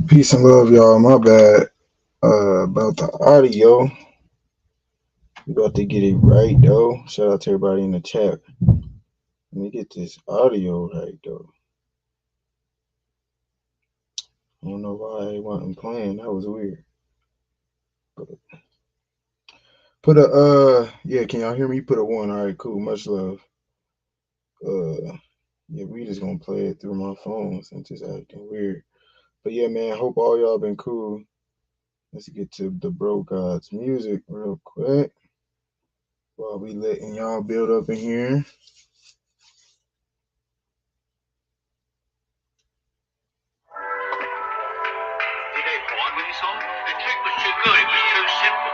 Peace and love, y'all. My bad about the audio. We about to get it right though. Shout out to everybody in the chat. Let me get this audio right though. I don't know why it wasn't playing. That was weird. But put a yeah. Can y'all hear me? Put a one. All right, cool. Much love. Yeah, we just gonna play it through my phone since it's acting weird. But yeah, man. Hope all y'all been cool. Let's get to the Bro Gods music real quick while we letting y'all build up in here. Did they bored with this song? The trick was too good. It was too simple.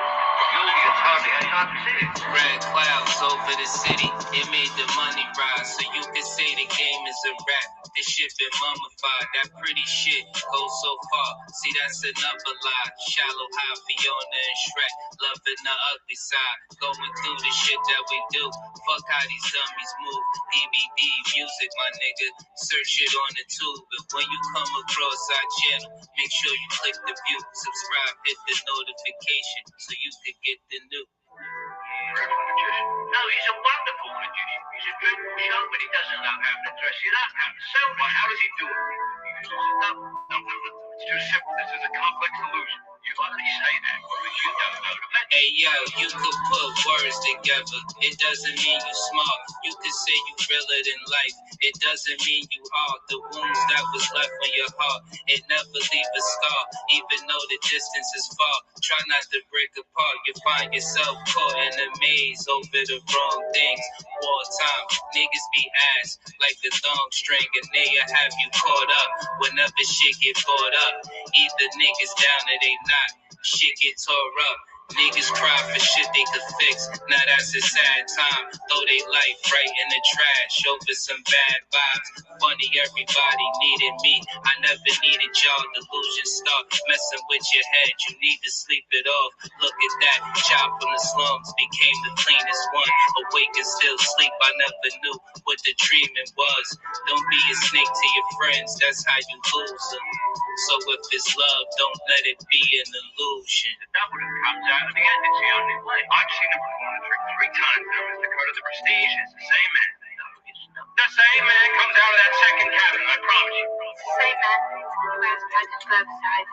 Really, it's hardly any hard to see it. Red clouds over the city. It made the money rise. So you could say the game is a rap. This shit been mummified. That pretty shit goes so far. See, that's another lie. Shallow high Fiona and Shrek. Loving the ugly side. Going through the shit that we do. Fuck how these dummies move. DVD music, my nigga. Search it on the tube. But when you come across our channel, make sure you click the view, subscribe, hit the notification so you can get the new. No, he's a wonderful magician. He's a good show, but he doesn't know how to dress it up. How does he do it? He uses a double. No, it's too simple. This is a complex illusion. You already say that, but you don't know the method. Hey, yo, you could put words together. It doesn't mean you smart. You could say you realer than life. It doesn't mean you are. The wounds that was left on your heart, it never leave a scar. Even though the distance is far, try not to break apart. You find yourself caught in a maze over the wrong things. Wartime, niggas be ass like the thong string, and they'll have you caught up whenever shit get brought up. Either niggas down or they not. Shit get tore up. Niggas cry for shit they could fix. Now that's a sad time. Throw they life right in the trash over some bad vibes. Funny, everybody needed me. I never needed y'all. Delusion start messing with your head. You need to sleep it off. Look at that. Child from the slums became the cleanest one. Awake and still sleep. I never knew what the dreaming was. Don't be a snake to your friends. That's how you lose them. So if it's love, don't let it be an illusion. The double that comes out at the end, it's the only way. I've seen him perform the trick 3 times now, Mr. Carter. The Prestige is the same man. No, it's not. The same man comes out of that second cabin, I promise you. Same man. Where's President Burke's side?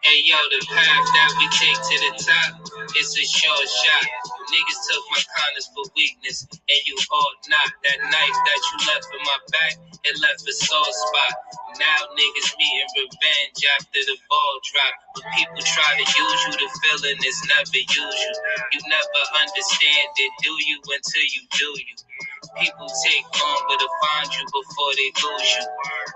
Hey yo, the path that we take to the top, it's a short shot. Niggas took my kindness for weakness, and you ought not. That knife that you left in my back, it left a sore spot. Now niggas meeting revenge after the ball drop. When people try to use you, the feeling is never usual. You never understand it, do you, until you do you. People take longer to find you before they lose you.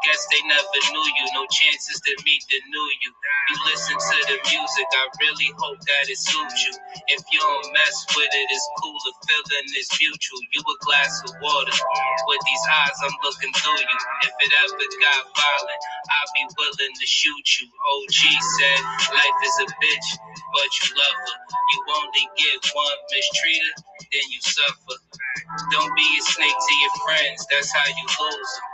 Guess they never knew you, no chances to meet the new you. You listen to the music, I really hope that it suits you. If you don't mess with it, it's cool, the feeling is mutual. You a glass of water, with these eyes I'm looking through you. If it ever got violent, I'll be willing to shoot you. OG said, life is a bitch, but you love her. You only get one mistreater, then you suffer. Don't be a snake to your friends, that's how you lose them.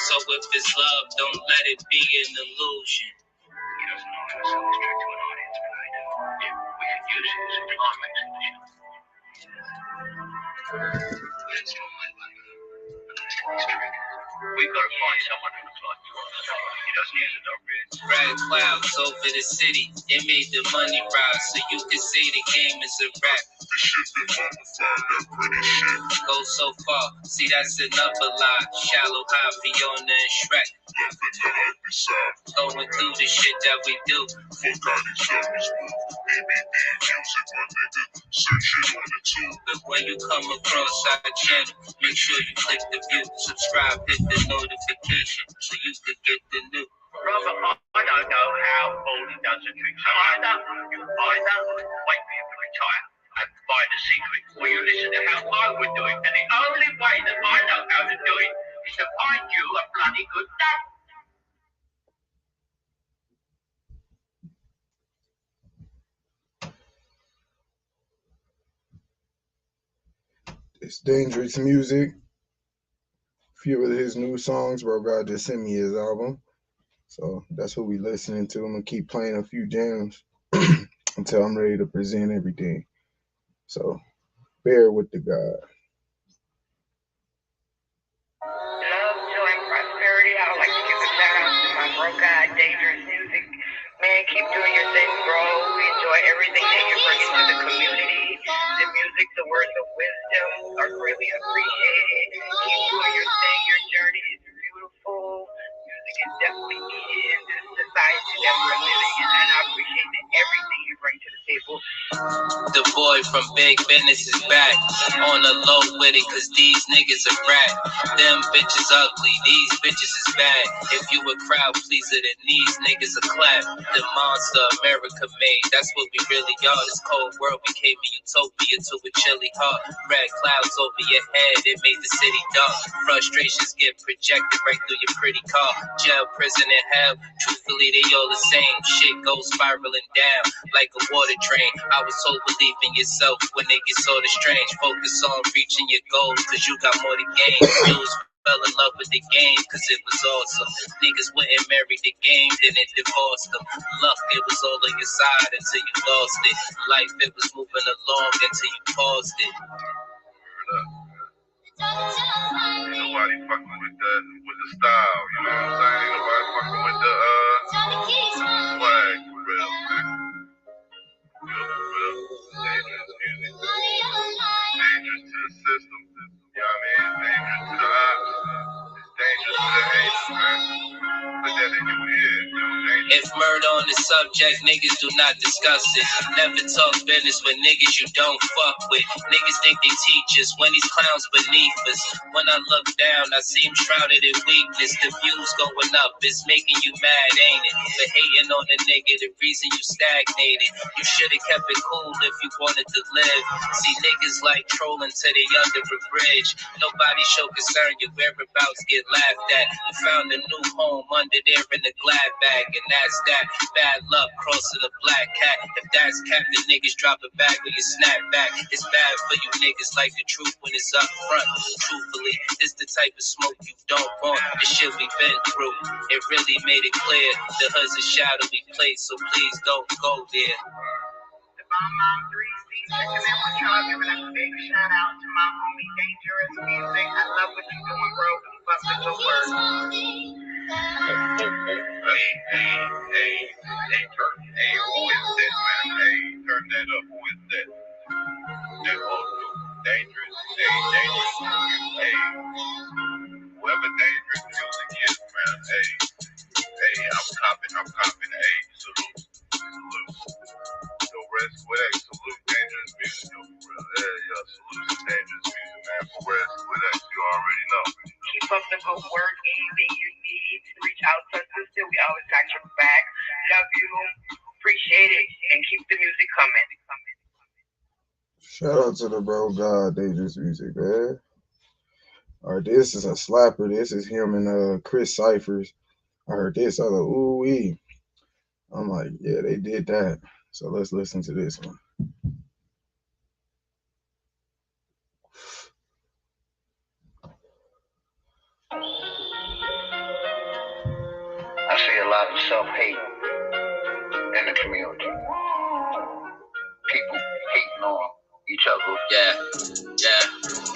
So if it's love, don't let it be an illusion. He doesn't know how to sell this trick to an audience, but I do. Yeah, we could use it as a climax in the show. Let's do my life. Let's trick. We've got to find someone who looks like you on the stage. He doesn't use it though, really. Red clouds over the city, it made the money rise. So you could say the game is a rap. This shit been mummified, that pretty shit goes so far. See, that's another lie. Shallow high Fiona and Shrek. Loving the ugly side. Going through the shit that we do. Fuck how these dummies move. BBB music, my nigga. Search it on the tube. But when you come across our channel, make sure you click the view, subscribe, hit the notification so you can get the new. Brother, I don't know how Baldy does the trick, so I don't wait for him to retire and find the secret. Will you listen to how I would do it? And the only way that I know how to do it is to find you a bloody good dad. It's Dangerous Music. A few of his new songs, bro. God just sent me his album. So that's what we listening to. I'm gonna keep playing a few jams until I'm ready to present everything. So bear with the God. Love, joy, and prosperity. I would like to give a shout out to my bro God, Dangerous Music. Man, keep doing your thing, bro. We enjoy everything that you're bringing to the community. The music, the words of wisdom are really appreciated. Keep doing your thing. Your journey is beautiful. Music is definitely needed in this society that we're living in, and I appreciate everything you bring to the table. The boy from Big Business is back. On the low with it, cause these niggas are rap. Them bitches ugly, these bitches is bad. If you a crowd pleaser, then these niggas a clap. The monster America made, that's what we really are. This cold world became a utopia to a chilly heart. Red clouds over your head, it made the city dark. Frustrations get projected right through your pretty car. Jail, prison, and hell, truthfully they all the same. Shit goes spiraling down like a water drain. I was told believe in yourself when it gets sort of strange. Focus on reaching your goals, cause you got more to gain. Dudes fell in love with the game, cause it was awesome. Niggas wouldn't marry the game, then it divorced them. Luck, it was all on your side until you lost it. Life, it was moving along until you paused it. Ain't nobody fucking with the style, you know what I'm saying? Ain't nobody fucking with the swag, for real, man. Real. Dangerous music. Dangerous to the system. You know what I mean? Dangerous to the ops. It's dangerous to the haters, man. Put that in your ear, you know, dangerous. If murder on the subject, niggas do not discuss it. Never talk business with niggas you don't fuck with. Niggas think they teachers when these clowns beneath us. When I look down, I see them shrouded in weakness. The views going up, it's making you mad, ain't it? For hating on a nigga, the reason you stagnated. You should've kept it cool if you wanted to live. See niggas like trolling till they under a bridge. Nobody show concern, your whereabouts get laughed at. You found a new home under there in the glad bag, and that's that. Bad luck crossing a black cat. If that's cap, the niggas drop a bag when you snap back. It's bad for you niggas like the truth when it's up front. Truthfully, this the type of smoke you don't want. The shit we been through, it really made it clear. The hood's a shadowy place, so please don't go there. The Bomb Mom 3C, checking in with y'all, giving a big shout out to my homie Dangerous Music. I love what you're doing, bro. Keep up the good work. Hey, who is that, man? Hey, turn that up. Who is that? That old dude. Dangerous. Dangerous. Hey, whoever Dangerous Music is, man. Hey, I'm copping. Hey, salute. Yo, Red Squid X, salute Dangerous Music, yo, for real. Yeah, salute to Dangerous Music, man, for Red Squid X, you already know. Keep up the good work. Anything you need, reach out to us. We always got your back. Love you. Appreciate it. And keep the music coming. Shout out to the bro God Dangerous Music, man. Alright, this is a slapper. This is him and Chris Cyphers. I heard this. I was like, ooh-wee. I'm like, yeah, they did that. So let's listen to this one. I see a lot of self-hate in the community. People hating on each other. Yeah.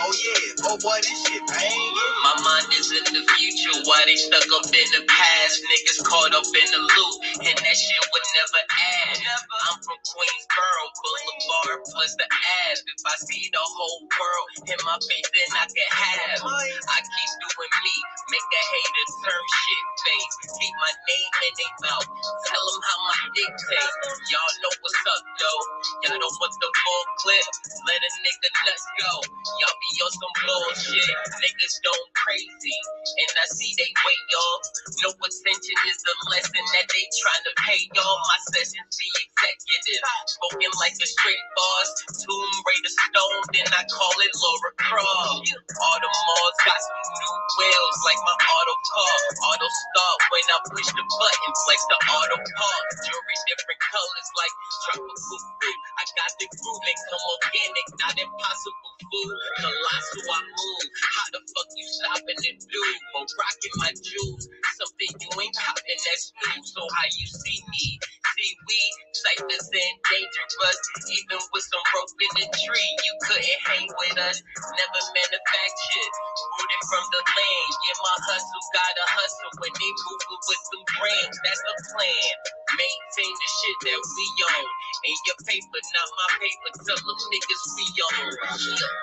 Oh yeah, oh boy, this shit banging. My mind is in the future, why they stuck up in the past? Niggas caught up in the loop, and that shit would never end. I'm from Queensboro, Boulevard plus the Ave. If I see the whole world in my face, then I can have. I keep doing me, make that hater turn shit face. Keep my name in they mouth, tell them how my dick tastes. Y'all know what's up, though. Y'all don't want the full clip, let a nigga nuts go. Y'all be on some bullshit, niggas don't crazy, and I see they wait, y'all. No attention is the lesson that they trying to pay, y'all. My sessions be executive, spoken like a straight boss. Tomb Raider stone, then I call it Laura Croft. Audemars got some new wheels like my auto car. Auto start when I push the buttons like the auto park. Jewelry different colors like tropical fruit. I got the groove and come organic, not impossible food. Colossal, I move. How the fuck you stopping the dude? Or rocking my jewels? Something you ain't copping that's new, so how you see me? See, we ciphers and dangerous. Even with some rope in the tree, you couldn't hang with us. Never manufactured, rooted from the land. Yeah, my hustle gotta hustle when they moving with some grams. That's the plan. Maintain the shit that we own. Ain't your paper, not my paper. Tell them niggas we own. Yeah.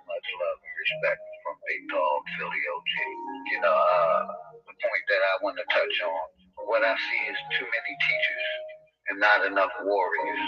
Much love and respect from Big Dog, Philly OG. You know, the point that I want to touch on, what I see is too many teachers and not enough warriors.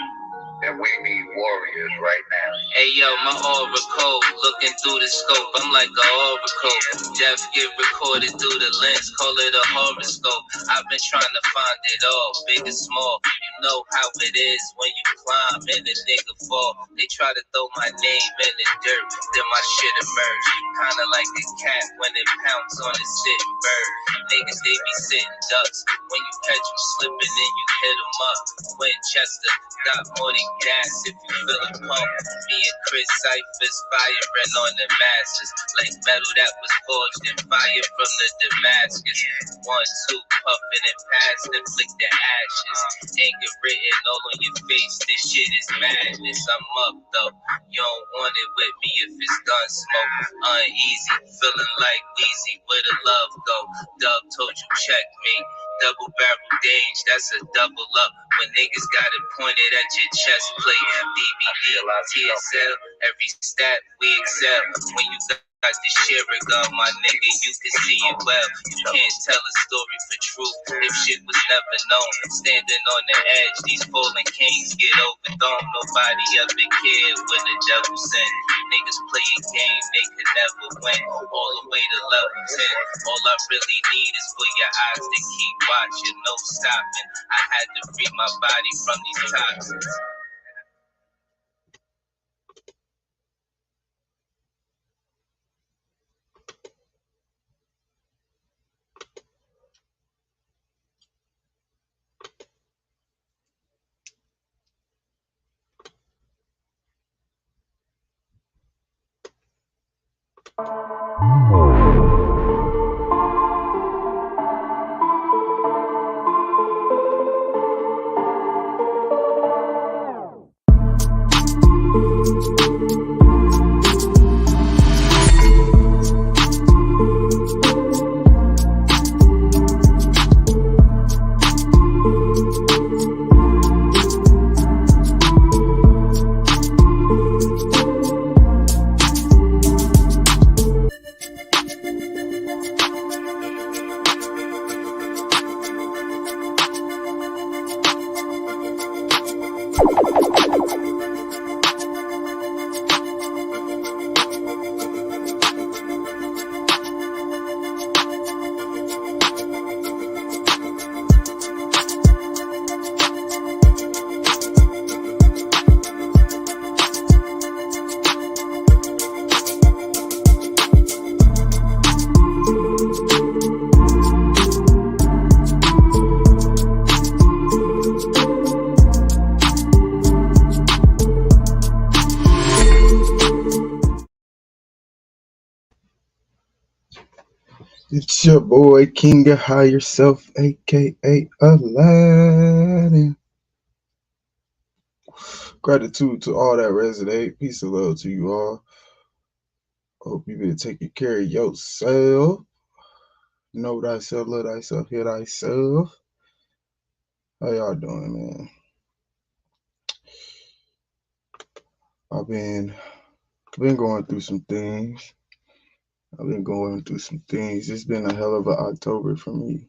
And we need warriors right now. Hey yo, my oracle, looking through the scope, I'm like an oracle. Death get recorded through the lens, call it a horoscope. I've been trying to find it all, big and small. You know how it is when you climb and a nigga fall. They try to throw my name in the dirt, then my shit emerge. Kinda like a cat when it pounce on a sitting bird. Niggas, they be sitting ducks. When you catch them slipping, then you hit them up. Winchester got more than gas if you feel a pump. Me and Chris Cyphers firing on the masses. Like metal that was forged in fire from the Damascus. 1, 2, puffing and passing, flick the ashes. Anger written all on your face, this shit is madness. I'm up though, you don't want it with me if it's gun smoke. Uneasy, feeling like Weezy, where the love go? Dub told you check me. Double barrel dange, that's a double up. When niggas got it pointed at your chest plate. DVD, TSL, every stat we excel. When you got the sheriff gun, my nigga, you can see it well. You can't tell a story for truth if shit was never known. Standing on the edge, these fallen kings get overthrown. Nobody ever cared when the devil sent. Niggas play a game they could never win. All the way to level 10. All I really need is for your eyes to keep watching, no stopping. I had to free my body from these toxins. It's your boy King of Higher Self, aka Aladdin. Gratitude to all that resonate. Peace and love to you all. Hope you been taking care of yourself. Know thyself, love thyself, hear thyself. How y'all doing, man? I've been going through some things. It's been a hell of an October for me.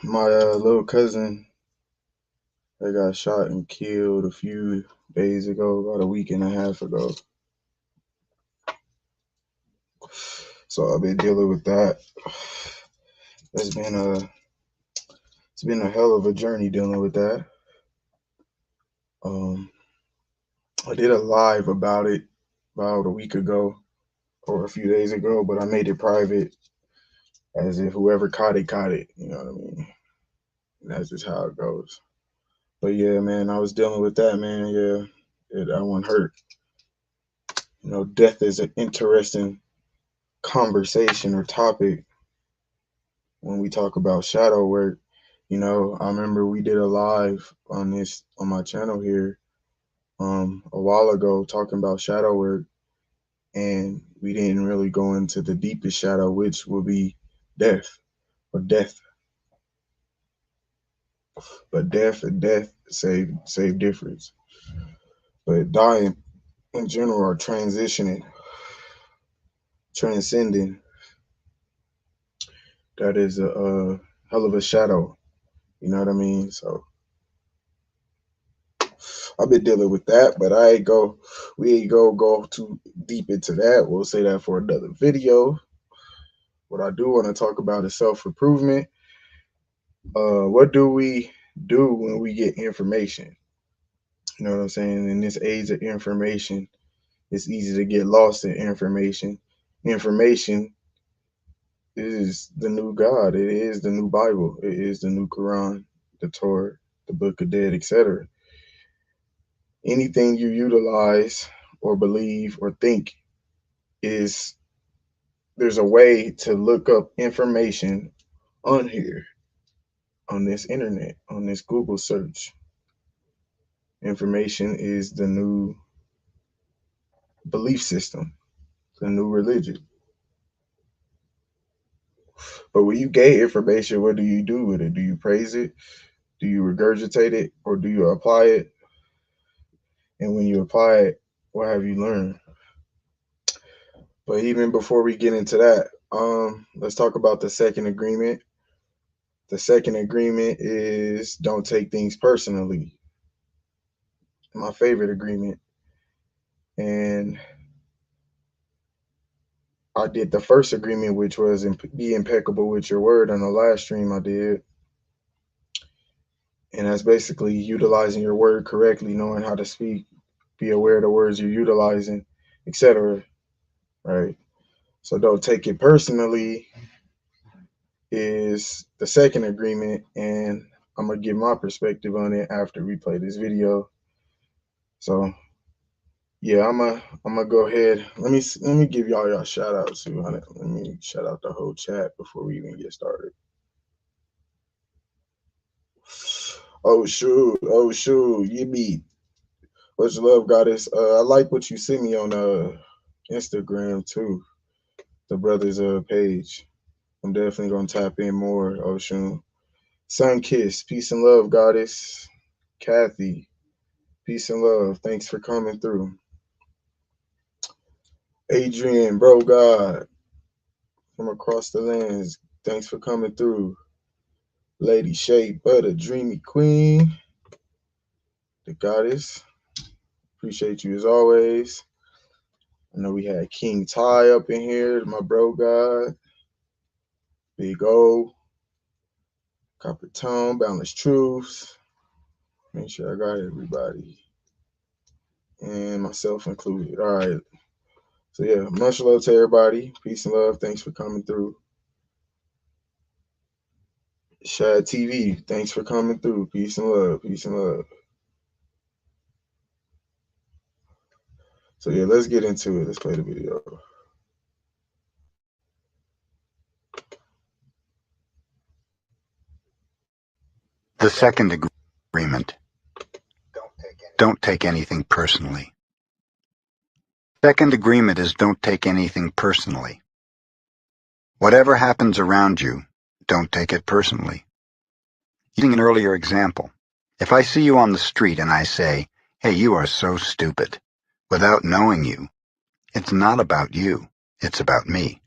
My little cousin, they got shot and killed a few days ago, about a week and a half ago. So I've been dealing with that. It's been a hell of a journey dealing with that. I did a live about it about a week ago or a few days ago, but I made it private, as if whoever caught it, you know what I mean? And that's just how it goes. But yeah, man, I was dealing with that, man. Yeah, that one hurt. You know, death is an interesting conversation or topic when we talk about shadow work. You know, I remember we did a live on my channel here a while ago talking about shadow work, and we didn't really go into the deepest shadow, which would be death or death. But death and death save difference. But dying in general or transitioning, transcending, that is a hell of a shadow. You know what I mean? So I've been dealing with that, but we ain't go too deep into that. We'll say that for another video. What I do want to talk about is self-improvement. What do we do when we get information? You know what I'm saying? In this age of information, it's easy to get lost in information. Information is the new God. It is the new Bible. It is the new Quran, the Torah, the Book of Dead, etc. Anything you utilize or believe or think there's a way to look up information on here, on this internet, on this Google search. Information is the new belief system, the new religion. But when you gain information, what do you do with it? Do you praise it? Do you regurgitate it? Or do you apply it? And when you apply it, what have you learned? But even before we get into that, let's talk about the second agreement. The second agreement is don't take things personally. My favorite agreement. And I did the first agreement, which was be impeccable with your word on the last stream I did. And that's basically utilizing your word correctly, knowing how to speak, be aware of the words you're utilizing, etc. Right? So don't take it personally is the second agreement, and I'm gonna give my perspective on it after we play this video. So yeah, I'm gonna go ahead. Let me give y'all shout outs too on it. Let me shout out the whole chat before we even get started. Oh shoot, you beat. Much love, goddess. I like what you sent me on Instagram too. The brothers page. I'm definitely gonna tap in more. Oshun. Sun Kiss, peace and love, goddess. Kathy, peace and love. Thanks for coming through. Adrian, bro, God, from across the lands. Thanks for coming through. Lady Shay Butter, Dreamy Queen, the goddess. Appreciate you as always. I know we had King Ty up in here, my bro God. Big O, Copper Tone, Balanced Truths. Make sure I got everybody. And myself included. All right. So yeah, much love to everybody. Peace and love. Thanks for coming through. Shad TV, thanks for coming through. Peace and love. Peace and love. So yeah, let's get into it. Let's play the video. The second agreement. Don't take anything personally. Second agreement is don't take anything personally. Whatever happens around you, don't take it personally. Using an earlier example, if I see you on the street and I say, "Hey, you are so stupid," without knowing you, it's not about you, it's about me.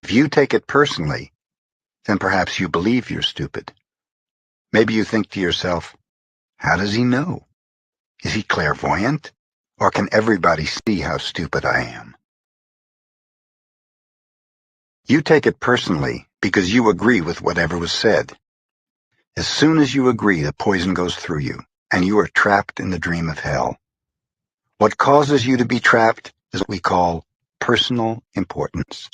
If you take it personally, then perhaps you believe you're stupid. Maybe you think to yourself, how does he know? Is he clairvoyant? Or can everybody see how stupid I am? You take it personally because you agree with whatever was said. As soon as you agree, the poison goes through you, and you are trapped in the dream of hell. What causes you to be trapped is what we call personal importance.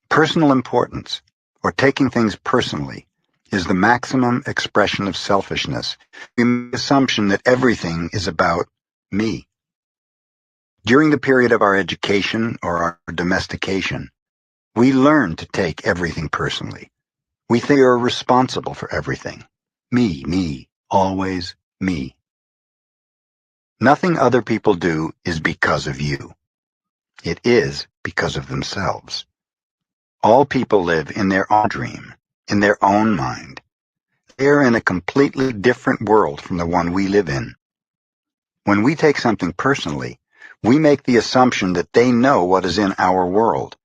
Personal importance, or taking things personally, is the maximum expression of selfishness. We make the assumption that everything is about me. During the period of our education or our domestication, we learn to take everything personally. We think we're responsible for everything. Me, always me. Nothing other people do is because of you. It is because of themselves. All people live in their own dream, in their own mind. They're in a completely different world from the one we live in. When we take something personally, we make the assumption that they know what is in our world,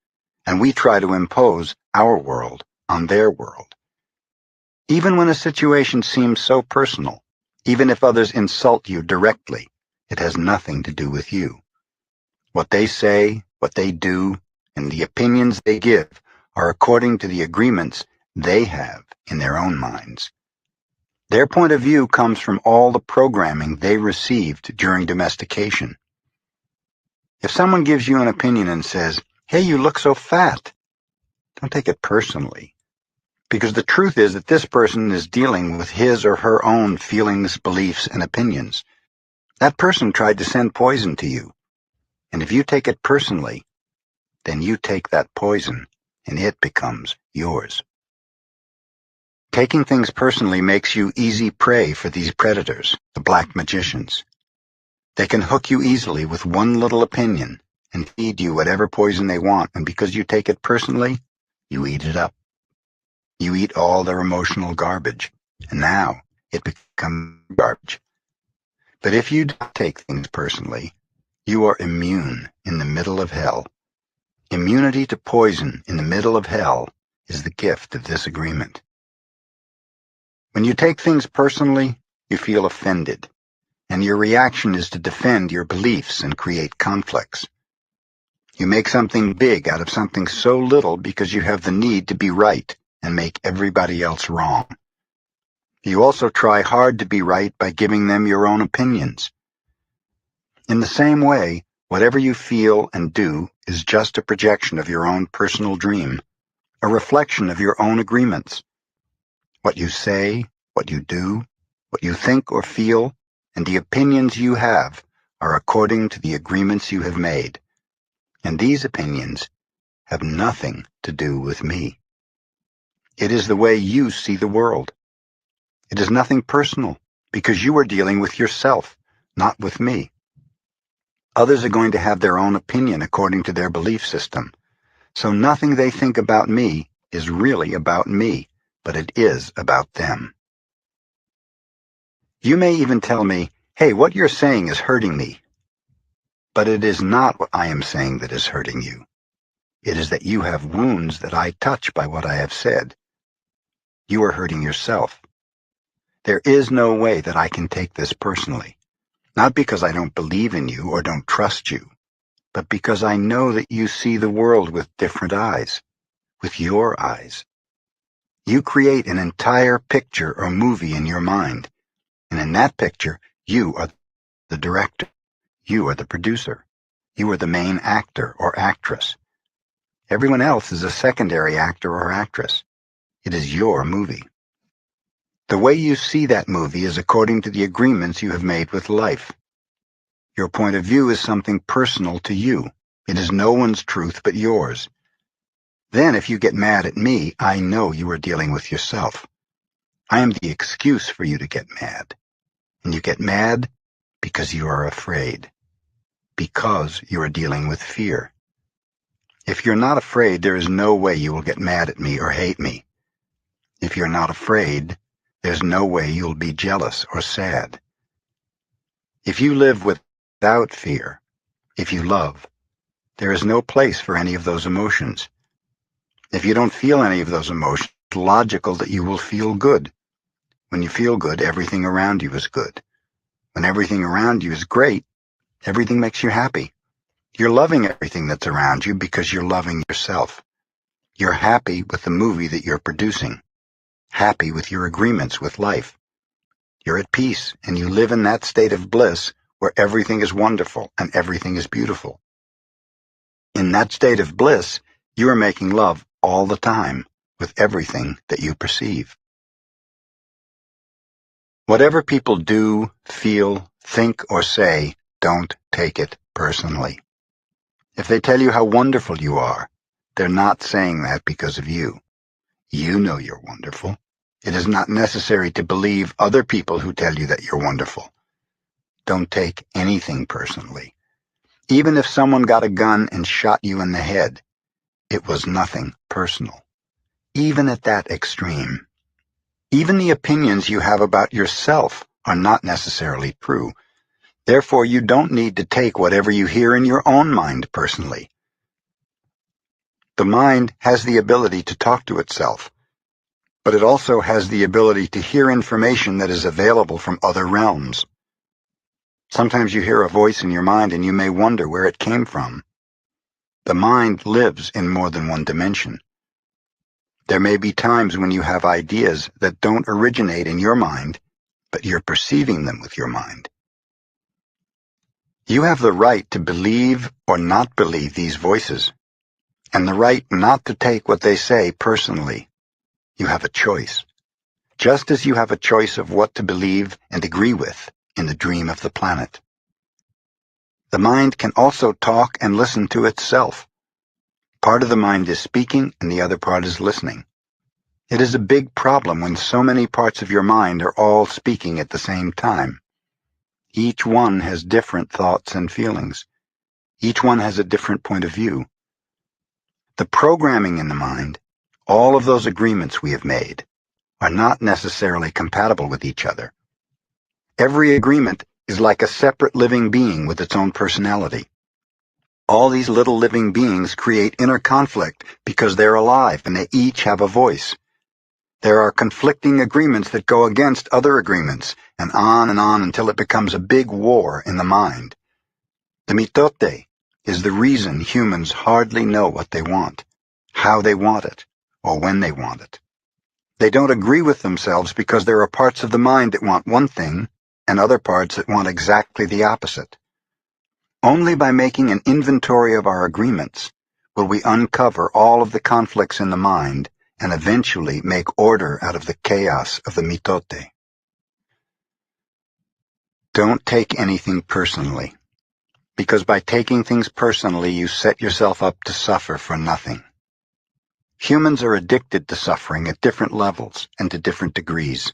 and we try to impose our world on their world. Even when a situation seems so personal, even if others insult you directly, it has nothing to do with you. What they say, what they do, and the opinions they give are according to the agreements they have in their own minds. Their point of view comes from all the programming they received during domestication. If someone gives you an opinion and says, "Hey, you look so fat," don't take it personally, because the truth is that this person is dealing with his or her own feelings, beliefs, and opinions. That person tried to send poison to you, and if you take it personally, then you take that poison, and it becomes yours. Taking things personally makes you easy prey for these predators, the black magicians. They can hook you easily with one little opinion and feed you whatever poison they want, and because you take it personally, you eat it up. You eat all their emotional garbage, and now it becomes garbage. But if you don't take things personally, you are immune in the middle of hell. Immunity to poison in the middle of hell is the gift of this agreement. When you take things personally, you feel offended, and your reaction is to defend your beliefs and create conflicts. You make something big out of something so little because you have the need to be right and make everybody else wrong. You also try hard to be right by giving them your own opinions. In the same way, whatever you feel and do is just a projection of your own personal dream, a reflection of your own agreements. What you say, what you do, what you think or feel, and the opinions you have are according to the agreements you have made. And these opinions have nothing to do with me. It is the way you see the world. It is nothing personal, because you are dealing with yourself, not with me. Others are going to have their own opinion according to their belief system, so nothing they think about me is really about me, but it is about them. You may even tell me, "Hey, what you're saying is hurting me." But it is not what I am saying that is hurting you. It is that you have wounds that I touch by what I have said. You are hurting yourself. There is no way that I can take this personally, not because I don't believe in you or don't trust you, but because I know that you see the world with different eyes, with your eyes. You create an entire picture or movie in your mind, and in that picture, you are the director. You are the producer. You are the main actor or actress. Everyone else is a secondary actor or actress. It is your movie. The way you see that movie is according to the agreements you have made with life. Your point of view is something personal to you. It is no one's truth but yours. Then if you get mad at me, I know you are dealing with yourself. I am the excuse for you to get mad. And you get mad because you are afraid. Because you are dealing with fear. If you're not afraid, there is no way you will get mad at me or hate me. If you're not afraid, there's no way you'll be jealous or sad. If you live without fear, if you love, there is no place for any of those emotions. If you don't feel any of those emotions, it's logical that you will feel good. When you feel good, everything around you is good. When everything around you is great, everything makes you happy. You're loving everything that's around you because you're loving yourself. You're happy with the movie that you're producing, happy with your agreements with life. You're at peace, and you live in that state of bliss where everything is wonderful and everything is beautiful. In that state of bliss, you are making love all the time with everything that you perceive. Whatever people do, feel, think, or say don't take it personally. If they tell you how wonderful you are, they're not saying that because of you. You know you're wonderful. It is not necessary to believe other people who tell you that you're wonderful. Don't take anything personally. Even if someone got a gun and shot you in the head, it was nothing personal. Even at that extreme. Even the opinions you have about yourself are not necessarily true. Therefore, you don't need to take whatever you hear in your own mind personally. The mind has the ability to talk to itself, but it also has the ability to hear information that is available from other realms. Sometimes you hear a voice in your mind and you may wonder where it came from. The mind lives in more than one dimension. There may be times when you have ideas that don't originate in your mind, but you're perceiving them with your mind. You have the right to believe or not believe these voices, and the right not to take what they say personally. You have a choice, just as you have a choice of what to believe and agree with in the dream of the planet. The mind can also talk and listen to itself. Part of the mind is speaking and the other part is listening. It is a big problem when so many parts of your mind are all speaking at the same time. Each one has different thoughts and feelings. Each one has a different point of view. The programming in the mind, all of those agreements we have made, are not necessarily compatible with each other. Every agreement is like a separate living being with its own personality. All these little living beings create inner conflict because they're alive and they each have a voice. There are conflicting agreements that go against other agreements, and on until it becomes a big war in the mind. The mitote is the reason humans hardly know what they want, how they want it, or when they want it. They don't agree with themselves because there are parts of the mind that want one thing and other parts that want exactly the opposite. Only by making an inventory of our agreements will we uncover all of the conflicts in the mind and eventually make order out of the chaos of the mitote. Don't take anything personally, because by taking things personally, you set yourself up to suffer for nothing. Humans are addicted to suffering at different levels and to different degrees,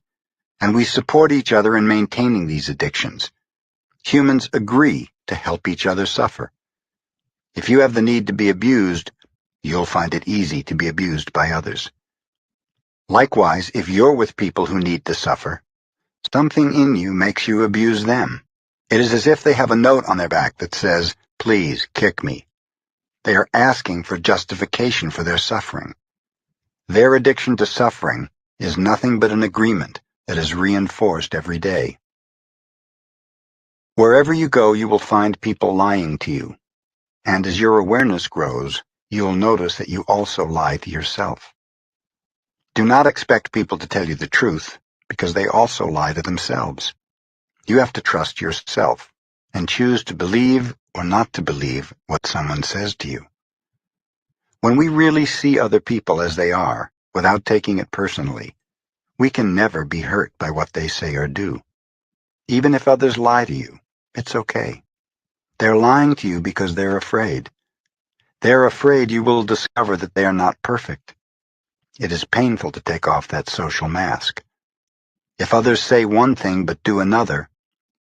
and we support each other in maintaining these addictions. Humans agree to help each other suffer. If you have the need to be abused, you'll find it easy to be abused by others. Likewise, if you're with people who need to suffer, something in you makes you abuse them. It is as if they have a note on their back that says, "Please kick me." They are asking for justification for their suffering. Their addiction to suffering is nothing but an agreement that is reinforced every day. Wherever you go, you will find people lying to you, and as your awareness grows, you'll notice that you also lie to yourself. Do not expect people to tell you the truth, because they also lie to themselves. You have to trust yourself and choose to believe or not to believe what someone says to you. When we really see other people as they are, without taking it personally, we can never be hurt by what they say or do. Even if others lie to you, it's okay. They're lying to you because they're afraid. They're afraid you will discover that they are not perfect. It is painful to take off that social mask. If others say one thing but do another,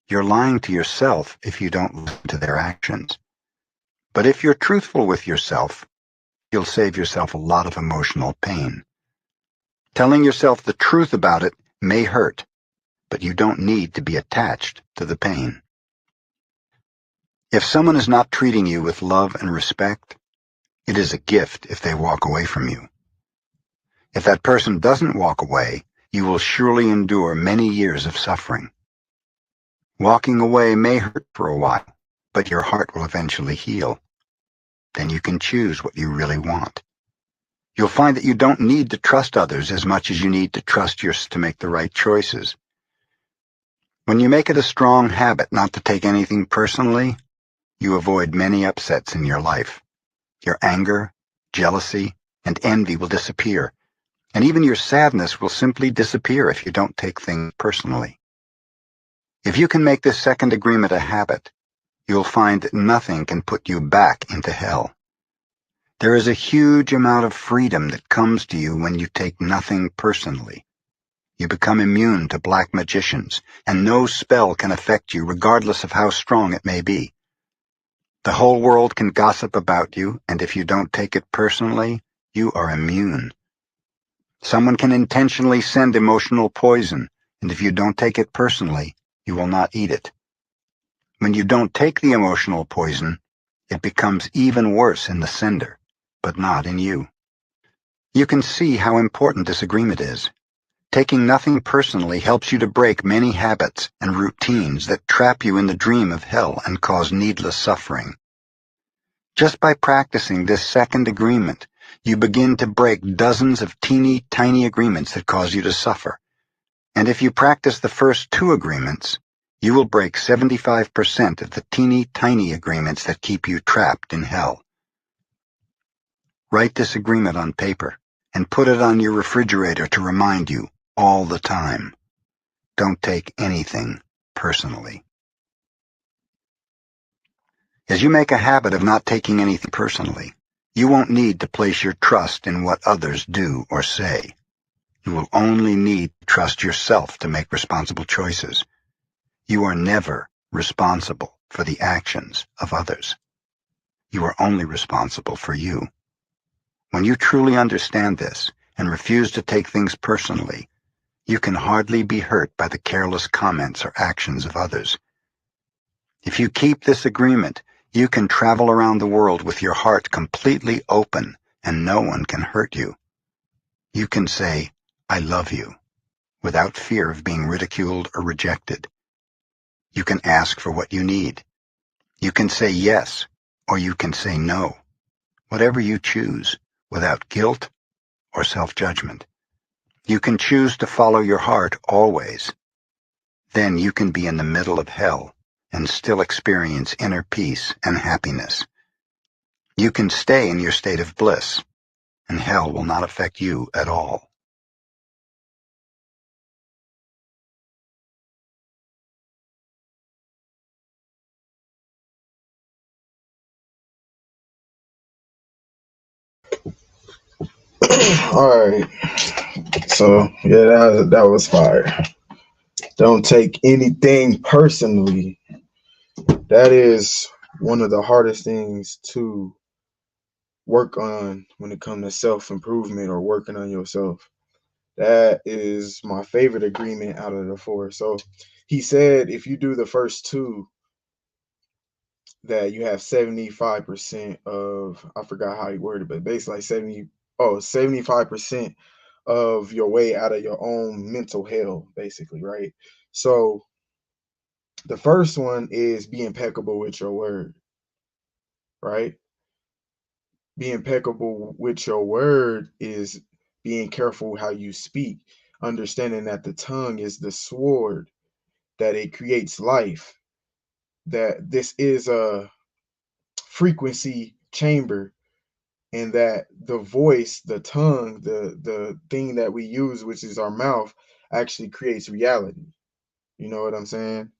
you're lying to yourself if you don't listen to their actions. But if you're truthful with yourself, you'll save yourself a lot of emotional pain. Telling yourself the truth about it may hurt, but you don't need to be attached to the pain. If someone is not treating you with love and respect, it is a gift if they walk away from you. If that person doesn't walk away, you will surely endure many years of suffering. Walking away may hurt for a while, but your heart will eventually heal. Then you can choose what you really want. You'll find that you don't need to trust others as much as you need to trust yourself to make the right choices. When you make it a strong habit not to take anything personally, you avoid many upsets in your life. Your anger, jealousy, and envy will disappear, and even your sadness will simply disappear if you don't take things personally. If you can make this second agreement a habit, you'll find that nothing can put you back into hell. There is a huge amount of freedom that comes to you when you take nothing personally. You become immune to black magicians, and no spell can affect you regardless of how strong it may be. The whole world can gossip about you, and if you don't take it personally, you are immune. Someone can intentionally send emotional poison, and if you don't take it personally, you will not eat it. When you don't take the emotional poison, it becomes even worse in the sender, but not in you. You can see how important this agreement is. Taking nothing personally helps you to break many habits and routines that trap you in the dream of hell and cause needless suffering. Just by practicing this second agreement, you begin to break dozens of teeny tiny agreements that cause you to suffer. And if you practice the first two agreements, you will break 75% of the teeny tiny agreements that keep you trapped in hell. Write this agreement on paper and put it on your refrigerator to remind you all the time. Don't take anything personally. As you make a habit of not taking anything personally, you won't need to place your trust in what others do or say. You will only need to trust yourself to make responsible choices. You are never responsible for the actions of others. You are only responsible for you. When you truly understand this and refuse to take things personally, you can hardly be hurt by the careless comments or actions of others. If you keep this agreement, you can travel around the world with your heart completely open and no one can hurt you. You can say, "I love you," without fear of being ridiculed or rejected. You can ask for what you need. You can say yes, or you can say no, whatever you choose, without guilt or self-judgment. You can choose to follow your heart always. Then you can be in the middle of hell and still experience inner peace and happiness. You can stay in your state of bliss, and hell will not affect you at all. All right. So yeah, that was fire. Don't take anything personally. That is one of the hardest things to work on when it comes to self-improvement or working on yourself. That is my favorite agreement out of the four. So he said if you do the first two, that you have 75% of, I forgot how he worded it, but basically like 75% of your way out of your own mental hell, basically, right? So the first one is be impeccable with your word, right? Be impeccable with your word is being careful how you speak, understanding that the tongue is the sword, that it creates life, that this is a frequency chamber, and that the voice, the tongue, the thing that we use, which is our mouth, actually creates reality. You know what I'm saying?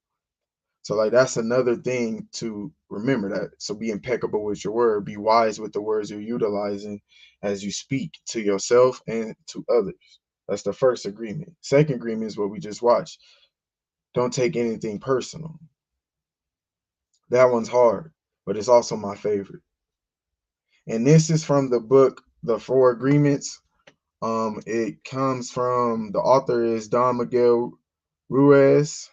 So like that's another thing to remember, that so be impeccable with your word, be wise with the words you're utilizing as you speak to yourself and to others. That's the first agreement. Second agreement is what we just watched. Don't take anything personal. That one's hard, but it's also my favorite. And this is from the book The Four Agreements. It comes from, the author is Don Miguel Ruiz,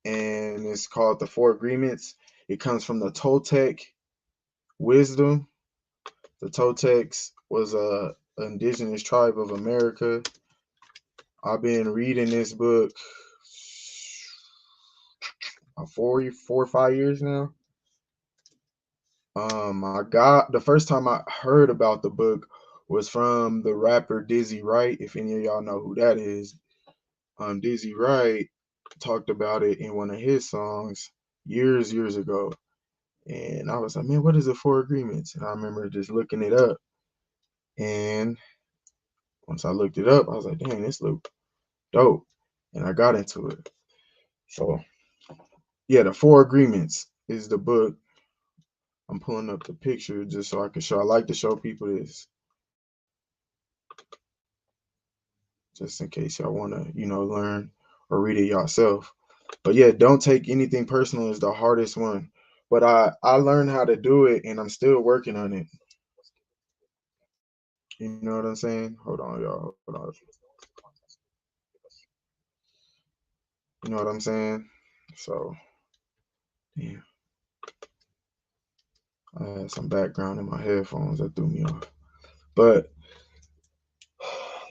and it's called The Four Agreements. It comes from the Toltec wisdom. The Toltecs was a indigenous tribe of America. I've been reading this book 4 or 5 years now. I got the first time I heard about the book was from the rapper Dizzy Wright. If any of y'all know who that is, Dizzy Wright talked about it in one of his songs years ago. And I was like, man, what is the Four Agreements? And I remember just looking it up. And once I looked it up, I was like, dang, this look dope. And I got into it. So Yeah, the Four Agreements is the book. I'm pulling up the picture just so I can show. I like to show people this, just in case y'all want to, learn or read it yourself. But yeah, don't take anything personal is the hardest one. But I learned how to do it, and I'm still working on it. You know what I'm saying? Hold on, y'all. Hold on. You know what I'm saying? So yeah, I had some background in my headphones that threw me off. But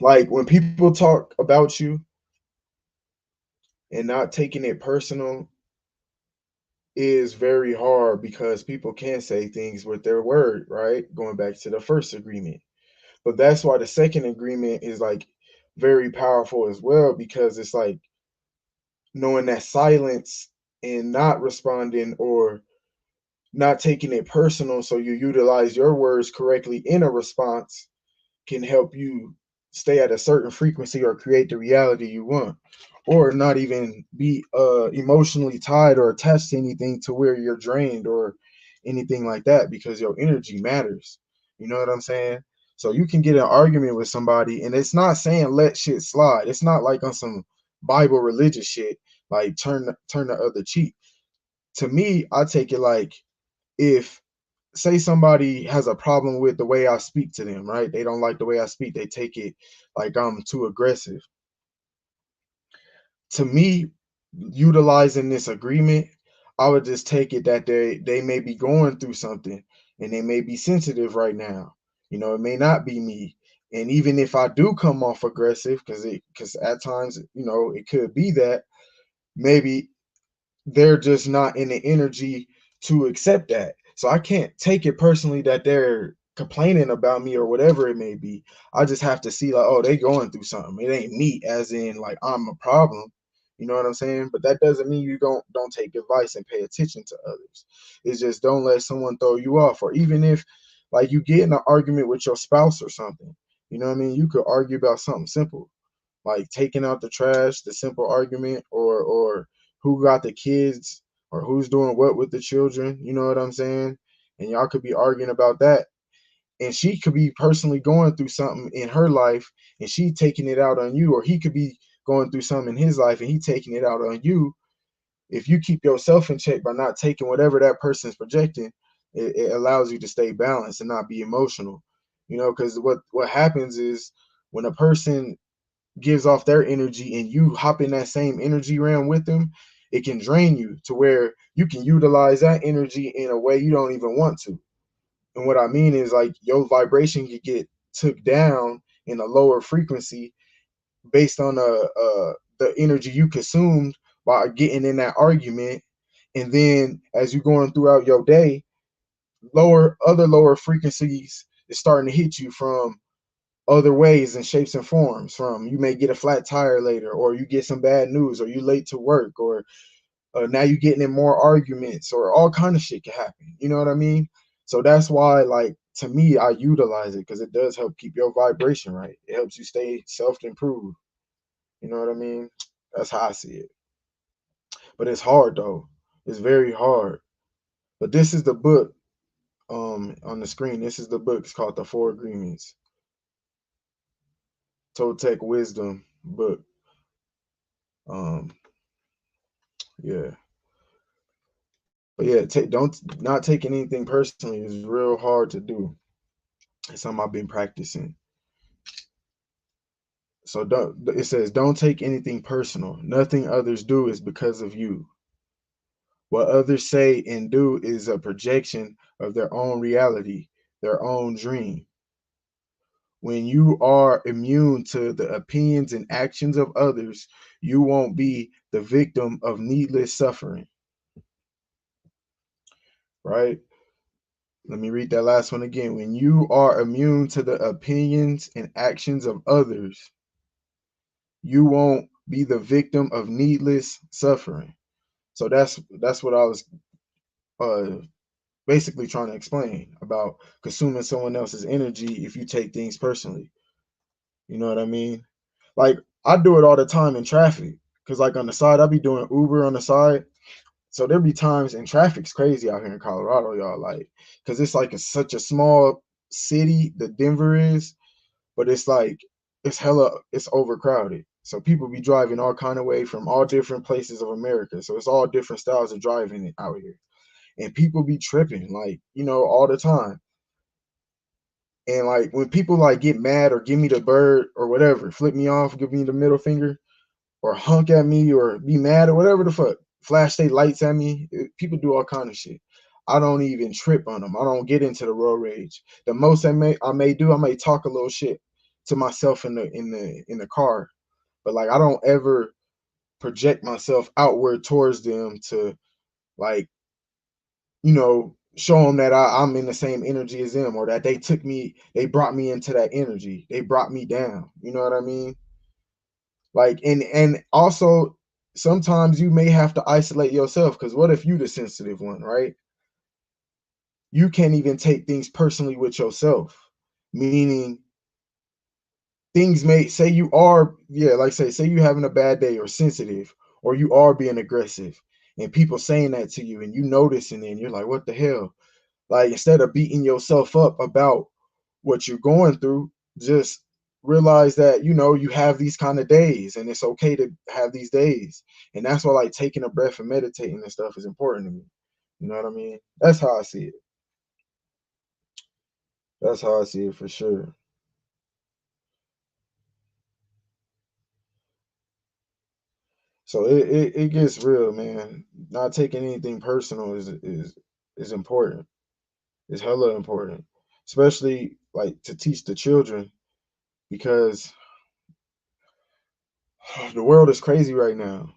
like when people talk about you and not taking it personal is very hard because people can say things with their word, right? Going back to the first agreement. But that's why the second agreement is like very powerful as well, because it's like knowing that silence and not responding or not taking it personal, so you utilize your words correctly in a response, can help you stay at a certain frequency or create the reality you want, or not even be emotionally tied or attached to anything to where you're drained or anything like that, because your energy matters. You know what I'm saying? So you can get an argument with somebody, and it's not saying let shit slide. It's not like on some Bible religious shit, like turn the other cheek. To me, I take it like, if say somebody has a problem with the way I speak to them, right? They don't like the way I speak. They take it like I'm too aggressive. To me, utilizing this agreement, I would just take it that they may be going through something and they may be sensitive right now. It may not be me. And even if I do come off aggressive, because at times, it could be that maybe they're just not in the energy to accept that. So I can't take it personally that they're complaining about me or whatever it may be. I just have to see like, oh, they going through something. It ain't me, as in like I'm a problem. You know what I'm saying? But that doesn't mean you don't take advice and pay attention to others. It's just don't let someone throw you off. Or even if like you get in an argument with your spouse or something, you know what I mean? You could argue about something simple, like taking out the trash, the simple argument, or who got the kids or who's doing what with the children, you know what I'm saying? And y'all could be arguing about that. And she could be personally going through something in her life and she taking it out on you, or he could be going through something in his life and he taking it out on you. If you keep yourself in check by not taking whatever that person's projecting, it allows you to stay balanced and not be emotional. Because what happens is when a person gives off their energy and you hop in that same energy realm with them, it can drain you to where you can utilize that energy in a way you don't even want to. And what I mean is like your vibration could get took down in a lower frequency based on the energy you consumed by getting in that argument. And then as you're going throughout your day, lower frequencies is starting to hit you from other ways and shapes and forms. From you may get a flat tire later, or you get some bad news, or you late to work, or now you're getting in more arguments, or all kind of shit can happen. You know what I mean? So that's why, like, to me, I utilize it because it does help keep your vibration right. It helps you stay self-improve. You know what I mean? That's how I see it. But it's hard though. It's very hard. But this is the book on the screen. This is the book. It's called The Four Agreements. Toltec Wisdom book. Um, yeah. But yeah, don't not taking anything personally is real hard to do. It's something I've been practicing. So it says don't take anything personal. Nothing others do is because of you. What others say and do is a projection of their own reality, their own dream. When you are immune to the opinions and actions of others, you won't be the victim of needless suffering. Right? Let me read that last one again. When you are immune to the opinions and actions of others, you won't be the victim of needless suffering. So that's what I was uh basically trying to explain about consuming someone else's energy if you take things personally. You know what I mean? Like I do it all the time in traffic. Cause like on the side, I be doing Uber on the side. So there be times, and traffic's crazy out here in Colorado, y'all, like, because it's like such a small city, the Denver is, but it's like it's overcrowded. So people be driving all kind of way from all different places of America. So it's all different styles of driving out here, and people be tripping, like, all the time. And like when people like get mad or give me the bird or whatever, flip me off, give me the middle finger, or honk at me or be mad or whatever the fuck, flash they lights at me. People do all kind of shit. I don't even trip on them. I don't get into the road rage. The most I may do, I may talk a little shit to myself in the car, but like I don't ever project myself outward towards them to like show them that I'm in the same energy as them, or that they brought me into that energy. They brought me down. You know what I mean? Like, and also sometimes you may have to isolate yourself, because what if you the sensitive one, right? You can't even take things personally with yourself, meaning things may say you are, yeah, like say you having a bad day or sensitive, or you are being aggressive, and people saying that to you, and you noticing it, and you're like, what the hell? Like, instead of beating yourself up about what you're going through, just realize that you have these kind of days, and it's okay to have these days. And that's why like taking a breath and meditating and stuff is important to me. You know what I mean? That's how I see it. That's how I see it for sure. So it gets real, man. Not taking anything personal is important. It's hella important, especially like to teach the children, because the world is crazy right now.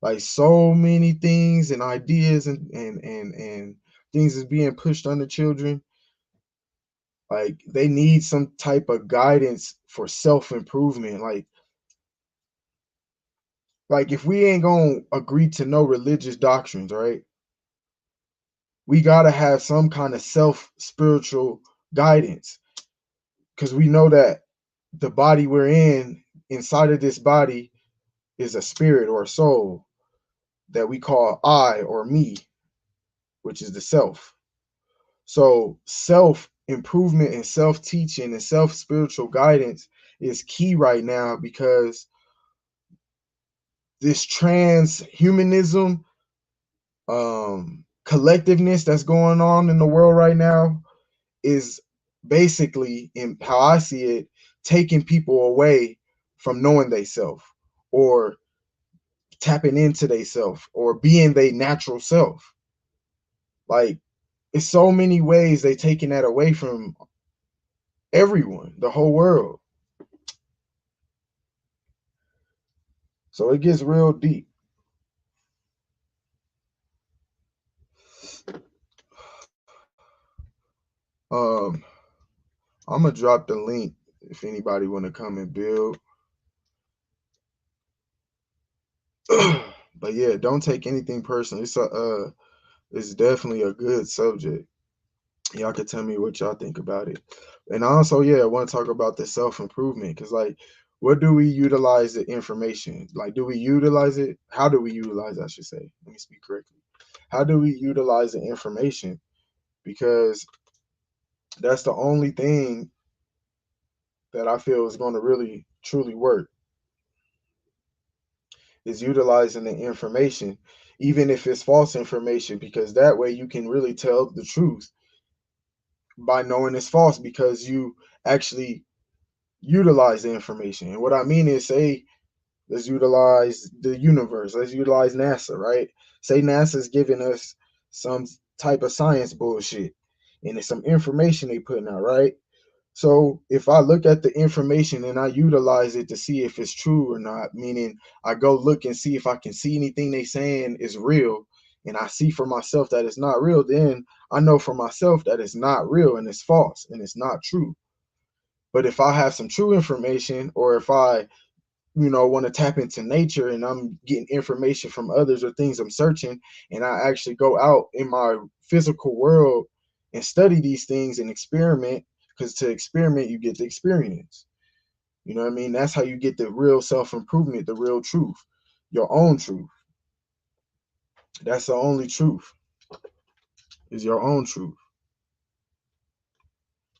Like, so many things and ideas and things is being pushed on the children. Like, they need some type of guidance for self-improvement. Like if we ain't gonna agree to no religious doctrines, right? We gotta have some kind of self-spiritual guidance, because we know that the body we're inside of this body is a spirit or a soul that we call I or me, which is the self. So self improvement and self teaching and self spiritual guidance is key right now, because this transhumanism, collectiveness that's going on in the world right now is basically, in how I see it, taking people away from knowing they self, or tapping into they self, or being their natural self. Like, it's so many ways they taking that away from everyone, the whole world. So it gets real deep. Um, I'm gonna drop the link if anybody want to come and build. But yeah, don't take anything personal. It's definitely a good subject. Y'all can tell me what y'all think about it. And also, yeah, I want to talk about the self-improvement, because like, what do we utilize the information? Like, do we utilize it? How do we utilize, I should say. Let me speak correctly. How do we utilize the information? Because that's the only thing that I feel is going to really truly work, is utilizing the information, even if it's false information, because that way you can really tell the truth by knowing it's false, because you actually utilize the information. And what I mean is, say, let's utilize the universe, let's utilize NASA, right? Say NASA's giving us some type of science bullshit, and it's some information they putting out, right? So if I look at the information and I utilize it to see if it's true or not, meaning I go look and see if I can see anything they saying is real, and I see for myself that it's not real, then I know for myself that it's not real and it's false and it's not true. But if I have some true information, or if I want to tap into nature and I'm getting information from others or things I'm searching, and I actually go out in my physical world and study these things and experiment, because to experiment you get the experience. You know what I mean? That's how you get the real self-improvement, the real truth, your own truth. That's the only truth, is your own truth.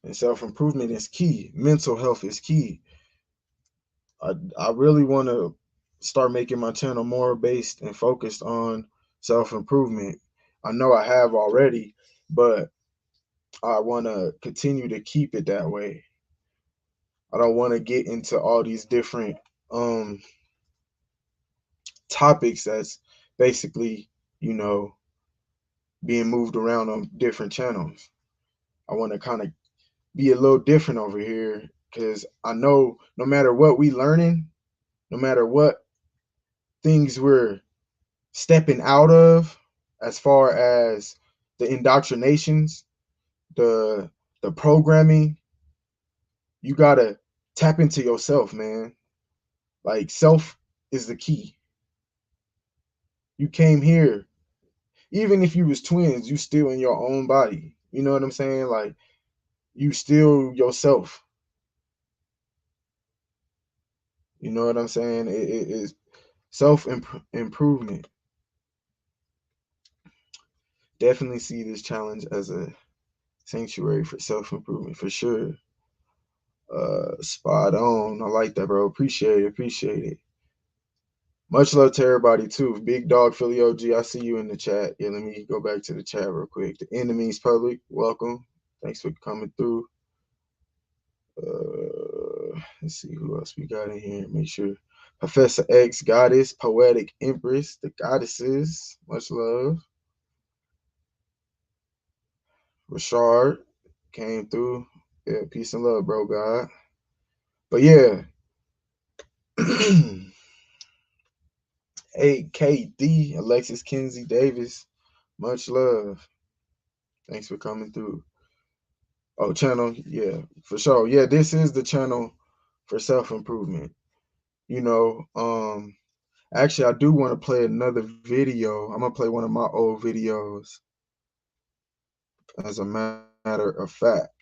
And self-improvement is key. Mental health is key. I really want to start making my channel more based and focused on self-improvement. I know I have already, but I want to continue to keep it that way. I don't want to get into all these different um topics that's basically, you know, being moved around on different channels. I want to kind of be a little different over here because I know no matter what we learning, no matter what things we're stepping out of, as far as the indoctrinations, the the programming, you gotta tap into yourself, man. Like self is the key. You came here, even if you was twins, you still in your own body. You know what I'm saying? Like you still yourself. You know what I'm saying? It is self improvement. Definitely see this challenge as a sanctuary for self improvement for sure. Spot on. I like that, bro. Appreciate it. Appreciate it. Much love to everybody too. Big Dog Philly OG, I see you in the chat. Yeah, let me go back to the chat real quick. The Enemies Public, welcome. Thanks for coming through. Let's see who else we got in here. Make sure Professor X, Goddess, Poetic Empress, the Goddesses. Much love. Rashard came through. Yeah, peace and love, bro, God. But yeah. AKD, Alexis Kinsey Davis. Much love. Thanks for coming through. Oh, channel, yeah, for sure. Yeah, this is the channel for self-improvement. You know, actually I do want to play another video. I'm gonna play one of my old videos. As a matter of fact,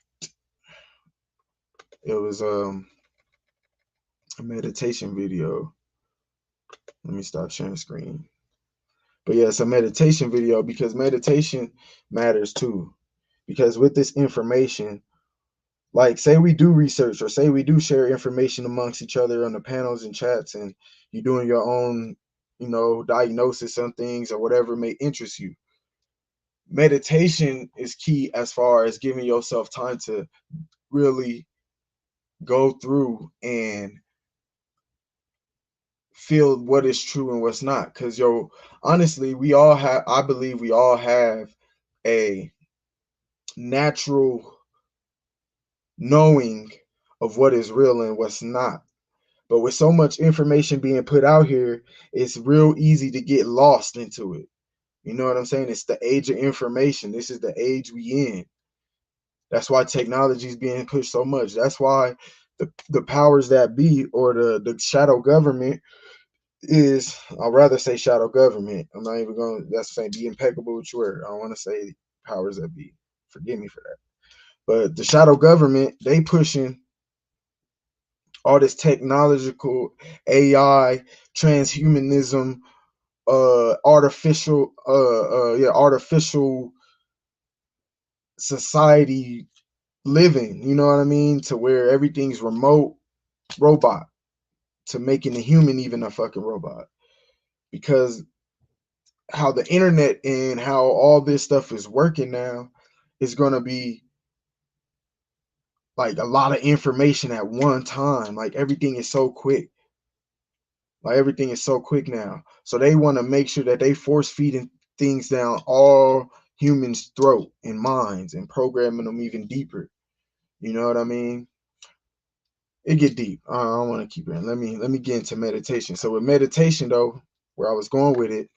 it was a meditation video. Let me stop sharing screen. But yeah, it's a meditation video because meditation matters too. Because with this information, like say we do research or say we do share information amongst each other on the panels and chats, and you're doing your own, you know, diagnosis on things or whatever may interest you. Meditation is key as far as giving yourself time to really go through and feel what is true and what's not. Because yo, honestly, we all have, I believe we all have a natural knowing of what is real and what's not. But with so much information being put out here, it's real easy to get lost into it. You know what I'm saying? It's the age of information. This is the age we in. That's why technology is being pushed so much. That's why the powers that be, or the shadow government is, I'd rather say shadow government. I'm not even going to, that's saying be impeccable with your word. I don't want to say powers that be. Forgive me for that. But the shadow government, they pushing all this technological AI, transhumanism, artificial society living, you know what I mean? To where everything's remote, robot, to making the human even a fucking robot. Because how the internet and how all this stuff is working now is going to be like a lot of information at one time. Like everything is so quick. Like everything is so quick now. So they want to make sure that they force feeding things down all humans' throat and minds and programming them even deeper. You know what I mean? It get deep. I don't want to keep it. Let me get into meditation. So with meditation though, where I was going with it,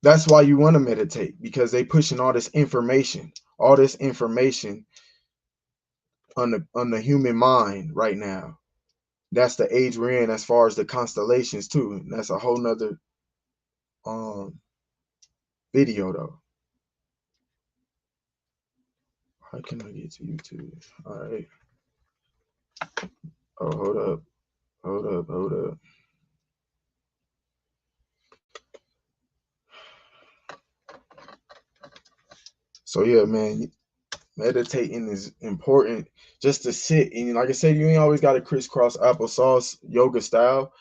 that's why you want to meditate, because they pushing all this information on the human mind right now. That's the age we're in as far as the constellations too. And that's a whole nother video though. How can I get to YouTube? All right. Oh, hold up. So yeah, man, meditating is important. Just to sit and, like I said, you ain't always got to crisscross applesauce yoga style,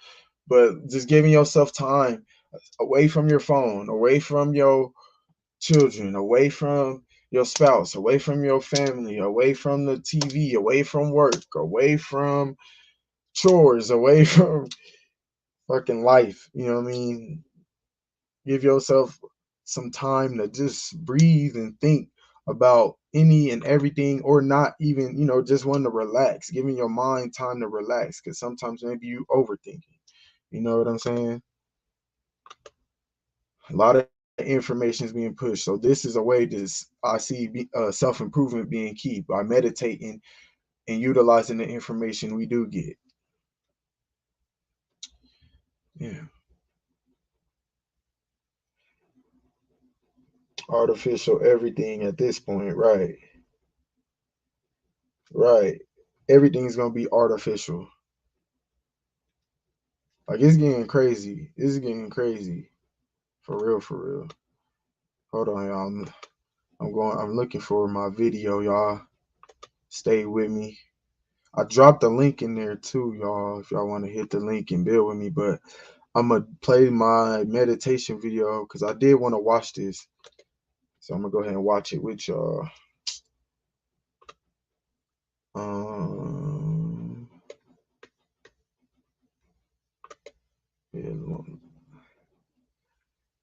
but just giving yourself time away from your phone, away from your children, away from your spouse, away from your family, away from the TV, away from work, away from chores, away from fucking life. You know what I mean? Give yourself some time to just breathe and think about any and everything, or not even, just want to relax, giving your mind time to relax, because sometimes maybe you overthinking. You know what I'm saying? A lot of information is being pushed. So this is a way I see self-improvement being key by meditating and utilizing the information we do get. Yeah. Artificial everything at this point, right? Right. Everything's gonna be artificial. Like, it's getting crazy. It's getting crazy. For real, for real. Hold on, y'all. I'm looking for my video, y'all. Stay with me. I dropped a link in there too, y'all, if y'all want to hit the link and build with me. But I'm gonna play my meditation video because I did want to watch this. So I'm gonna go ahead and watch it with y'all.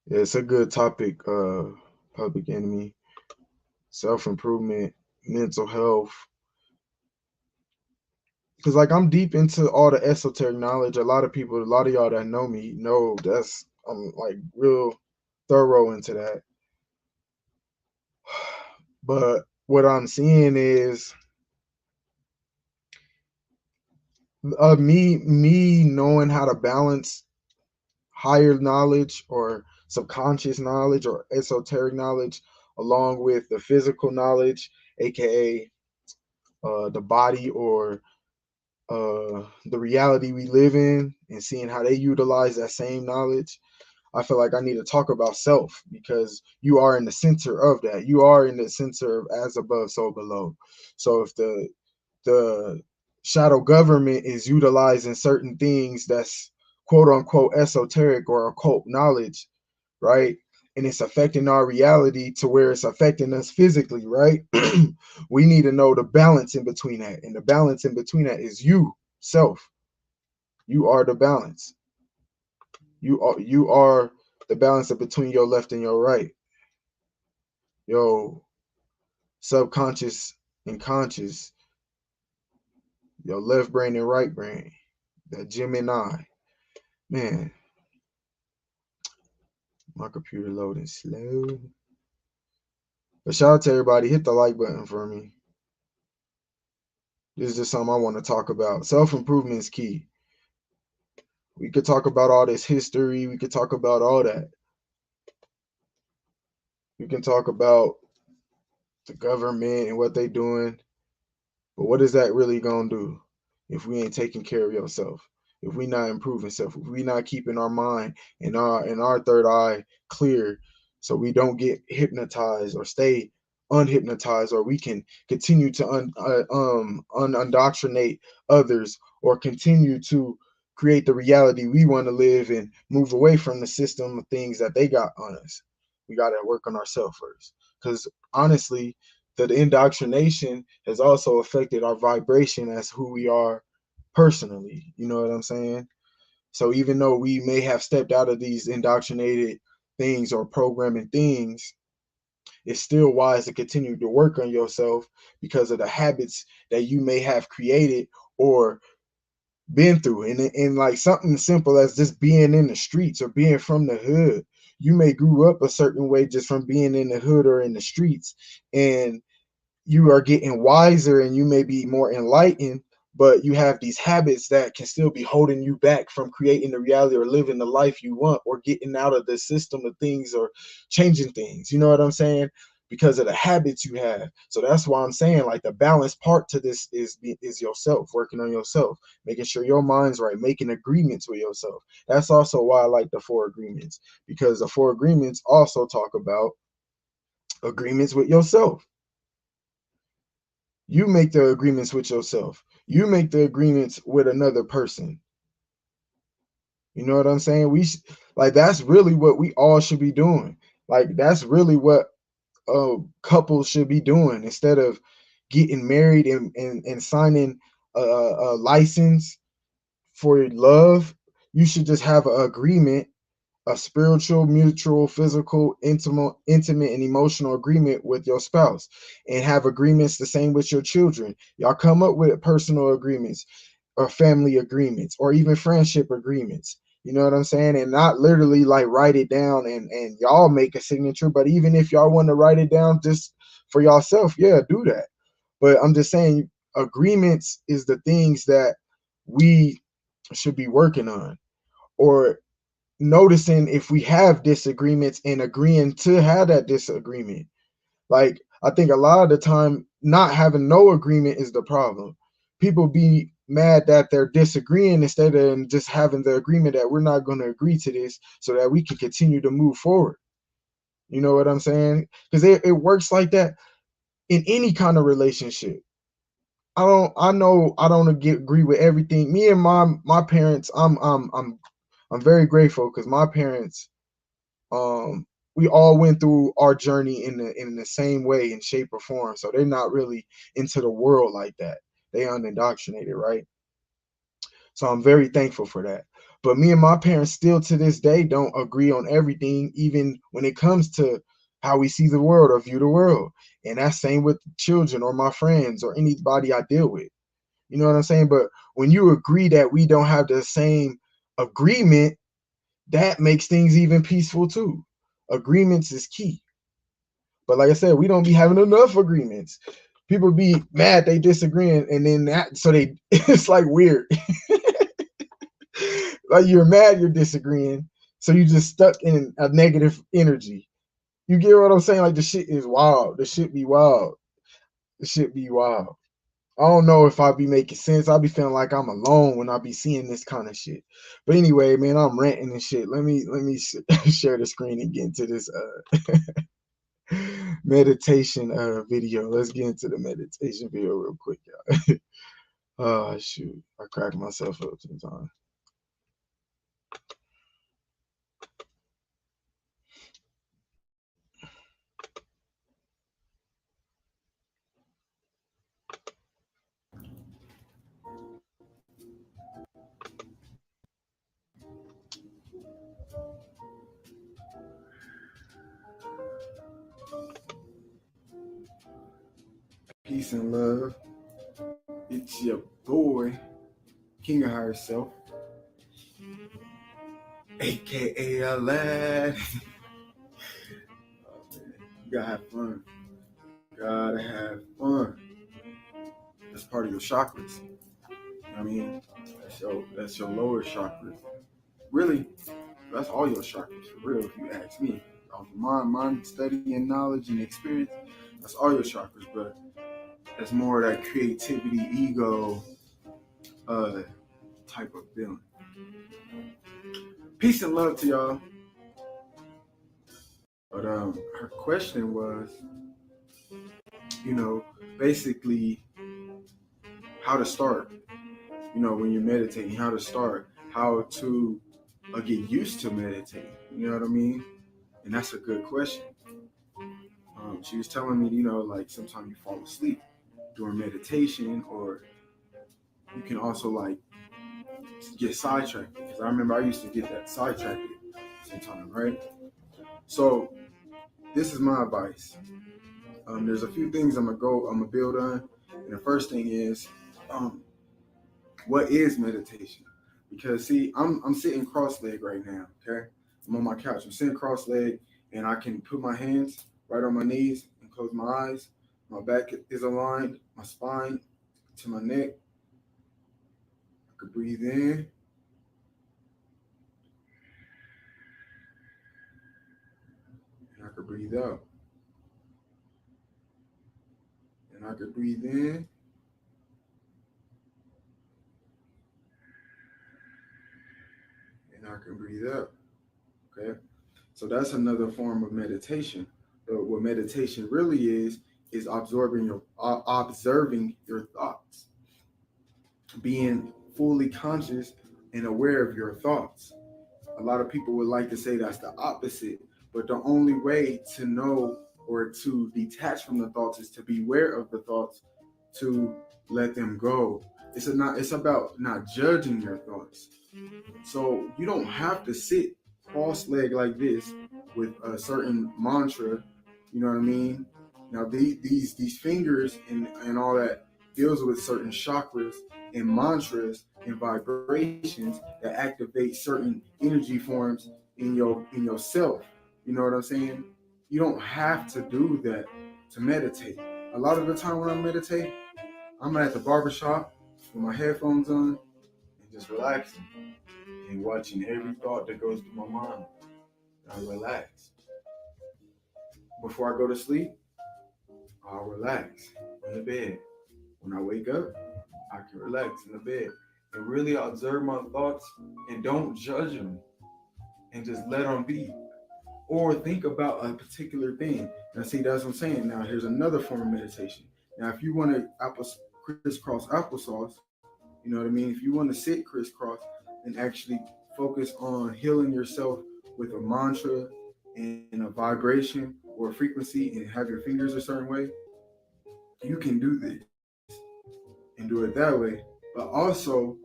Yeah, it's a good topic. Public Enemy, self-improvement, mental health. Because, like, I'm deep into all the esoteric knowledge. A lot of y'all that know me know I'm like real thorough into that. But what I'm seeing is me knowing how to balance higher knowledge or subconscious knowledge or esoteric knowledge along with the physical knowledge, aka the body, or the reality we live in, and seeing how they utilize that same knowledge. I feel like I need to talk about self, because you are in the center of that. You are in the center of as above, so below. So if the shadow government is utilizing certain things that's quote unquote esoteric or occult knowledge, right? And it's affecting our reality to where it's affecting us physically, right? We need to know the balance in between that. And the balance in between that is you, self. You are the balance. You are the balance of between your left and your right. Your subconscious and conscious, your left brain and right brain, that Gemini. Man, my computer loading slow. But shout out to everybody. Hit the like button for me. This is just something I want to talk about. Self-improvement is key. We could talk about all this history. We could talk about all that. We can talk about the government and what they doing. But what is that really going to do if we ain't taking care of yourself? If we not improving self, if we not keeping our mind and our third eye clear, so we don't get hypnotized or stay unhypnotized, or we can continue to undoctrinate others, or continue to create the reality we want to live and move away from the system of things that they got on us. We got to work on ourselves first, because honestly, the indoctrination has also affected our vibration as who we are personally. You know what I'm saying? So even though we may have stepped out of these indoctrinated things or programming things, it's still wise to continue to work on yourself because of the habits that you may have created or been through. And like something simple as just being in the streets or being from the hood. You may grew up a certain way just from being in the hood or in the streets, and you are getting wiser and you may be more enlightened, but you have these habits that can still be holding you back from creating the reality or living the life you want, or getting out of the system of things or changing things. You know what I'm saying? Because of the habits you have. So that's why I'm saying, like, the balanced part to this is yourself, working on yourself, making sure your mind's right, making agreements with yourself. That's also why I like the 4 agreements, because the 4 agreements also talk about Agreements with yourself. You make the agreements with yourself. You make the agreements with another person. You know what I'm saying? Like, that's really what we all should be doing. Like, that's really what couples should be doing, instead of getting married and signing a license for love. You should just have an agreement, a spiritual, mutual, physical, intimate, and emotional agreement with your spouse, and have agreements the same with your children. Y'all come up with personal agreements, or family agreements, or even friendship agreements. You know what I'm saying? And not literally like write it down and y'all make a signature, but even if y'all want to write it down just for yourself, yeah, do that. But I'm just saying, agreements is the things that we should be working on, or noticing if we have disagreements and agreeing to have that disagreement. Like, I think a lot of the time, not having no agreement is the problem. People be mad that they're disagreeing instead of just having the agreement that we're not going to agree to this so that we can continue to move forward. You know what I'm saying? Because it works like that in any kind of relationship. I know I don't agree with everything. Me and my parents, I'm very grateful because my parents, we all went through our journey in the same way, in shape or form. So they're not really into the world like that. They unindoctrinated, right? So I'm very thankful for that. But me and my parents still to this day don't agree on everything, even when it comes to how we see the world or view the world. And that's same with children or my friends or anybody I deal with. You know what I'm saying? But when you agree that we don't have the same agreement, that makes things even peaceful too. Agreements is key. But like I said, we don't be having enough agreements. People be mad they disagreeing, and then that so they it's like weird. Like, you're mad you're disagreeing, so you just stuck in a negative energy. You get what I'm saying? Like, the shit is wild. The shit be wild. The shit be wild. I don't know if I be making sense. I be feeling like I'm alone when I be seeing this kind of shit. But anyway, man, I'm ranting and shit. Let me share the screen and get into this meditation video. Let's get into the meditation video real quick, y'all. Oh shoot, I cracked myself up sometimes. Peace and love. It's your boy, King of Higher Self, aka Aladdin. Oh, man. You gotta have fun. Gotta have fun. That's part of your chakras. I mean, that's your lower chakras. Really, that's all your chakras for real. If you ask me, off of mind, study, and knowledge and experience, that's all your chakras. But that's more of that creativity, ego, type of feeling. Peace and love to y'all. But her question was, basically how to start. When you're meditating, how to start, how to get used to meditating. You know what I mean? And that's a good question. She was telling me, like sometimes you fall asleep during meditation, or you can also like get sidetracked. Because I remember I used to get that sidetracked sometimes, right? So this is my advice. There's a few things I'm gonna build on, and the first thing is, what is meditation? Because see, I'm sitting cross-legged right now. Okay, I'm on my couch. I'm sitting cross-legged, and I can put my hands right on my knees and close my eyes. My back is aligned, my spine to my neck. I could breathe in. And I could breathe out. And I could breathe in. And I can breathe out. Okay. So that's another form of meditation what meditation really is observing your thoughts, being fully conscious and aware of your thoughts. A lot of people would like to say that's the opposite, but the only way to know or to detach from the thoughts is to be aware of the thoughts, to let them go. It's about not judging your thoughts. So you don't have to sit cross-legged like this with a certain mantra, you know what I mean? Now these fingers and all that deals with certain chakras and mantras and vibrations that activate certain energy forms in yourself. You know what I'm saying? You don't have to do that to meditate. A lot of the time when I meditate, I'm at the barbershop with my headphones on and just relaxing and watching every thought that goes through my mind. I relax. Before I go to sleep, I'll relax in the bed. When I wake up, I can relax in the bed and really observe my thoughts and don't judge them and just let them be. Or think about a particular thing. Now, see, that's what I'm saying. Now, here's another form of meditation. Now, if you want to crisscross applesauce, you know what I mean? If you want to sit crisscross and actually focus on healing yourself with a mantra and a vibration or a frequency and have your fingers a certain way, you can do this and do it that way. But also,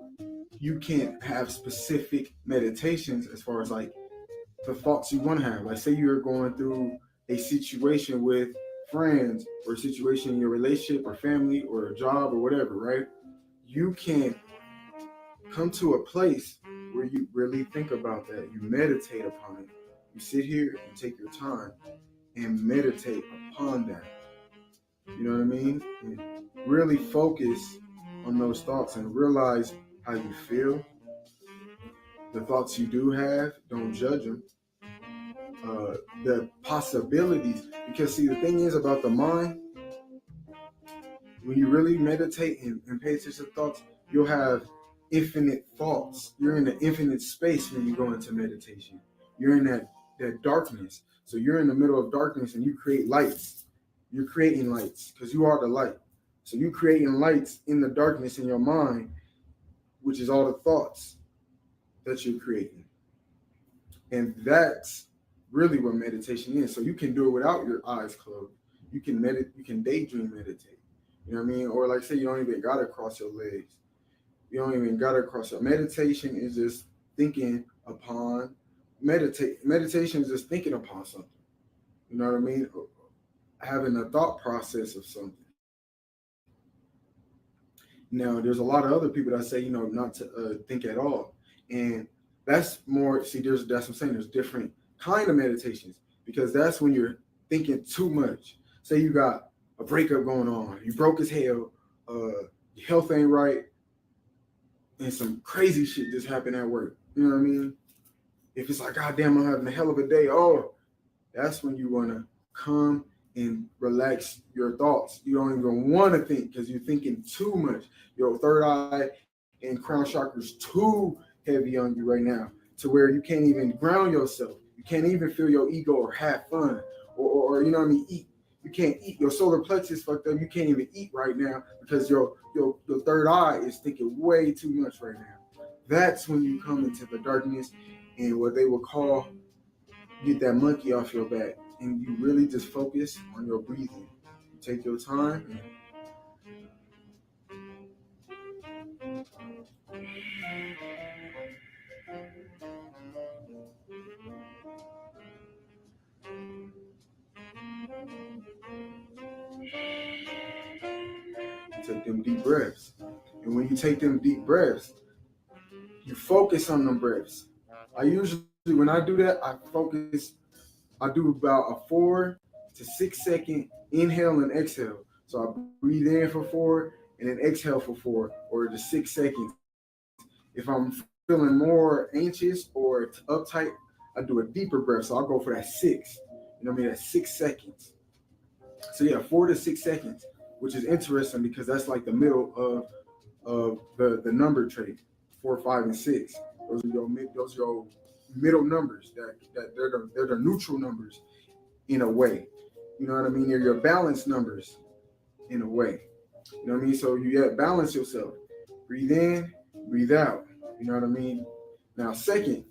you can have specific meditations as far as like the thoughts you want to have. Like, say you're going through a situation with friends or a situation in your relationship or family or a job or whatever, right? You can come to a place where you really think about that. You meditate upon it. You sit here and take your time and meditate upon that. You know what I mean? And really focus on those thoughts and realize how you feel. The thoughts you do have, don't judge them. The possibilities, because see, the thing is about the mind, when you really meditate and pay attention to thoughts, you'll have infinite thoughts. You're in an infinite space when you go into meditation. You're in that darkness. So you're in the middle of darkness and you create lights. You're creating lights because you are the light. So you're creating lights in the darkness in your mind, which is all the thoughts that you're creating. And that's really what meditation is. So you can do it without your eyes closed. You can you can daydream meditate. You know what I mean? Or like say you don't even gotta cross your legs. You don't even gotta cross your meditation is just thinking upon meditation is just thinking upon something. You know what I mean? Having a thought process of something. Now, there's a lot of other people that say, you know, not to think at all. And that's more, see, that's what I'm saying. There's different kind of meditations because that's when you're thinking too much. Say you got a breakup going on, you broke as hell, your health ain't right, and some crazy shit just happened at work. You know what I mean? If it's like, God damn, I'm having a hell of a day, that's when you want to come and relax your thoughts. You don't even want to think because you're thinking too much. Your third eye and crown chakra is too heavy on you right now to where you can't even ground yourself. You can't even feel your ego or have fun or you know what I mean, eat. You can't eat. Your solar plexus fucked up. You can't even eat right now because your third eye is thinking way too much right now. That's when you come into the darkness and what they will call get that monkey off your back. And you really just focus on your breathing. You take your time. You take them deep breaths. And when you take them deep breaths, you focus on them breaths. I usually, when I do that, I do about a 4 to 6 second inhale and exhale. So I breathe in for 4 and then exhale for 4 or to 6 seconds. If I'm feeling more anxious or uptight, I do a deeper breath. So I'll go for that 6. You know what I mean? That's 6 seconds. So yeah, 4 to 6 seconds, which is interesting because that's like the middle of the number trait, 4, 5, and 6. Those are your middle numbers. That they're the neutral numbers in a way. You know what I mean? They're your balance numbers in a way. You know what I mean? So you got to balance yourself. Breathe in, breathe out. You know what I mean? Now, second,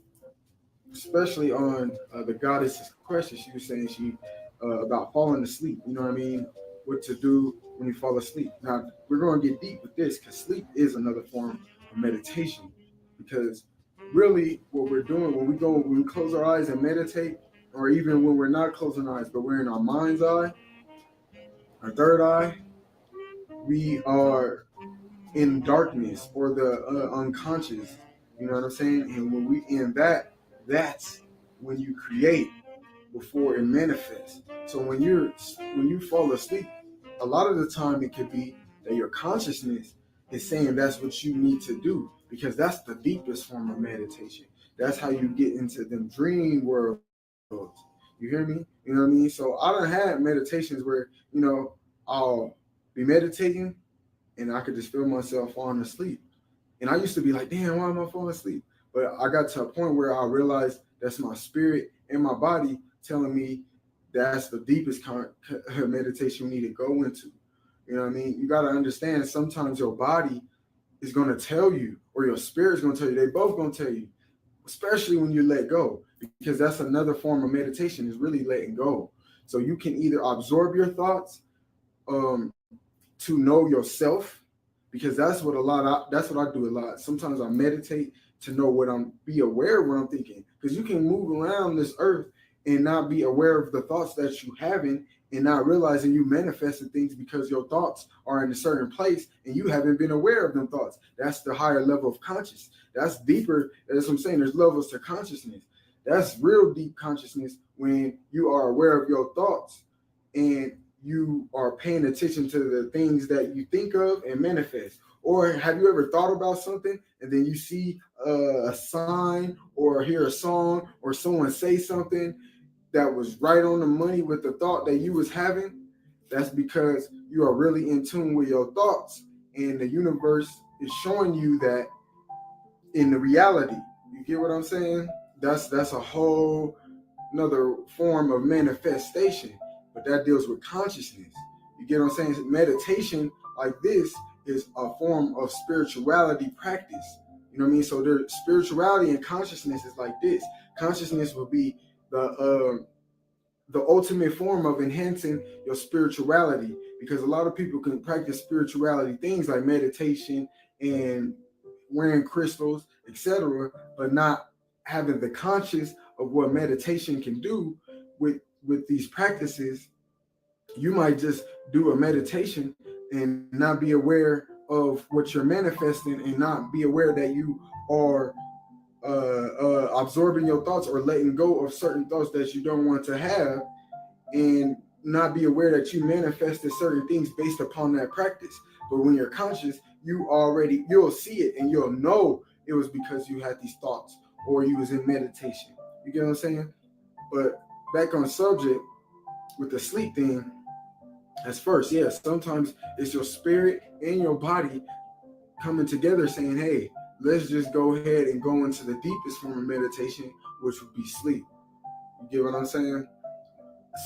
especially on the goddess's question, she was saying about falling asleep. You know what I mean? What to do when you fall asleep. Now, we're going to get deep with this because sleep is another form of meditation. Because really, what we're doing when we close our eyes and meditate, or even when we're not closing our eyes, but we're in our mind's eye, our third eye, we are in darkness or the unconscious. You know what I'm saying? And when we in that's when you create before it manifests. So when you fall asleep, a lot of the time it could be that your consciousness is saying that's what you need to do, because that's the deepest form of meditation. That's how you get into them dream worlds. You hear me? You know what I mean? So I done had meditations where, I'll be meditating and I could just feel myself falling asleep. And I used to be like, damn, why am I falling asleep? But I got to a point where I realized that's my spirit and my body telling me that's the deepest meditation we need to go into. You know what I mean? You got to understand sometimes your body is going to tell you, or your spirit's going to tell you. They both going to tell you, especially when you let go, because that's another form of meditation, is really letting go. So you can either absorb your thoughts to know yourself, because that's what I do a lot. Sometimes I meditate to know be aware of what I'm thinking, because you can move around this earth and not be aware of the thoughts that you having, and not realizing you manifesting things because your thoughts are in a certain place and you haven't been aware of them thoughts. That's the higher level of consciousness. That's deeper. That's what I'm saying. There's levels to consciousness. That's real deep consciousness, when you are aware of your thoughts and you are paying attention to the things that you think of and manifest. Or have you ever thought about something and then you see a sign or hear a song or someone say something that was right on the money with the thought that you was having? That's because you are really in tune with your thoughts, and the universe is showing you that in the reality. You get what I'm saying? That's a whole another form of manifestation, but that deals with consciousness. You get what I'm saying? Meditation like this is a form of spirituality practice. You know what I mean? So their spirituality and consciousness is like this. Consciousness will be the ultimate form of enhancing your spirituality, because a lot of people can practice spirituality things like meditation and wearing crystals, etc., but not having the conscious of what meditation can do with these practices. You might just do a meditation and not be aware of what you're manifesting, and not be aware that you are absorbing your thoughts or letting go of certain thoughts that you don't want to have, and not be aware that you manifested certain things based upon that practice. But when you're conscious, you'll see it and you'll know it was because you had these thoughts or you was in meditation. You get what I'm saying? But back on subject with the sleep thing, as first, yeah, sometimes it's your spirit and your body coming together saying, hey, let's just go ahead and go into the deepest form of meditation, which would be sleep. You get what I'm saying?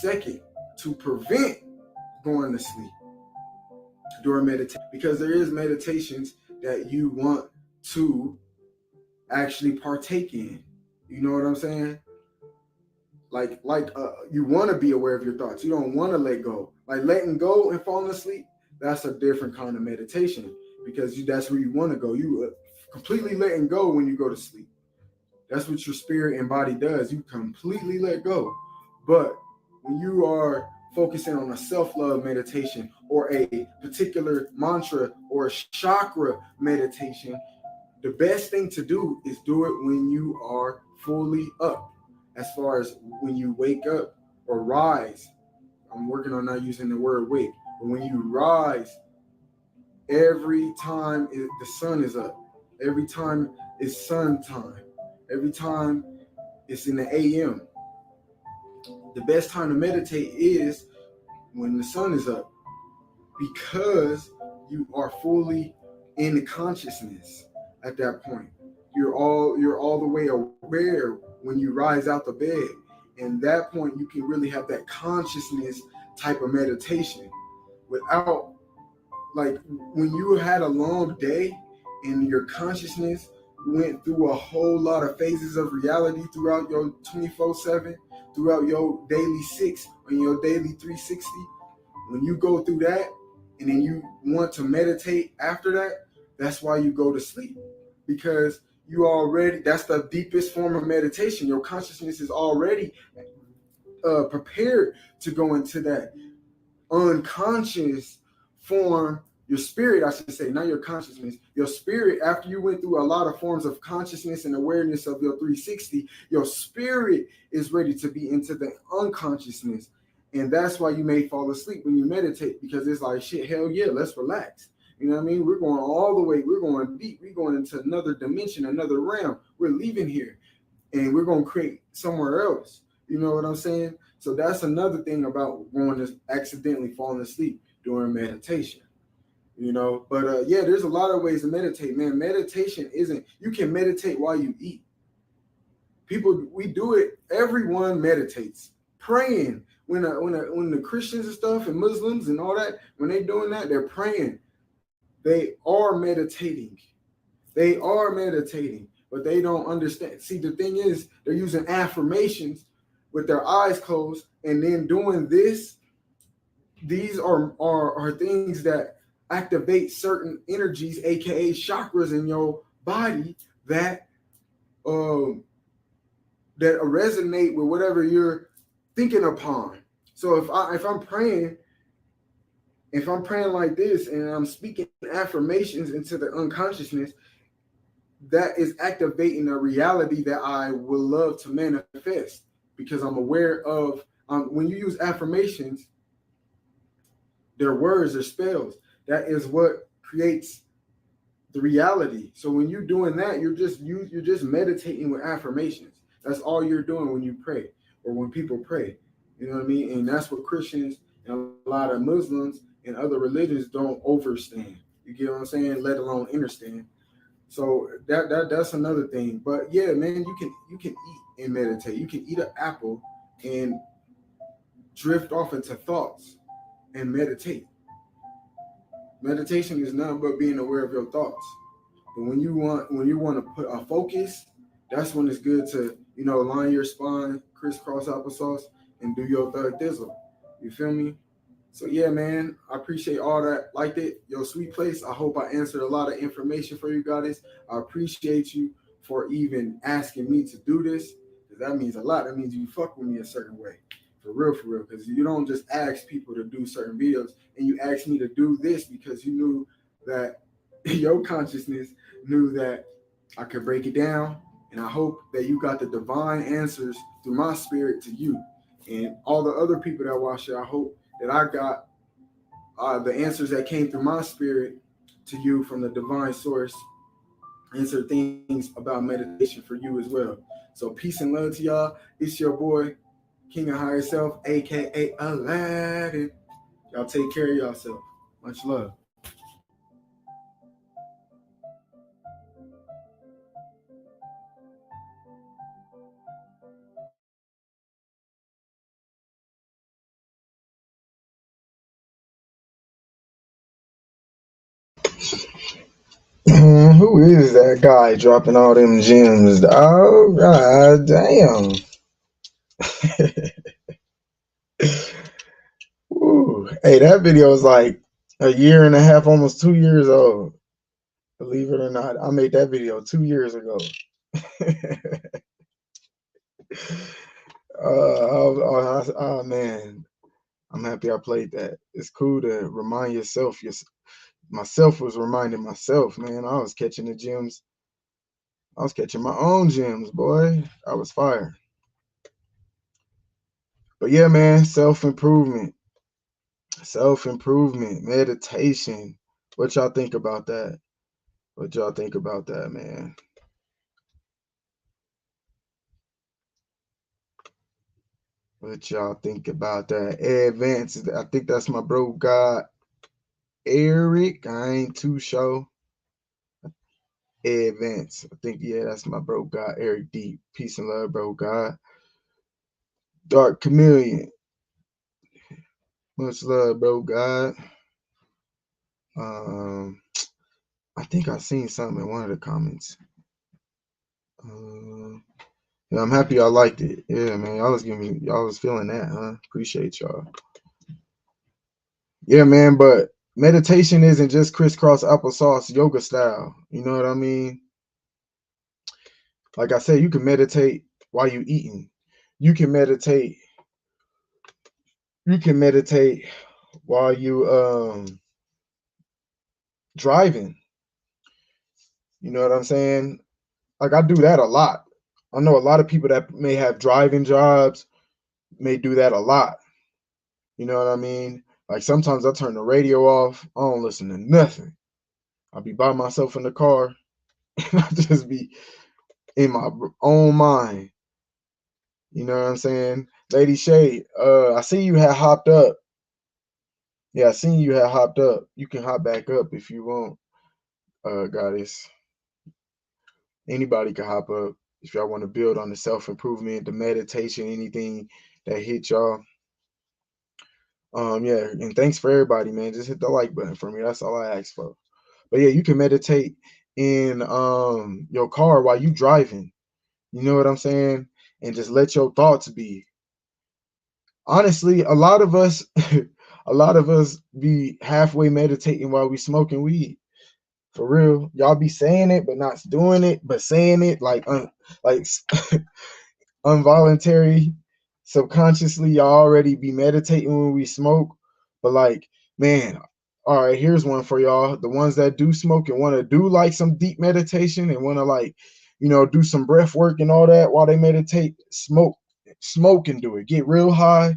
Second, to prevent going to sleep during meditation, because there is meditations that you want to actually partake in. You know what I'm saying? Like you want to be aware of your thoughts. You don't want to let go. Like letting go and falling asleep, that's a different kind of meditation, because that's where you want to go. You completely letting go when you go to sleep. That's what your spirit and body does. You completely let go. But when you are focusing on a self-love meditation or a particular mantra or chakra meditation, the best thing to do is do it when you are fully up. As far as when you wake up or rise, I'm working on not using the word wake, but when you rise, every time the sun is up, every time it's sun time, every time it's in the AM, the best time to meditate is when the sun is up, because you are fully in the consciousness at that point. You're all the way aware when you rise out the bed. And that point, you can really have that consciousness type of meditation. Without, like, when you had a long day and your consciousness went through a whole lot of phases of reality throughout your 24/7, throughout your daily 6 and your daily 360, when you go through that and then you want to meditate after that, that's why you go to sleep. Because you already, that's the deepest form of meditation. Your consciousness is already prepared to go into that unconscious form. Your spirit, I should say, not your consciousness. Your spirit, after you went through a lot of forms of consciousness and awareness of your 360, your spirit is ready to be into the unconsciousness. And that's why you may fall asleep when you meditate, because it's like, shit, hell yeah, let's relax. You know what I mean? We're going all the way. We're going deep. We're going into another dimension, another realm. We're leaving here and we're going to create somewhere else. You know what I'm saying? So that's another thing about going to accidentally falling asleep during meditation. You know, but yeah, there's a lot of ways to meditate, man. Meditation isn't, you can meditate while you eat. People, we do it. Everyone meditates. Praying. When the Christians and stuff and Muslims and all that, when they're doing that, they're praying. They are meditating. They are meditating, but they don't understand. See, the thing is, they're using affirmations with their eyes closed and then doing this. These are things that activate certain energies, aka chakras in your body that that resonate with whatever you're thinking upon. So if I'm praying like this and I'm speaking affirmations into the unconsciousness, that is activating a reality that I would love to manifest, because I'm aware of, when you use affirmations, they're words or spells. That is what creates the reality. So when you're doing that, you're just meditating with affirmations. That's all you're doing when you pray or when people pray. You know what I mean? And that's what Christians and a lot of Muslims and other religions don't understand. You get what I'm saying? Let alone understand. So that's another thing. But yeah, man, you can eat and meditate. You can eat an apple and drift off into thoughts and meditate. Meditation is nothing but being aware of your thoughts. But when you want to put a focus, that's when it's good to, you know, line your spine, crisscross applesauce, and do your thug thizzle. You feel me? So yeah, man, I appreciate all that. Liked it, your sweet place. I hope I answered a lot of information for you guys. I appreciate you for even asking me to do this, because that means a lot. That means you fuck with me a certain way. For real, because you don't just ask people to do certain videos, and you asked me to do this because you knew that your consciousness knew that I could break it down. And I hope that you got the divine answers through my spirit to you. And all the other people that watch it, I hope that I got the answers that came through my spirit to you from the divine source. Answer things about meditation for you as well. So peace and love to y'all. It's your boy, King of Higher Self, aka Aladdin. Y'all take care of yourself. Much love. Who is that guy dropping all them gems? Oh, God damn. Ooh. Hey, that video is like a year and a half, almost 2 years old. Believe it or not, I made that video 2 years ago. Oh man, I'm happy I played that. It's cool to remind yourself. Myself was reminding myself, man. I was catching the gems. I was catching my own gems, boy. I was fire. But yeah, man, self-improvement, meditation. What y'all think about that? What y'all think about that, man? What y'all think about that? Advance. I think that's my bro God Eric. I ain't too sure. Advance. I think, yeah, that's my bro God Eric Deep. Peace and love, bro God. Dark Chameleon. Much love, bro. God. Um, I think I seen something in one of the comments. Uh, yeah, I'm happy y'all liked it. Yeah, man, y'all was feeling that, huh? Appreciate y'all. Yeah, man, but meditation isn't just crisscross applesauce yoga style. You know what I mean? Like I said, you can meditate while you eating. You can meditate. You can meditate while you driving. You know what I'm saying? Like I do that a lot. I know a lot of people that may have driving jobs may do that a lot. You know what I mean? Like sometimes I turn the radio off. I don't listen to nothing. I'll be by myself in the car and I just be in my own mind. You know what I'm saying? Lady Shay, I see you had hopped up. Yeah, I seen you had hopped up. You can hop back up if you want, goddess. Anybody can hop up if y'all want to build on the self improvement, the meditation, anything that hit y'all. Yeah, and thanks for everybody, man. Just hit the like button for me. That's all I ask for. But yeah, you can meditate in your car while you driving. You know what I'm saying? And just let your thoughts be. Honestly, a lot of us a lot of us be halfway meditating while we smoking weed. For real. Y'all be saying it but not doing it, but saying it like involuntary, subconsciously, y'all already be meditating when we smoke. But like, man, all right, here's one for y'all. The ones that do smoke and want to do like some deep meditation and want to like, do some breath work and all that while they meditate, smoke and do it. Get real high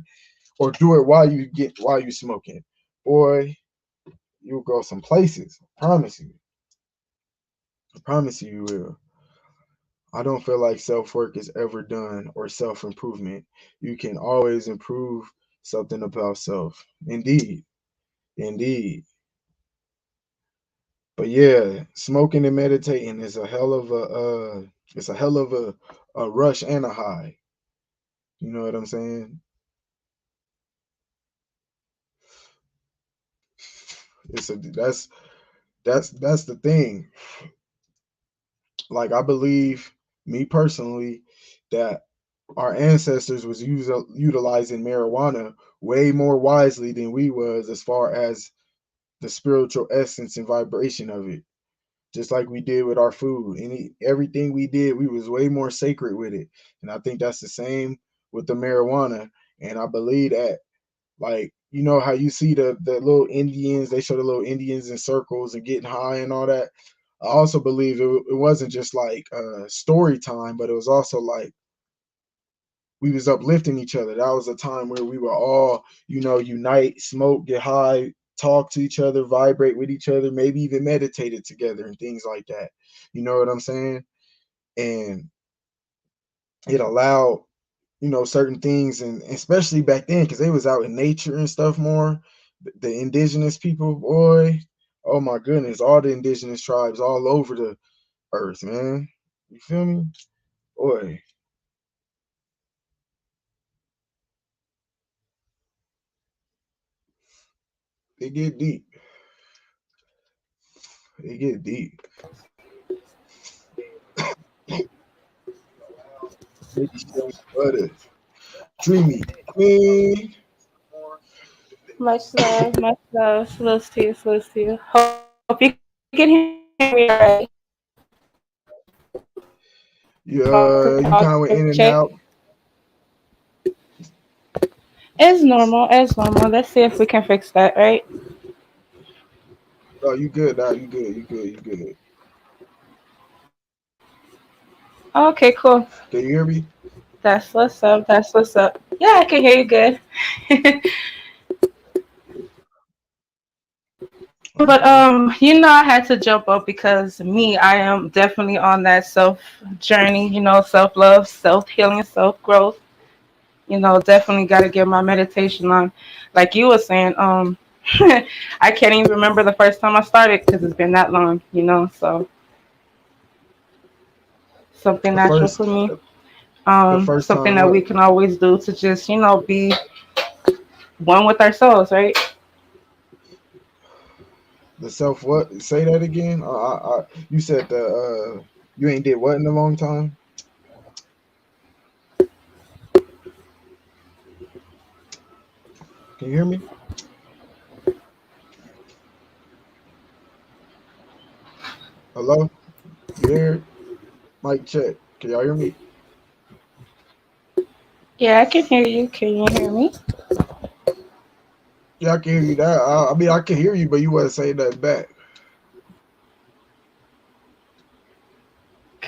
or do it while you smoking. Boy, you'll go some places. I promise you. I promise you will. I don't feel like self work is ever done or self improvement. You can always improve something about self. Indeed. Indeed. But yeah, smoking and meditating is a hell of a rush and a high. You know what I'm saying? It's a that's the thing. Like I believe, me personally, that our ancestors was utilizing marijuana way more wisely than we was as far as the spiritual essence and vibration of it. Just like we did with our food. Everything we did, we was way more sacred with it. And I think that's the same with the marijuana. And I believe that, like, you know how you see the little Indians, they show the little Indians in circles and getting high and all that. I also believe it wasn't just like story time, but it was also like we was uplifting each other. That was a time where we were all, unite, smoke, get high, talk to each other, vibrate with each other, maybe even meditated together and things like that. You know what I'm saying? And it allowed, certain things, and especially back then, because they was out in nature and stuff more. The indigenous people, boy, oh my goodness, all the indigenous tribes all over the earth, man. You feel me? Boy, it get deep. It get deep. Maybe straight butter. Dreamy Queen. Much love. Salutes to you. Hope you can hear me all right. You kind of went in and out. It's normal. It's normal. Let's see if we can fix that, right? Oh, you good, dog. You good. You good. You good. Okay, cool. Can you hear me? That's what's up. That's what's up. Yeah, I can hear you good. All But right. I had to jump up because me, I am definitely on that self journey, self love, self healing, self growth. Definitely got to get my meditation on. Like you were saying, I can't even remember the first time I started because it's been that long, so something The natural first, for me. the first Something time that what? we can always do to just, be one with our souls, right? The self what? Say that again. You said the you ain't did what in a long time. Can you hear me? Hello, you there? Mic check. Can y'all hear me? Yeah, I can hear you. Can you hear me? Yeah, I can hear you. That I mean, I can hear you, but you wasn't saying that back.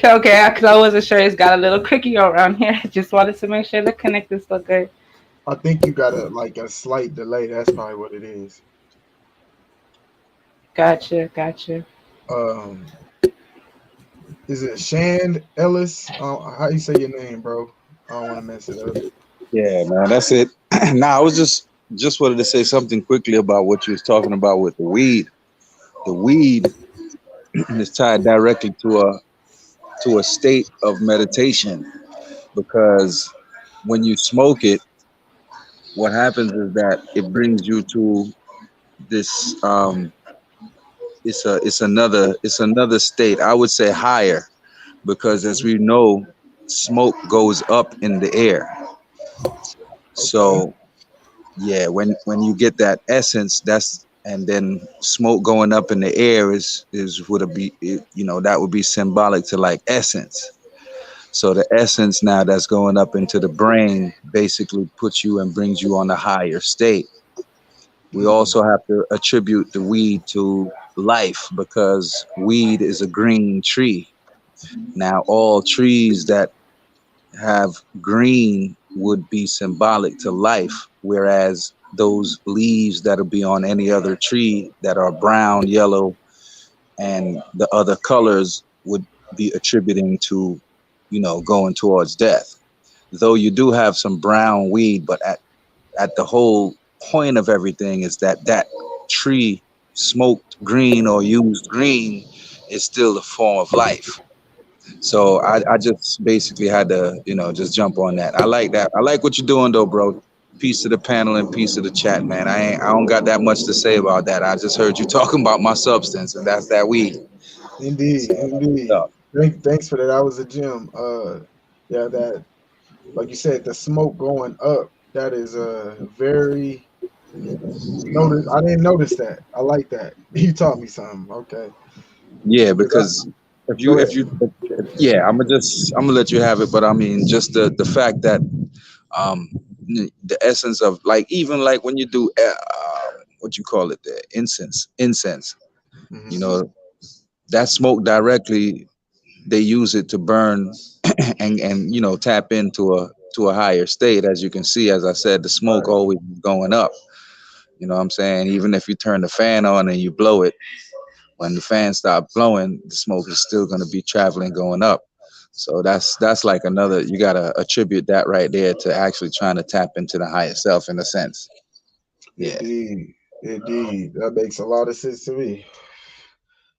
Okay, because I wasn't sure. It's got a little creaky around here. Just wanted to make sure the connection's still good. I think you got a slight delay. That's probably what it is. Gotcha, gotcha. Um, is it Shan Ellis? How you say your name, bro? I don't want to mess it up. Yeah, man, that's it. Nah, I was just wanted to say something quickly about what you was talking about with the weed. The weed is tied directly to a state of meditation because when you smoke it, what happens is that it brings you to this it's another state. I would say higher because as we know, smoke goes up in the air. Okay. So yeah, when you get that essence, that's and then smoke going up in the air is would it be that would be symbolic to like essence. So the essence now that's going up into the brain basically puts you and brings you on a higher state. We Mm, also have to attribute the weed to life because weed is a green tree. Now all trees that have green would be symbolic to life, whereas those leaves that'll be on any other tree that are brown, yellow, and the other colors would be attributing to, going towards death. Though you do have some brown weed, but at the whole point of everything is that tree smoked green or used green is still a form of life. So I just basically had to, just jump on that. I like that. I like what you're doing though, bro. Peace to the panel and peace to the chat, man. I don't got that much to say about that. I just heard you talking about my substance, and that's that weed. indeed, So that's what's indeed. up. Thanks for that. That was a gem. Yeah, that like you said, the smoke going up. That is very notice. I didn't notice that. I like that. You taught me something. Okay. Yeah, Because because go ahead. yeah, I'm gonna let you have it, but I mean, just the fact that um the essence of like even like when you do what you call it, the incense, you Hmm. know, that smoke directly they use it to burn and tap into a higher state. As you can see, as I said, the smoke Right. always going up. You know what I'm saying? Even if you turn the fan on and you blow it, when the fan stops blowing, the smoke is still going to be traveling going up. So that's like another, you got to attribute that right there to actually trying to tap into the higher self in a sense. Yeah. Indeed. Indeed. That makes a lot of sense to me.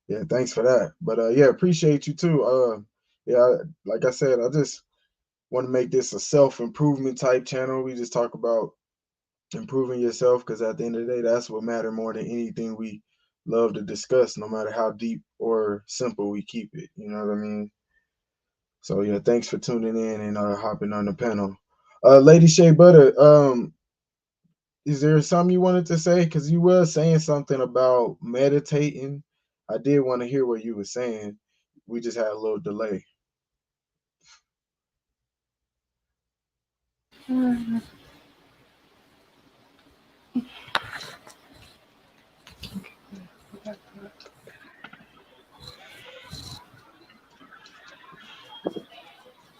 Yeah, thanks for that. But yeah, appreciate you too. Yeah, like I said, I just want to make this a self-improvement type channel. We just talk about improving yourself because at the end of the day, that's what matter more than anything we love to discuss, no matter how deep or simple we keep it. You know what I mean? So yeah, thanks for tuning in and hopping on the panel. Lady Shea Butter, is there something you wanted to say? Because you were saying something about meditating. I did want to hear what you were saying. We just had a little delay.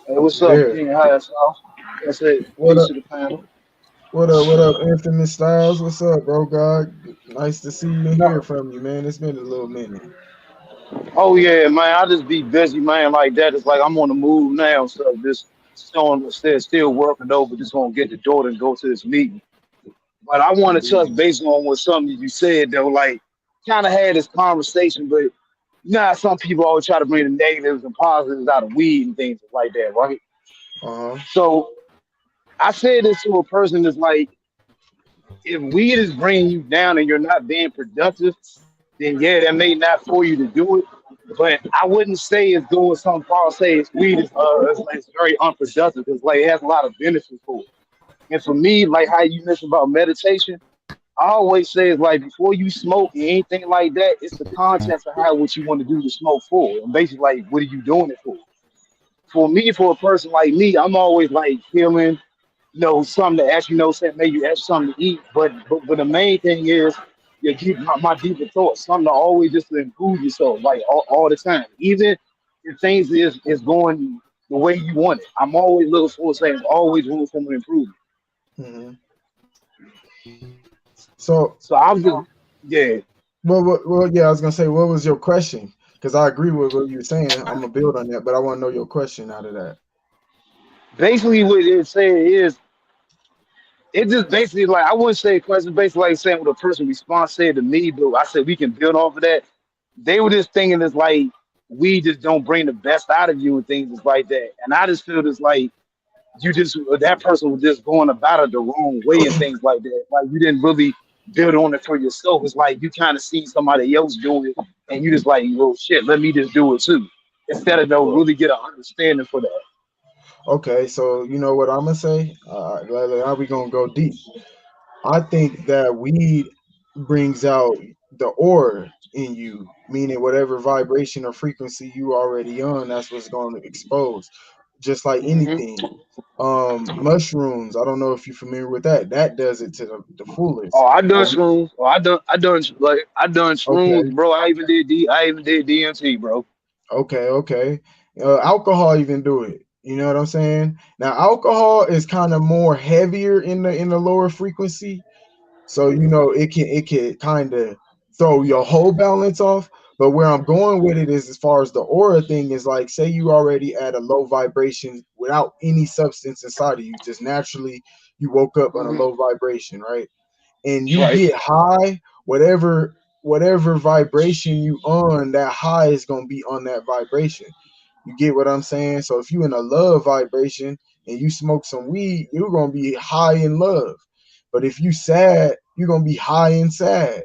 Hey, what's You up, there? King Highest House? I said, What peace up? to the panel. What up? What up, Infamous Styles? What's up, bro? God, nice to see you and hear No, from you, man. It's been a little minute. oh yeah, man, I just be busy, man, like that. It's like I'm on the move now, so just still working over, just gonna get the door and go to this meeting. But I want to touch Indeed. base on what something you said though, like kind of had this conversation, but you know how some people always try to bring the negatives and positives out of weed and things like that, right? Uh huh. So I said this to a person that's like, If weed is bringing you down and you're not being productive, then yeah, that may not for you to do it. But I wouldn't say it's doing something. Paul say it's weed is it's very unproductive because like it has a lot of benefits for it. And for me, like how you mentioned about meditation, I always say it's like before you smoke and anything like that, it's the contents of how what you want to do to smoke for. And basically, like what are you doing it for? For me, for a person like me, I'm always like feeling, something to actually say maybe you have something to eat. But the main thing is you keep my deeper thoughts, something to always just to improve yourself, like all the time. Even if things is going the way you want it. I'm always looking for saying always room for improvement. Hmm. So, So I'm just yeah. well, yeah, I was gonna say, what was your question? Because I agree with what you're saying. I'm gonna build on that, but I want to know your question out of that. Basically what it's saying is it just basically like I wouldn't say a question, basically like saying what a person response said to me, but I said we can build off of that. They were just thinking it's like we just don't bring the best out of you and things just like that. And I just feel it's like you just that person was just going about it the wrong way and things like that. Like you didn't really build on it for yourself. It's like you kind of see somebody else doing it and you just like, well shit, let me just do it too. Instead of though really get an understanding for that. Okay, so you know what I'm gonna say? Now we gonna go deep. I think that weed brings out the aura in you, meaning whatever vibration or frequency you already on, that's what's going to expose. Just like Hmm. anything. Mushrooms, I don't know if you're familiar with that. That does it to the fullest. Oh, I done But we, shrooms. Oh, I done shrooms, okay, bro. I even did DMT, bro. okay. Alcohol even do it. You know what I'm saying? Now alcohol is kind of more heavier in the lower frequency. So it can kind of throw your whole balance off. But where I'm going with it is as far as the aura thing is like, say you already at a low vibration without any substance inside of you, just naturally you woke up on a Hmm. low vibration, right? And you Right. get high, whatever vibration you on, that high is gonna be on that vibration. You get what I'm saying? So if you in a love vibration and you smoke some weed, you're gonna be high in love. But if you sad, you're gonna be high and sad.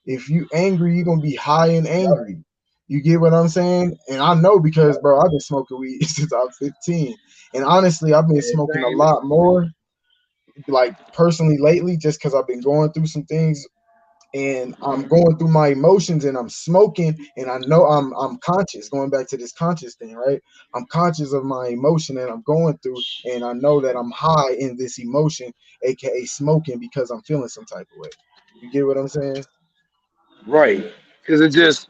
If you angry, you're gonna be high and angry. You get what I'm saying? And I know because bro, I've been smoking weed since I was 15. And honestly, I've been Yeah, smoking a same. lot more, like personally lately, just because I've been going through some things and I'm Mhm. going through my emotions and I'm smoking and I know I'm conscious, going back to this conscious thing, right? I'm conscious of my emotion and I'm going through and I know that I'm high in this emotion, aka smoking, because I'm feeling some type of way. You get what I'm saying? Right. Because it just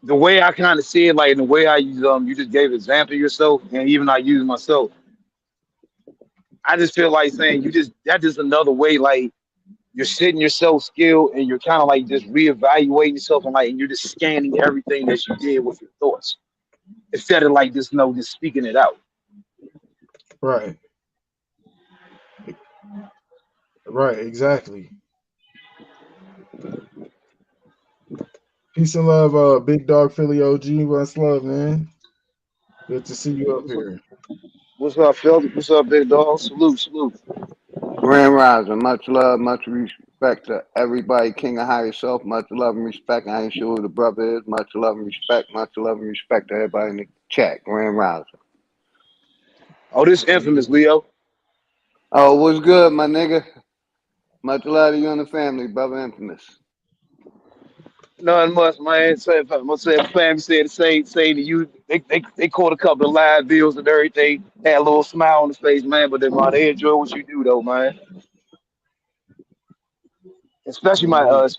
the way I kind of see it, like in the way I use you just gave example yourself, and even I use myself. I just feel like saying you just that's just another way, like you're sitting yourself skill and you're kind of like just reevaluating yourself and like and you're just scanning everything that you did with your thoughts instead of like just just speaking it out. Right. Right, exactly. Peace and love, big dog Philly OG. What's love, man? Good to see you up What's up, here. what's up, Phil? What's up, big dog? Salute, salute. Grand Rising, much love, much respect to everybody. King of Higher Self, much love and respect. I ain't sure who the brother is. Much love and respect, much love and respect to everybody in the chat. Grand Rising. Oh, this infamous Leo. Oh, what's good, my nigga? Much love to you and the family, brother Infamous. Nothing much, man. Say, family said the same to you. They caught a couple of live deals and everything. Had a little smile on his face, man. But they enjoy what you do, though, man. Indeed.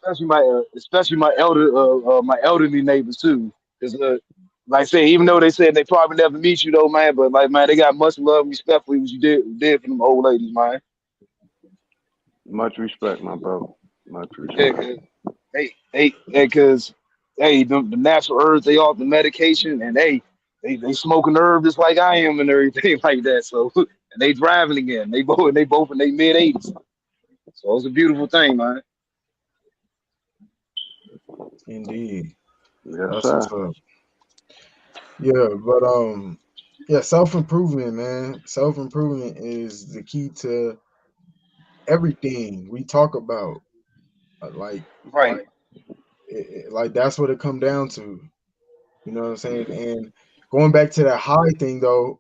Especially my elderly neighbors too. Cause like I say, even though they said they probably never meet you though, man, but like man, they got much love and respect for what you did for them old ladies, man. Much respect, my brother. Much Yeah, respect. cause cause the natural herbs they off the medication and they smoking herb just like I am and everything like that. So and they driving again. They both in their mid 80s. So it's a beautiful thing, man. Indeed. Yes, That's sir. what's up. Yeah, but yeah, self improvement, man. Self improvement is the key to everything we talk about. Like, Right. like that's what it come down to. You know what I'm saying? And going back to that high thing though,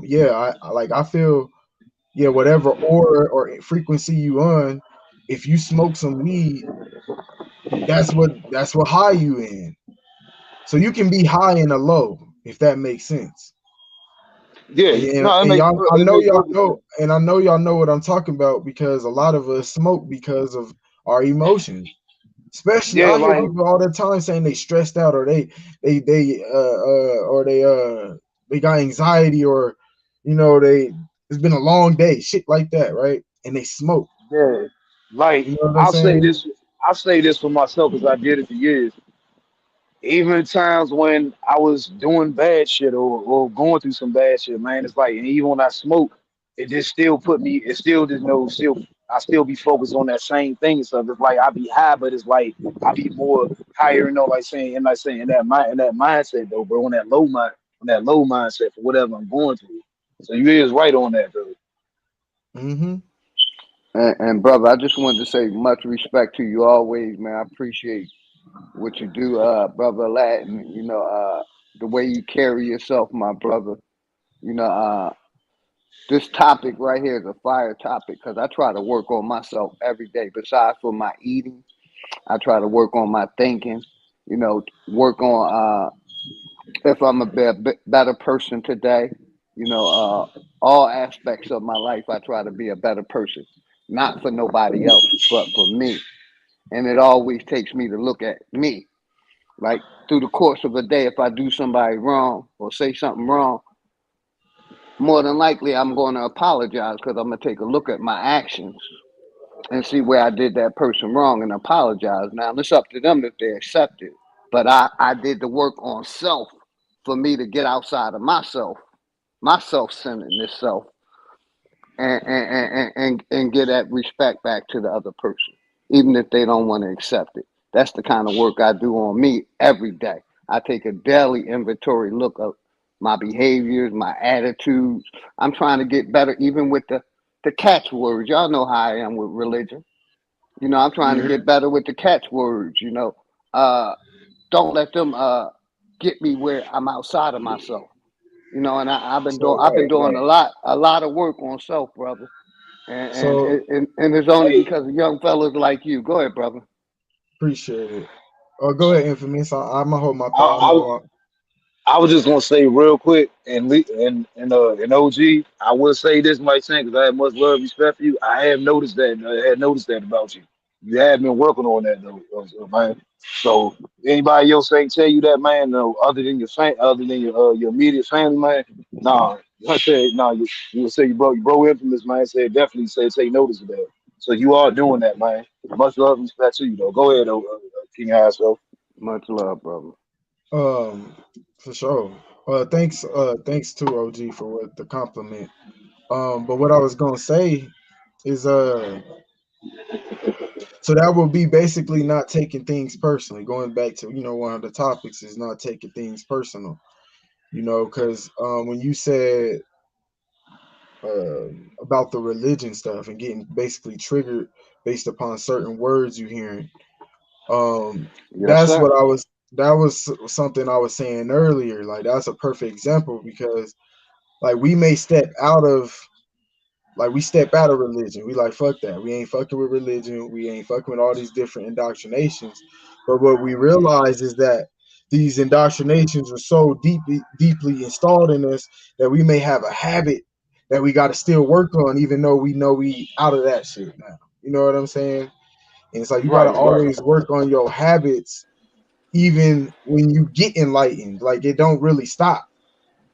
yeah, I feel, yeah, whatever aura or frequency you on, if you smoke some weed, that's what high you in. So you can be high in a low, if that makes sense. Yeah. No, And y'all, I it know makes y'all perfect know, sense. and I know y'all know what I'm talking about because a lot of us smoke because of our emotions. Especially, Yeah, I hear like people all the time saying they stressed out or they got anxiety or it's been a long day, shit like that, right? And they smoke. yeah, like You know what I'm I'll say saying? this. I'll say this for myself because I did it for years. Even times when I was doing bad shit or going through some bad shit, man, it's like, and even when I smoke, it just still put me, it still just know, still, I still be focused on that same thing. So it's like I be high, but it's like I be more higher, like saying in that mindset though, bro, on that low mindset for whatever I'm going through. So you is right on that though. Mm-hmm. And brother, I just wanted to say much respect to you always, man. I appreciate what you do, brother Latin. The way you carry yourself, my brother. You know, this topic right here is a fire topic because I try to work on myself every day. Besides for my eating, I try to work on my thinking. Work on if I'm a better person today. All aspects of my life, I try to be a better person, not for nobody else, but for me. And it always takes me to look at me. Like through the course of a day, if I do somebody wrong or say something wrong, more than likely I'm going to apologize because I'm going to take a look at my actions and see where I did that person wrong and apologize. Now it's up to them if they accept it. But I did the work on self for me to get outside of myself, my self-centeredness self, and get that respect back to the other person, even if they don't want to accept it. That's the kind of work I do on me every day. I take a daily inventory look of my behaviors, my attitudes. I'm trying to get better, even with the catchwords. Y'all know how I am with religion. I'm trying to Yeah. get better with the catchwords. Don't let them get me where I'm outside of myself. And So I've been Right, doing right. a lot of work on self, brother. And so and it's only Hey, because of young fellas like you. Go ahead, brother. appreciate it. Oh, go ahead, Infamous. I'm gonna hold my I, thought. I'm gonna I hold. I was just gonna say real quick, and OG, I will say this, Mike Saying, because I have much love, and respect for you. I have noticed that. I had noticed that about you. You have been working on that though, man. So anybody else ain't tell you that, man? No, other than your immediate family, man. Nah, I said nah. You will say your bro, infamous, man. Said definitely say take notice of that. So you are doing that, man. Much love and respect to you, though. Go ahead, King Hassel. Much love, brother. For sure. Thanks to OG for what the compliment. But what I was gonna say is so that will be basically not taking things personally. Going back to one of the topics is not taking things personal. Because when you said about the religion stuff and getting basically triggered based upon certain words you hearing, Yes, that's sir. what I was. That was something I was saying earlier. Like that's a perfect example because like we step out of religion. We like fuck that. We ain't fucking with religion. We ain't fucking with all these different indoctrinations. But what we realize is that these indoctrinations are so deeply installed in us that we may have a habit that we got to still work on, even though we know we out of that shit now. You know what I'm saying? And it's like you got to Right, right. always work on your habits, even when you get enlightened. Like it don't really stop.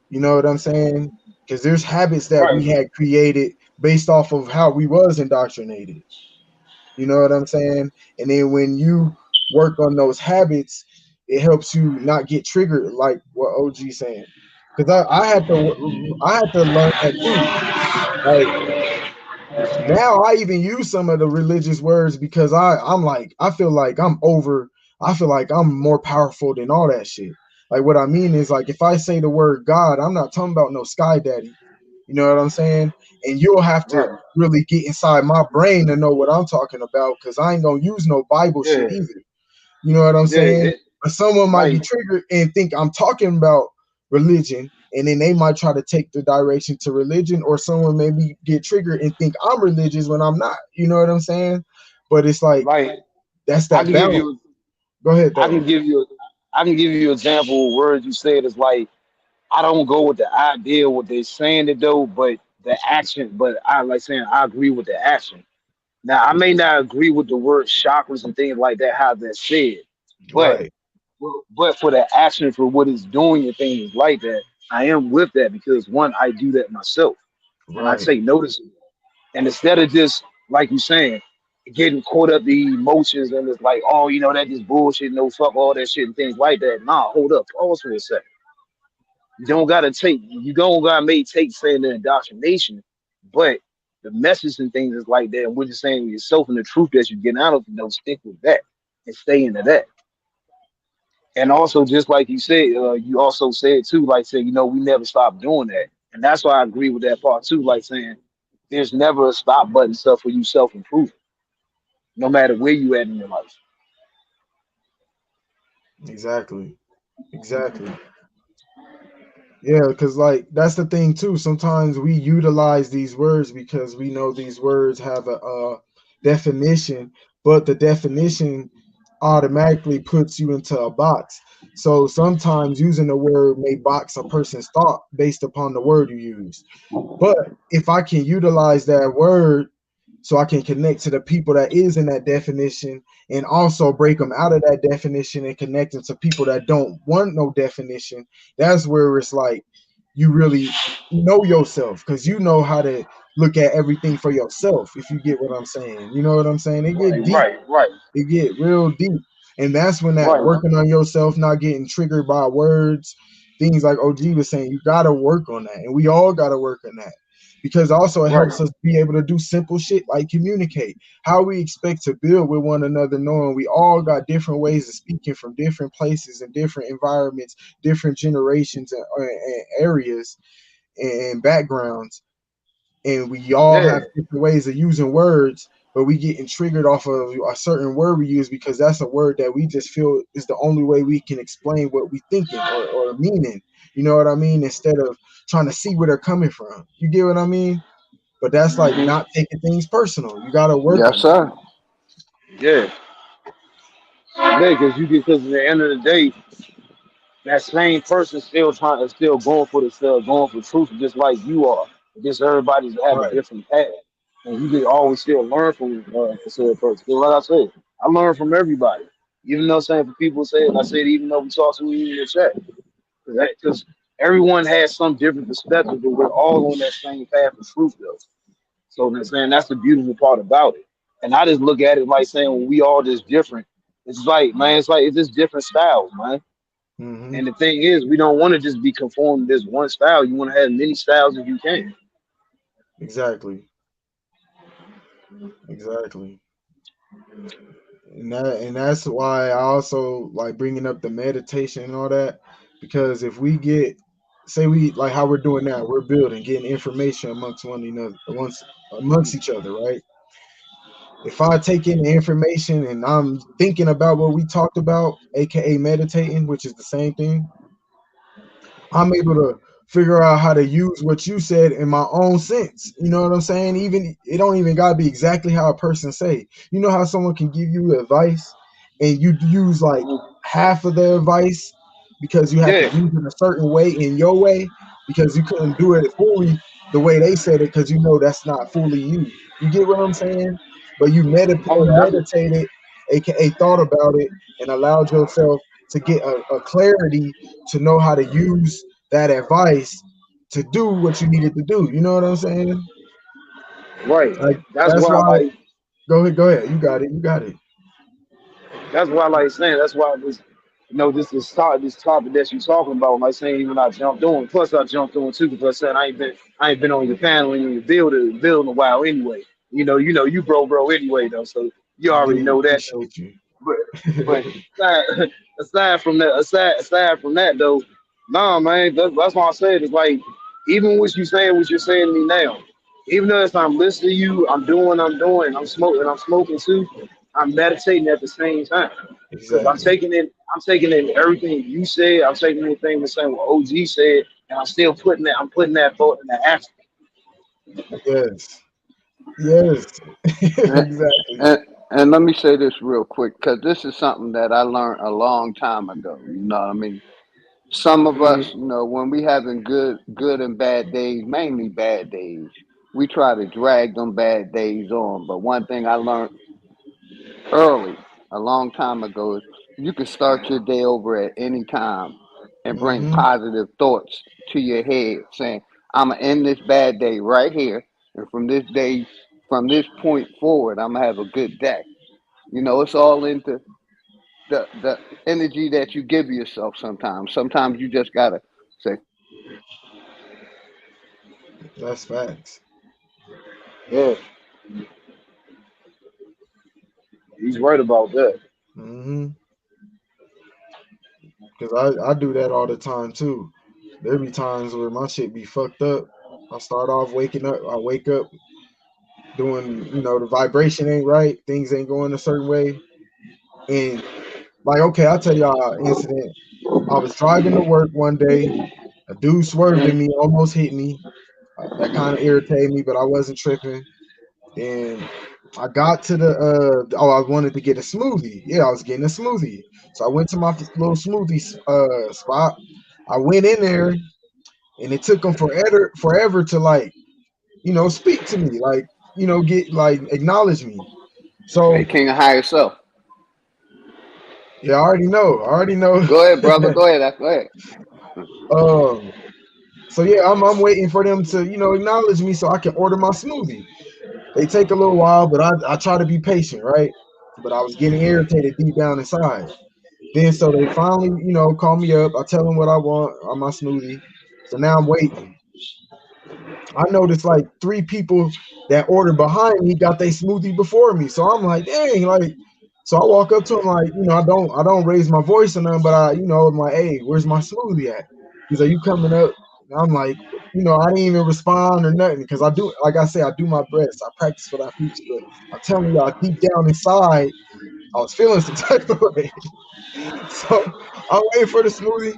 You know what I'm saying? Because there's habits that we Right. had created based off of how we was indoctrinated. You know what I'm saying? And then when you work on those habits, it helps you not get triggered, like what OG saying. Because I had to learn that too. Like now, I even use some of the religious words because I'm like I feel like I'm more powerful than all that shit. Like what I mean is like if I say the word God, I'm not talking about no sky daddy. You know what I'm saying? And you'll have to Right. really get inside my brain to know what I'm talking about, because I ain't gonna use no Bible Yeah. shit either. You know what I'm Yeah. saying? But someone might be Like, triggered and think I'm talking about religion, and then they might try to take the direction to religion, or someone maybe get triggered and think I'm religious when I'm not. You know what I'm saying? But it's like that's I that can give balance. you, Go ahead I though. can give you, I can give you an example of words you said is like, I don't go with the idea what they're saying to do, but the action. But I like saying I agree with the action. Now I may not agree with the word chakras and things like that, how that's said, but Right, but for the action for what it's doing and things like that, I am with that because one, I do that myself and I right, take notice of it. And instead of just like you saying, getting caught up the emotions and it's like, oh, that just bullshit, no fuck all that shit and things like that. Nah, hold up, pause for a second. You don't gotta may take saying the indoctrination, but the message and things is like that. And we're just saying yourself and the truth that you get out of it, don't stick with that and stay into that. And also, just like you said, you also said too, like say, we never stop doing that. And that's why I agree with that part too, like saying there's never a stop button stuff for you self improvement, no matter where you at in your life. exactly, exactly. Yeah, because like that's the thing too. Sometimes we utilize these words because we know these words have a definition, but the definition automatically puts you into a box. So sometimes using the word may box a person's thought based upon the word you use. But if I can utilize that word so I can connect to the people that is in that definition, and also break them out of that definition and connect them to people that don't want no definition, that's where it's like you really know yourself, because you know how to look at everything for yourself, if you get what I'm saying. You know what I'm saying? It get Right, deep. right, right, It get real deep. And that's when that right, working on yourself, not getting triggered by words, things like OG was saying, you gotta work on that. And we all gotta work on that. Because also it right. helps us be able to do simple shit like communicate. How we expect to build with one another, knowing we all got different ways of speaking from different places and different environments, different generations and areas and backgrounds, and we all Yeah, have different ways of using words, but we getting triggered off of a certain word we use because that's a word that we just feel is the only way we can explain what we thinking or meaning. You know what I mean? Instead of trying to see where they're coming from. You get what I mean? But that's like not taking things personal. You gotta work Yes, on that. sir. yeah, yeah. Because at the end of the day, that same person still going for the still going for truth, just like you are. Just everybody's have a Right. different path, and you can always still learn from the said person. 'Cause like I said, I learn from everybody. Even though saying for people say it, I said even though we talk to you in the chat, because everyone has some different perspective, but we're all on that same path of truth, though. So that's saying that's the beautiful part about it. And I just look at it like saying well, we all just different. It's like man, it's just different styles, man. Hmm. And the thing is, we don't want to just be conformed to this one style. You want to have many styles if you can. Exactly. Exactly. And that's why I also like bringing up the meditation and all that, because if we get, say we like how we're doing now, we're building, getting information amongst one another, once amongst each other, right? If I take in the information and I'm thinking about what we talked about, aka meditating, which is the same thing, I'm able to figure out how to use what you said in my own sense. You know what I'm saying? Even it don't even gotta be exactly how a person say. You know how someone can give you advice and you use like half of the advice because you have to Yeah, use it a certain way in your way because you couldn't do it fully the way they said it because you know that's not fully you. You get what I'm saying? But oh, you yeah, meditated, aka thought about it, and allowed yourself to get a clarity to know how to use that advice to do what you needed to do. You know what I'm saying? right. Like That's that's why, why. like, Go ahead, go ahead. You got it. You got it. that's why, like, saying that's why this, this topic that you're talking about, like saying even I jumped on. Plus, I jumped on too because saying I ain't been on your panel and your building a while anyway. You bro anyway though, so you already Yeah, know that though. appreciate you. But but aside from that though, nah, man, that's why I said it's like Even what you're saying to me now. Even though if I'm listening to you, I'm doing what I'm doing, I'm smoking too, I'm meditating at the same time. Because Exactly. I'm taking in everything you said, I'm taking in things the same what OG said, and I'm putting that thought in the action. Yes. Yes. And, Exactly. and let me say this real quick, because this is something that I learned a long time ago. You know what I mean? Some of Hmm. us, when we having good and bad days, mainly bad days, we try to drag them bad days on. But one thing I learned early, a long time ago, is you can start your day over at any time and bring Mm-hmm. positive thoughts to your head, saying, "I'm gonna end this bad day right here, and from this point forward, I'm gonna have a good day." It's all into the energy that you give yourself. Sometimes you just gotta say, That's facts. Yeah, he's right about that. Mm-hmm. Because I do that all the time too. There be times where my shit be fucked up. I start off waking up. I wake up doing, the vibration ain't right. Things ain't going a certain way. And like, okay, I'll tell y'all an incident. I was driving to work one day. A dude swerved in me, almost hit me. That kind of irritated me, but I wasn't tripping. Then I got to I wanted to get a smoothie. Yeah, I was getting a smoothie. So I went to my little smoothie spot. I went in there and it took them forever to like, speak to me, like, get like acknowledge me. "Hey, So King of Higher Self, yeah, I already know. I already know. go ahead, brother, go ahead, go ahead." um so yeah, I'm waiting for them to, acknowledge me so I can order my smoothie. They take a little while, but I try to be patient, right? But I was getting irritated deep down inside. Then so they finally, call me up. I tell them what I want on my smoothie. So now I'm waiting. I noticed like three people that ordered behind me got their smoothie before me. So I'm like, dang, like, so I walk up to him like, I don't raise my voice or nothing, but I'm like, hey, where's my smoothie at? He's like, you coming up? And I'm like, I didn't even respond or nothing because I do, like I say, I do my best. I practice what I preach, but I'm telling y'all, deep down inside, I was feeling some type of way. So I'm waiting for the smoothie.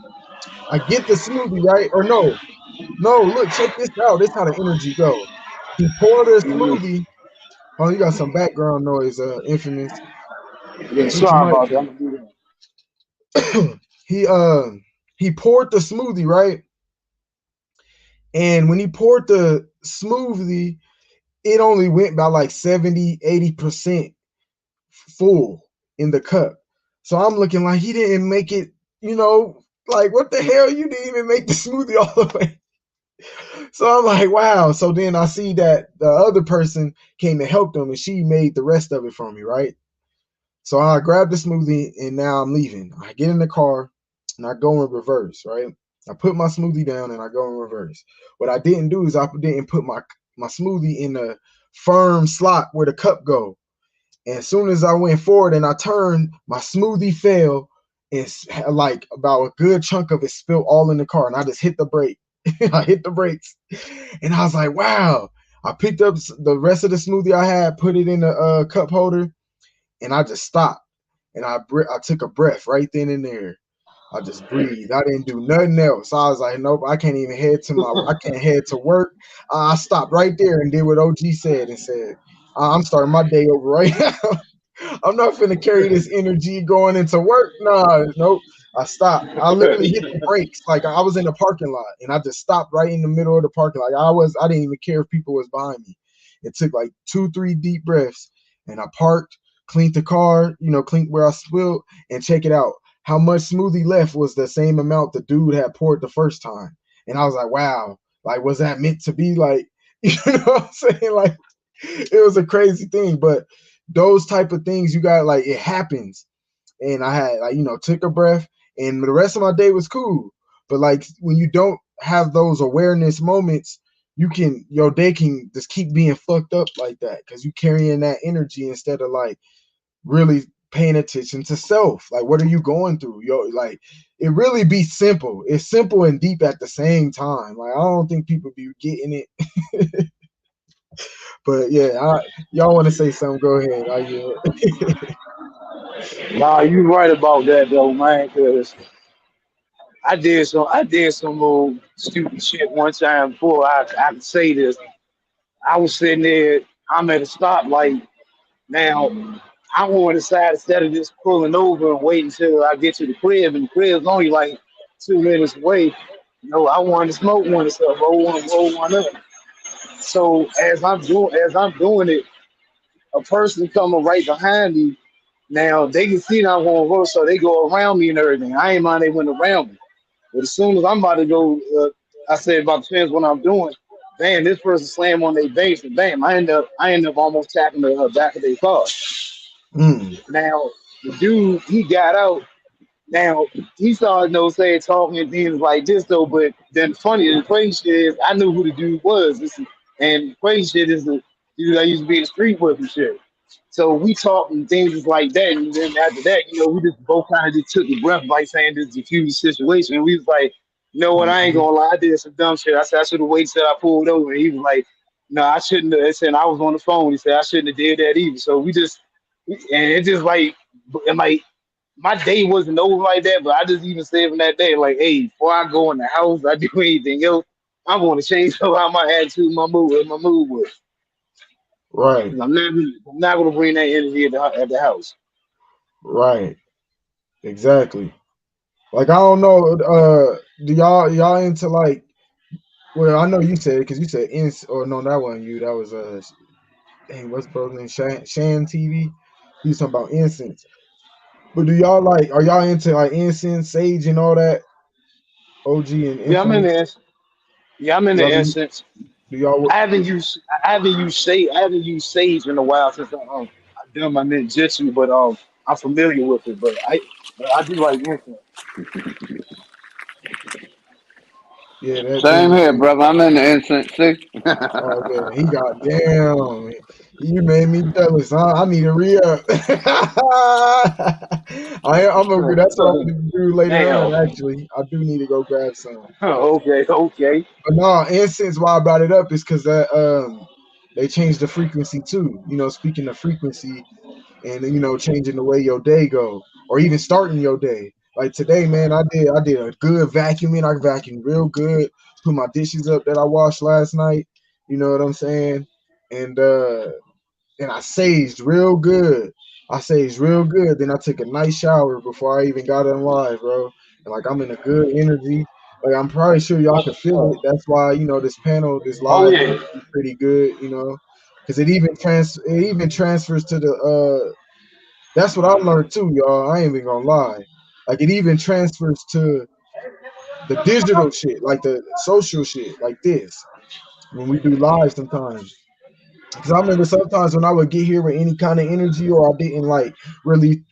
I get the smoothie, right? Or no, look, check this out. This how the energy go. He poured a Hmm. smoothie. Oh, you got some background noise, Infamous. Yeah, Mute your sorry mic, about that. I'm King. gonna do that. he he poured the smoothie, right? And when he poured the smoothie, it only went by like 70-80% full in the cup. So I'm looking like he didn't make it, like what the hell? You didn't even make the smoothie all the way. So I'm like, wow. So then I see that the other person came to help them and she made the rest of it for me, right? So I grab the smoothie and now I'm leaving. I get in the car and I go in reverse, right? I put my smoothie down and I go in reverse. What I didn't do is I didn't put my smoothie in the firm slot where the cup go. And as soon as I went forward and I turned, my smoothie fell and like about a good chunk of it spilled all in the car. And I just hit the brake. I hit the brakes. And I was like, wow. I picked up the rest of the smoothie I had, put it in the cup holder, and I just stopped. And I took a breath right then and there. I just breathed. I didn't do nothing else. I was like, nope, I can't even I can't head to work. I stopped right there and did what OG said and said, I'm starting my day over right now. I'm not finna carry this energy going into work. Nah, nope. I stopped. I literally hit the brakes. Like I was in the parking lot and I just stopped right in the middle of the parking lot. I didn't even care if people was behind me. It took like 2-3 deep breaths and I parked, cleaned the car, cleaned where I spilled, and check it out. How much smoothie left was the same amount the dude had poured the first time. And I was like, wow, like was that meant to be? Like, you know what I'm saying? Like it was a crazy thing. But those type of things, you got like it happens. And I had like, took a breath and the rest of my day was cool. But like when you don't have those awareness moments, your day can just keep being fucked up like that because you carrying that energy instead of like really paying attention to self. Like, what are you going through? Like, it really be simple. It's simple and deep at the same time. Like, I don't think people be getting it. But yeah, y'all want to say something? Go ahead. Nah, you right about that though, man. Cause I did some little stupid shit one time before I could say this. I was sitting there. I'm at a stoplight now. I want to decide instead of just pulling over and waiting until I get to the crib, and the crib's only like 2 minutes away. I wanted to smoke one and stuff, roll one up. So as I'm doing it, a person coming right behind me. Now they can see that I'm going to roll, so they go around me and everything. I ain't mind they went around me, but as soon as I'm about to go, I said about depends what I'm doing. Bam, this person slammed on their base, and bam, I end up almost tapping the back of their car. Now the dude he got out. Now he started saying talking and things like this though. But then the crazy shit is I knew who the dude was. And the crazy shit is the dude I used to be in the street with and shit. So we talked and things like that. And then after that, we just both kind of just took a breath by saying this diffused situation. And we was like, you know what, I ain't gonna lie, I did some dumb shit. I said I should have waited till I pulled over. And he was like, no, I shouldn't have. He said I was on the phone. He said I shouldn't have did that either. So and it just like my day wasn't over like that, but I just even said from that day, like, hey, before I go in the house, I do anything else, I'm going to change up how my attitude, my mood was. Right. I'm not going to bring that energy at the house. Right. Exactly. Like, I don't know. Do y'all into like? Well, I know you said it because you said or no, that wasn't you. That was dang, what's brother name? Shan TV. He was talking about incense. But do y'all are y'all into like incense, sage, and all that? OG and Yeah, I'm in influence. I'm in the incense. Do y'all? I haven't used sage in a while since I've done my ninjutsu, but I'm familiar with it. But I do like incense. Yeah, that Same thing. here, brother. I'm in the incense. See? Oh yeah, he got damn. You made me jealous, huh? I need to re-up. I'm gonna do. That's what I'm gonna do later on. Damn. Actually, I do need to go grab some. Okay. But no, incense. Why I brought it up is because that they changed the frequency too. Speaking of frequency, and changing the way your day go, or even starting your day. Like today, man, I did a good vacuuming. I vacuumed real good. Put my dishes up that I washed last night. You know what I'm saying? And I saged real good. Then I took a nice shower before I even got on live, bro. And like I'm in a good energy. Like I'm probably sure y'all can feel it. That's why this panel, this Oh live yeah. is pretty good. Because it even transfers to the that's what I learned too, y'all. I ain't even gonna lie. Like it even transfers to the digital shit, like the social shit, like this. When we do live sometimes. Because I remember sometimes when I would get here with any kind of energy or I didn't like really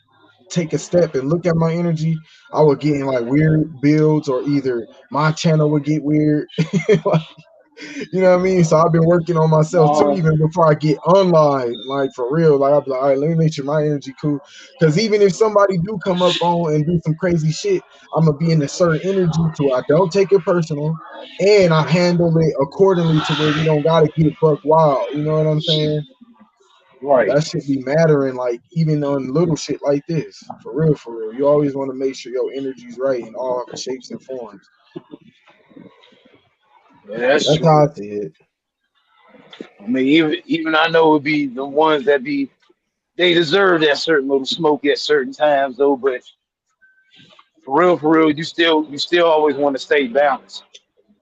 take a step and look at my energy, I would get in like weird builds or either my channel would get weird. Like, you know what I mean? So I've been working on myself too, even before I get online, like for real. Like I'll be like, all right, let me make sure my energy cool. Because even if somebody do come up on and do some crazy shit, I'm gonna be in a certain energy to where I don't take it personal and I handle it accordingly to where we don't gotta get buck wild. You know what I'm saying? Right. That should be mattering, like even on little shit like this. For real, for real. You always want to make sure your energy's right in all shapes and forms. Yeah, that's That's true. how I see it. I mean, even I know it'd be the ones that they deserve that certain little smoke at certain times though. But for real, you still always want to stay balanced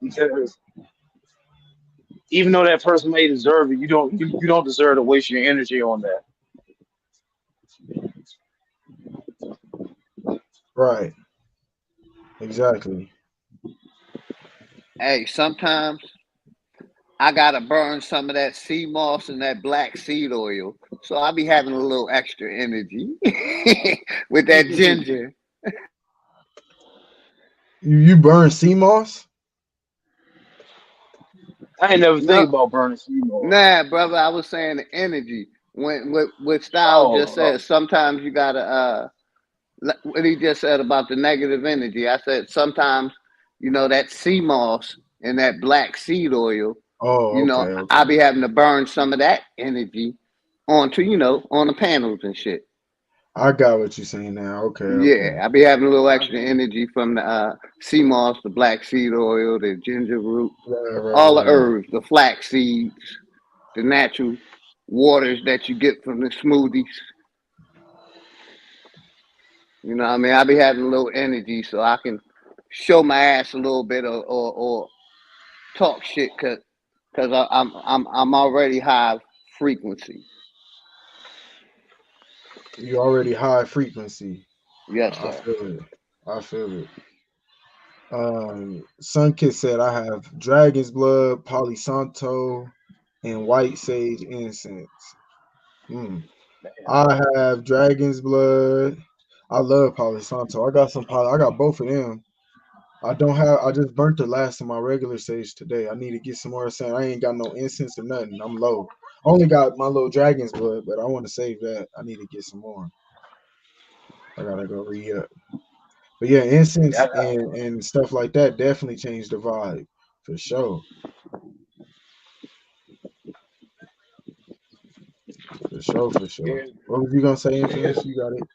because even though that person may deserve it, you don't deserve to waste your energy on that. Right. Exactly. Hey, sometimes I gotta burn some of that sea moss and that black seed oil, so I'll be having a little extra energy with that ginger. You burn sea moss? I ain't never No, think about burning sea moss. nah, brother. I was saying the energy. when what Styles just Oh, said, sometimes you gotta what he just said about the negative energy. I said sometimes, that sea moss and that black seed oil, Oh, okay, I okay. be having to burn some of that energy onto, on the panels and shit. I got what you're saying now. Okay, okay. Yeah, I be having a little extra energy from the sea moss, the black seed oil, the ginger root, Right, right, all the right. herbs, the flax seeds, the natural waters that you get from the smoothies. You know what I mean? I be having a little energy so I can show my ass a little bit or talk shit cause I'm already high frequency. You already high frequency. Yes, I sir. feel it. I feel it. Sunkist said I have dragon's blood, Palisanto, and white sage incense. Mm. I have dragon's blood. I love Palisanto. I got some I got both of them. I don't have. I just burnt the last of my regular sage today. I need to get some more. Saying I ain't got no incense or nothing. I'm low. Only got my little dragon's blood, but I want to save that. I need to get some more. I gotta go re up. But yeah, incense yeah, and stuff like that definitely changed the vibe for sure. For sure, for sure. yeah, What was you gonna say, yeah. Infamous? You got it.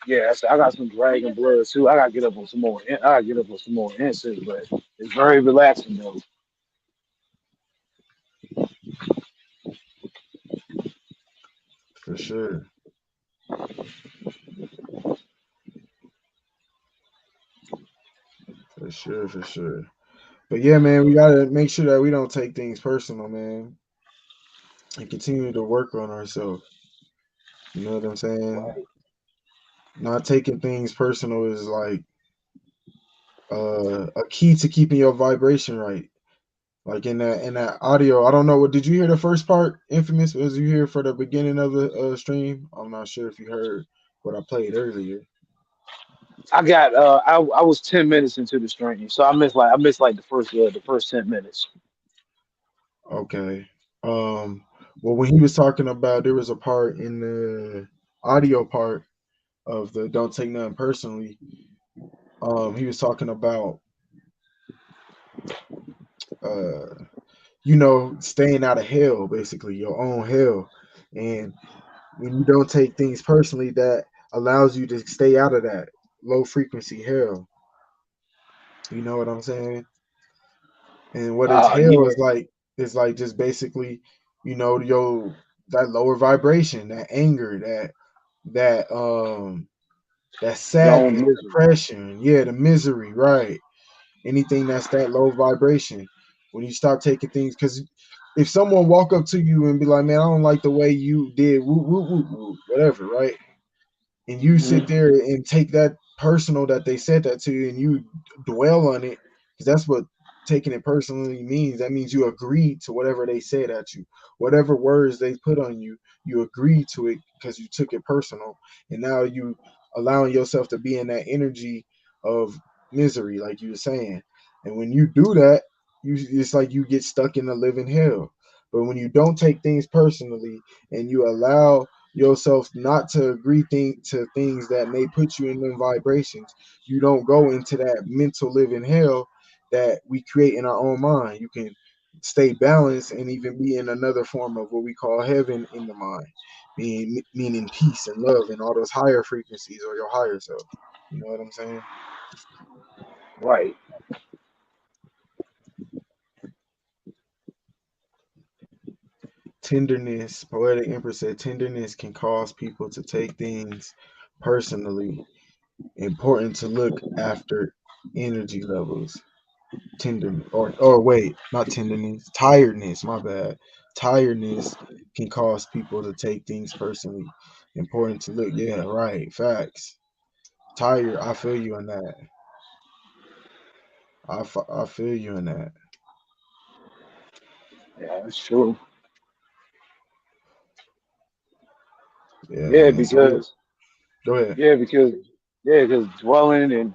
Yeah, so I got some dragon blood too. I gotta get up on some more. I gotta get up on some more incense, but it's very relaxing though. For sure. For sure, for sure. But yeah, man, we gotta make sure that we don't take things personal, man, and continue to work on ourselves. You know what I'm saying? Right. Not taking things personal is like a key to keeping your vibration right. Like in that audio, I don't know. What did you hear the first part? Infamous, was you here for the beginning of the stream? I'm not sure if you heard what I played earlier. I was 10 minutes into the stream, so I missed like the first 10 minutes. Okay. Well, when he was talking about, there was a part in the audio part of the "Don't Take Nothing Personally." He was talking about uh, staying out of hell, basically your own hell, and when you don't take things personally, that allows you to stay out of that low frequency hell. You know what I'm saying? And what it's hell Yeah, is like just basically, your that lower vibration, that anger, that your own sadness, misery. depression, yeah, the misery, right? Anything that's that low vibration. When you stop taking things, because if someone walk up to you and be like, "Man, I don't like the way you did," woo, woo, woo, woo, whatever, right? And you sit Hmm. there and take that personal that they said that to you, and you dwell on it, because that's what taking it personally means. That means you agreed to whatever they said at you, whatever words they put on you. You agreed to it because you took it personal, and now you allowing yourself to be in that energy of misery, like you were saying. And when you do that, it's like you get stuck in a living hell. But when you don't take things personally and you allow yourself not to agree to things that may put you in them vibrations, you don't go into that mental living hell that we create in our own mind. You can stay balanced and even be in another form of what we call heaven in the mind, meaning peace and love and all those higher frequencies or your higher self. You know what I'm saying? Right. Tenderness, Poetic Empress said, tenderness can cause people to take things personally. Important to look after energy levels. Tenderness, or wait, not tenderness, tiredness, my bad. Tiredness can cause people to take things personally. Important to look, yeah, right, facts. Tired, I feel you on that. I feel you on that. Yeah, that's true. Yeah, Yeah, man. So because go ahead. yeah, because because dwelling and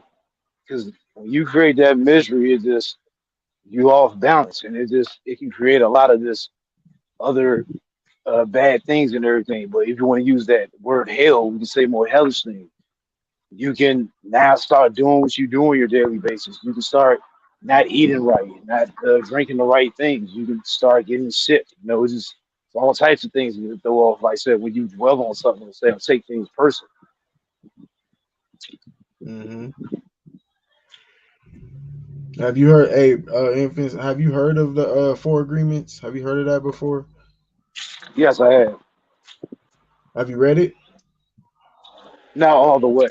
because when you create that misery, it just you off balance, and it can create a lot of this other bad things and everything. But if you want to use that word hell, we can say more hellish things. You can now start doing what you do on your daily basis. You can start not eating right, not drinking the right things. You can start getting sick. It's just it's all types of things you throw off. Like I said, when you dwell on something instead of take things personal. Hmm. Have you heard, hey, infants? Have you heard of the Four Agreements? Have you heard of that before? Yes, I have. Have you read it? Not all the way.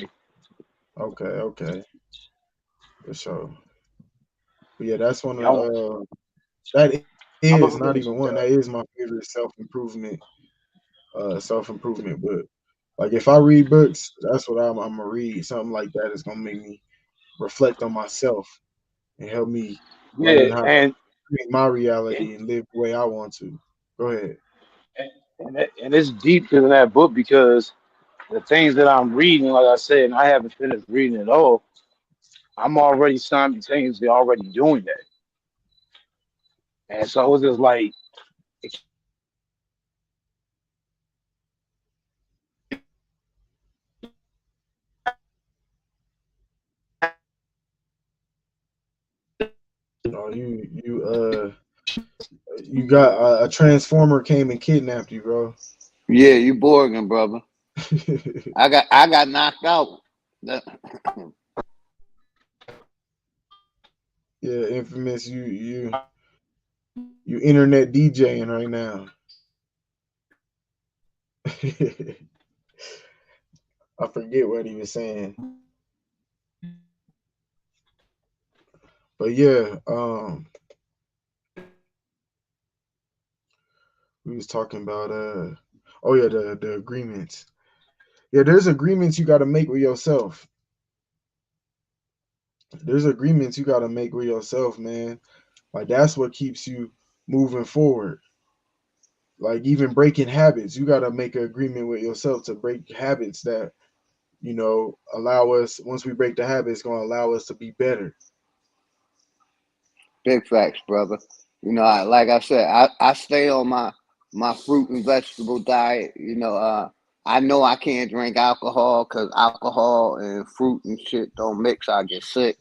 Okay, okay, for sure. But yeah, that's one of Yeah, that I'm is gonna not finish even it one. though. That is my favorite self improvement book. Like if I read books, that's what I'm gonna read. Something like that is gonna make me reflect on myself and help me Yeah, learn how to and create my and reality and live the way I want to. Go ahead. and it's deep in that book because the things that I'm reading, like I said, and I haven't finished reading it all. I'm already simultaneously already doing that, and so it's just like Oh, you got a transformer came and kidnapped you, bro. Yeah, you Borgin, brother. I got knocked out. Yeah, infamous. You internet DJing right now. I forget what he was saying, but yeah, we was talking about oh yeah, the agreements. Yeah, there's agreements you got to make with yourself. There's agreements you got to make with yourself, man. Like that's what keeps you moving forward. Like even breaking habits, you got to make an agreement with yourself to break habits that allow us. Once we break the habit, it's gonna allow us to be better. Big facts, brother. Like I said, I stay on my fruit and vegetable diet. I know I can't drink alcohol because alcohol and fruit and shit don't mix. I get sick.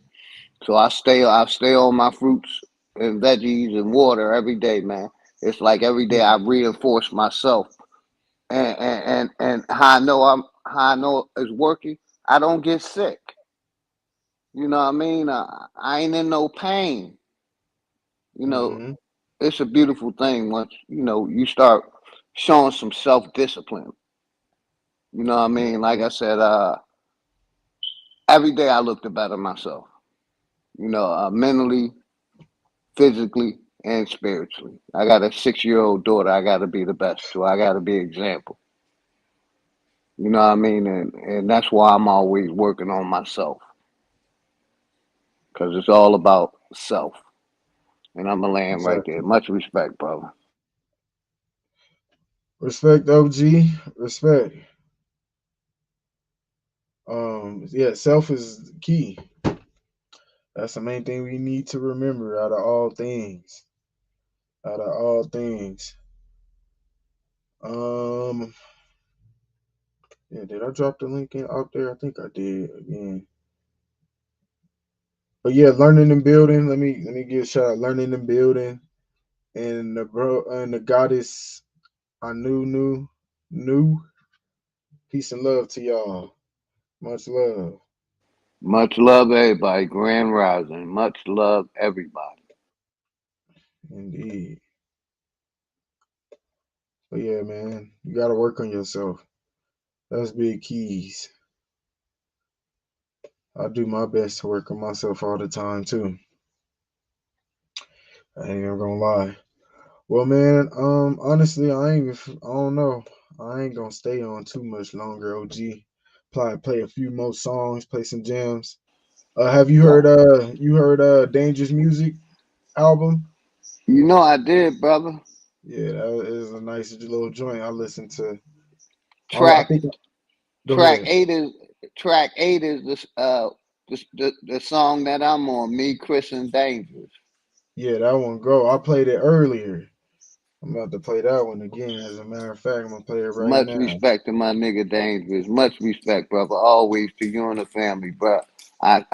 So I stay on my fruits and veggies and water every day, man. It's like every day I reinforce myself, and how I know it's working. I don't get sick. You know what I mean? I ain't in no pain. You know, Hmm. it's a beautiful thing once you start showing some self discipline. You know what I mean? Like I said, every day I look to better myself. Mentally, physically, and spiritually. I got a 6-year-old daughter. I got to be the best, so I got to be an example. You know what I mean? And that's why I'm always working on myself because it's all about self. And I'm gonna land right there. Exactly. Much respect, brother. Respect, OG. Respect. Yeah, self is key. That's the main thing we need to remember out of all things. Out of all things. Um, yeah, did I drop the link out there? I think I did again. But yeah, learning and building. Let me give a shout out. Learning and building, and the goddess Anu new. Peace and love to y'all. Much love, Much love, everybody. Grand Rising. Much love, everybody. indeed. But yeah, man, you gotta work on yourself. That's big keys. I do my best to work on myself all the time too. I ain't even gonna lie. Well, man, honestly, I don't know. I ain't gonna stay on too much longer. OG, probably play a few more songs, play some jams. Have you Yeah. heard Dangerous Music album? I did, brother. Yeah, that is a nice little joint. I listened to. I Track think. Go track ahead. eight is track eight is the song that I'm on. Me, Chris, and Dangerous. Yeah, that one go. I played it earlier. I'm about to play that one again. As a matter of fact, I'm gonna play it right Much now. respect to my nigga Dangerous. Much respect, brother. Always to you and the family, bro. I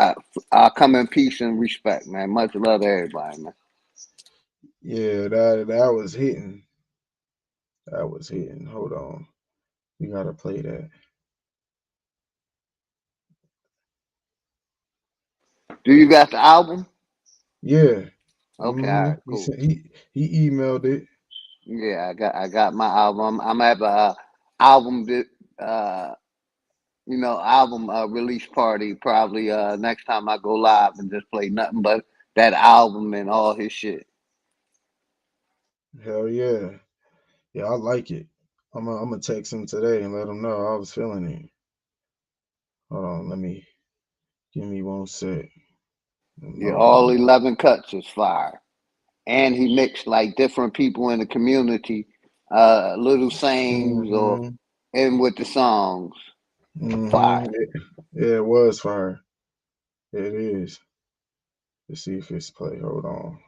come in peace and respect, man. Much love to everybody, man. Yeah, that was hitting. That was hitting. Hold on. We gotta play that. Do you got the album? Yeah. Okay, all right, He cool. said he emailed it. Yeah, I got my album. I'm at a album album release party probably next time I go live and just play nothing but that album and all his shit. Hell yeah. Yeah, I like it. I'm gonna text him today and let him know I was feeling it. Hold on, give me one sec. Yeah, No, all 11 cuts is fire. And he mixed like different people in the community, little sayings or in with the songs. Fire. Yeah, it was fire. It is. Let's see if it's play. Hold on.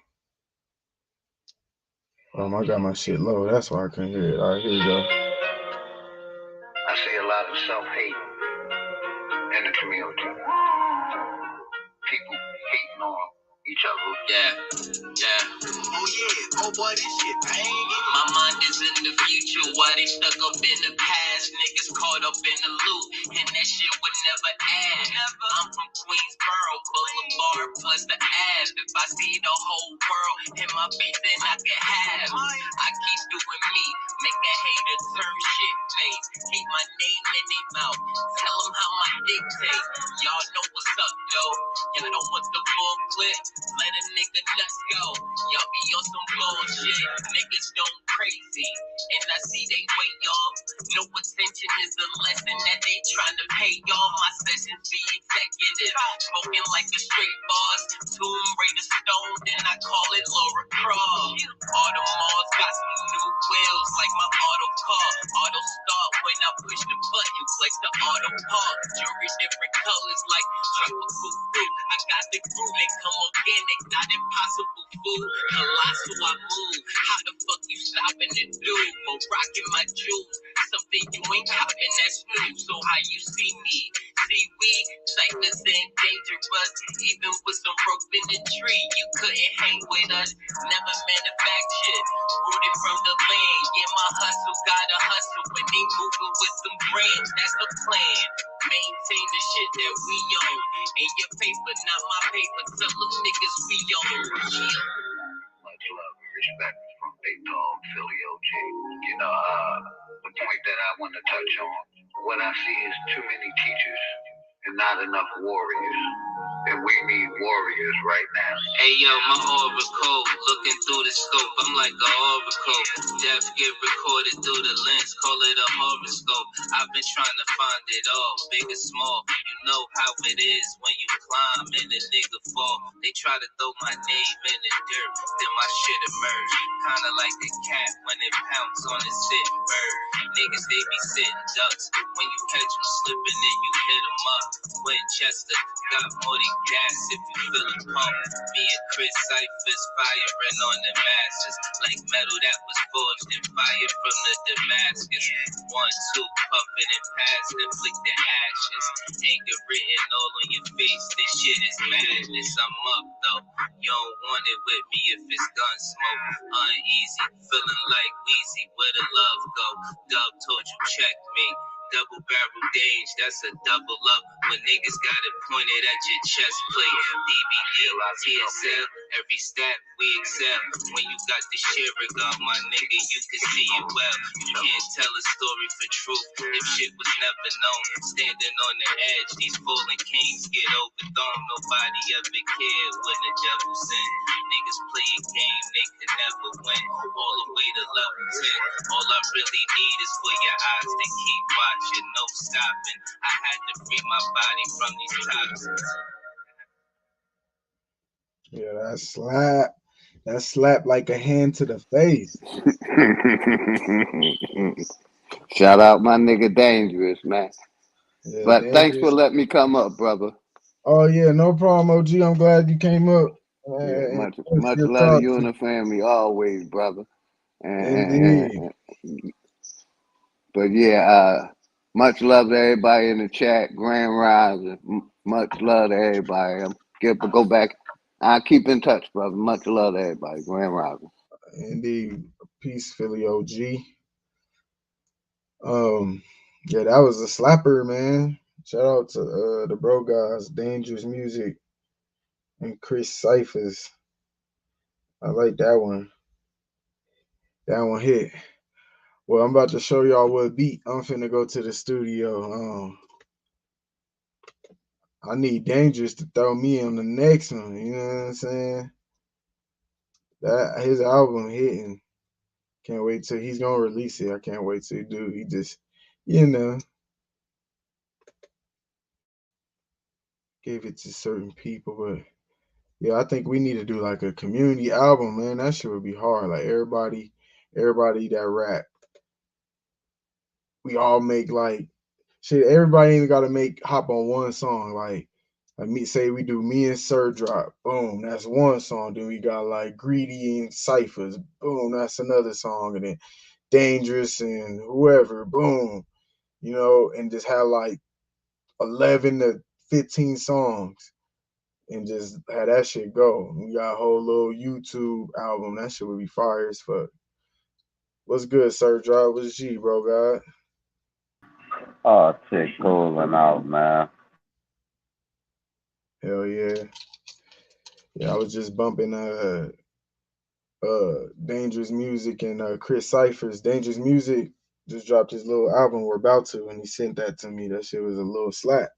I got my shit low. That's why I couldn't hear it. All right, here we go. I see a lot of self-hate in the community. People hating on each other. Yeah. Oh yeah, oh boy, this shit banging. My mind is in the future, why they stuck up in the past? Niggas caught up in the loop, and that shit would never end. I'm from Queensboro, Boulevard plus the ass. If I see the whole world in my face, then I can have. I keep doing me, make a hater turn shit face. Keep my name in their mouth, tell them how my dick taste. Y'all know what's up, though. Y'all don't want the full clip, let a nigga nuts go. Y'all be on some bullshit, niggas don't crazy, and I see they wait, y'all. No attention is the lesson that they trying to pay y'all. My sessions be executive, smoking like a straight boss. Tomb Raider stone, then I call it Laura Croft. Audemars got some new wheels, like my auto car. Auto start when I push the button, flex the auto park. Jewelry different colors like tropical fruit. I got the groove, they come organic, not impossible food. Colossal, I move. How the fuck you stopping the dude? But rocking my jewels, something you ain't copping, that's new. So how you see me? See we, cyclists ain't dangerous. Even with some rope in the tree, you couldn't hang with us. Never manufactured, rooted from the land. Yeah, my hustle gotta hustle when they moving with some brands. That's the plan. Maintain the shit that we own. And your paper, not my paper. Tell them niggas we own. Yeah. Much love and respect from Big Dog, Philly OG. The point that I want to touch on, what I see is too many teachers and not enough warriors. And we need warriors right now. Hey yo, my oracle, looking through the scope, I'm like a oracle. Death get recorded through the lens, call it a horoscope. I've been trying to find it all, big or small. You know how it is when you climb and a nigga fall. They try to throw my name in the dirt, then my shit emerge. Kinda like a cat when it pounds on a sitting bird. Niggas, they be sitting ducks. When you catch them slipping, then you hit them up. Winchester got more than gas if you feelin' pumped. Me and Chris Cyphers firing on the masses like metal that was forged in fire from the Damascus. 1, 2, puffin' and passing, flick the ashes. Anger written all on your face. This shit is madness. I'm up though. You don't want it with me if it's gun smoke. Uneasy, feeling like Weezy. Where the love go? Dub told you check me. Double barrel danger, that's a double up. When niggas got it pointed at your chest plate. DVD, TSL, every stat we excel. When you got the shit regard, my nigga, you can see it well. You can't tell a story for truth if shit was never known. Standing on the edge, these fallen kings get overthrown. Nobody ever cared when the devil sinned. Niggas play a game they could never win. All the way to level 10. All I really need is for your eyes to keep watching, no stopping. I had to free my body from these toxins. Yeah, that slap like a hand to the face. Shout out my nigga Dangerous, man. Yeah, but Dangerous. Thanks for letting me come up, brother. Oh yeah, no problem, OG. I'm glad you came up. Yeah, much love to you and the family always, brother. Indeed. But yeah, much love to everybody in the chat. Grand Rising. Much love to everybody. Go back. I'll keep in touch, brother. Much love to everybody. Grand Rising. Indeed. Peace, Philly OG. Yeah, that was a slapper, man. Shout out to the bro guys, Dangerous Music and Chris Cyphers. I like that one. That one hit. Well, I'm about to show y'all what beat. I'm finna go to the studio. I need Dangerous to throw me on the next one. You know what I'm saying? That his album hitting. Can't wait till he's gonna release it. I can't wait till he just, you know, gave it to certain people. But yeah, I think we need to do like a community album, man. That shit would be hard. Like everybody that rap, we all make like shit. Everybody ain't gotta hop on one song. Like me, say we do me and Sir Drop. Boom, that's one song. Then we got like Greedy and Cyphers. Boom, that's another song. And then Dangerous and whoever. Boom, you know, and just have like 11 to 15 songs and just have that shit go. We got a whole little YouTube album. That shit would be fire as fuck. What's good, Sir Drop? What's G, bro, God? Oh, shit, cooling out, man. Hell yeah. Yeah, I was just bumping Dangerous Music and Chris Cyphers. Dangerous Music just dropped his little album, We're About To, and he sent that to me. That shit was a little slap.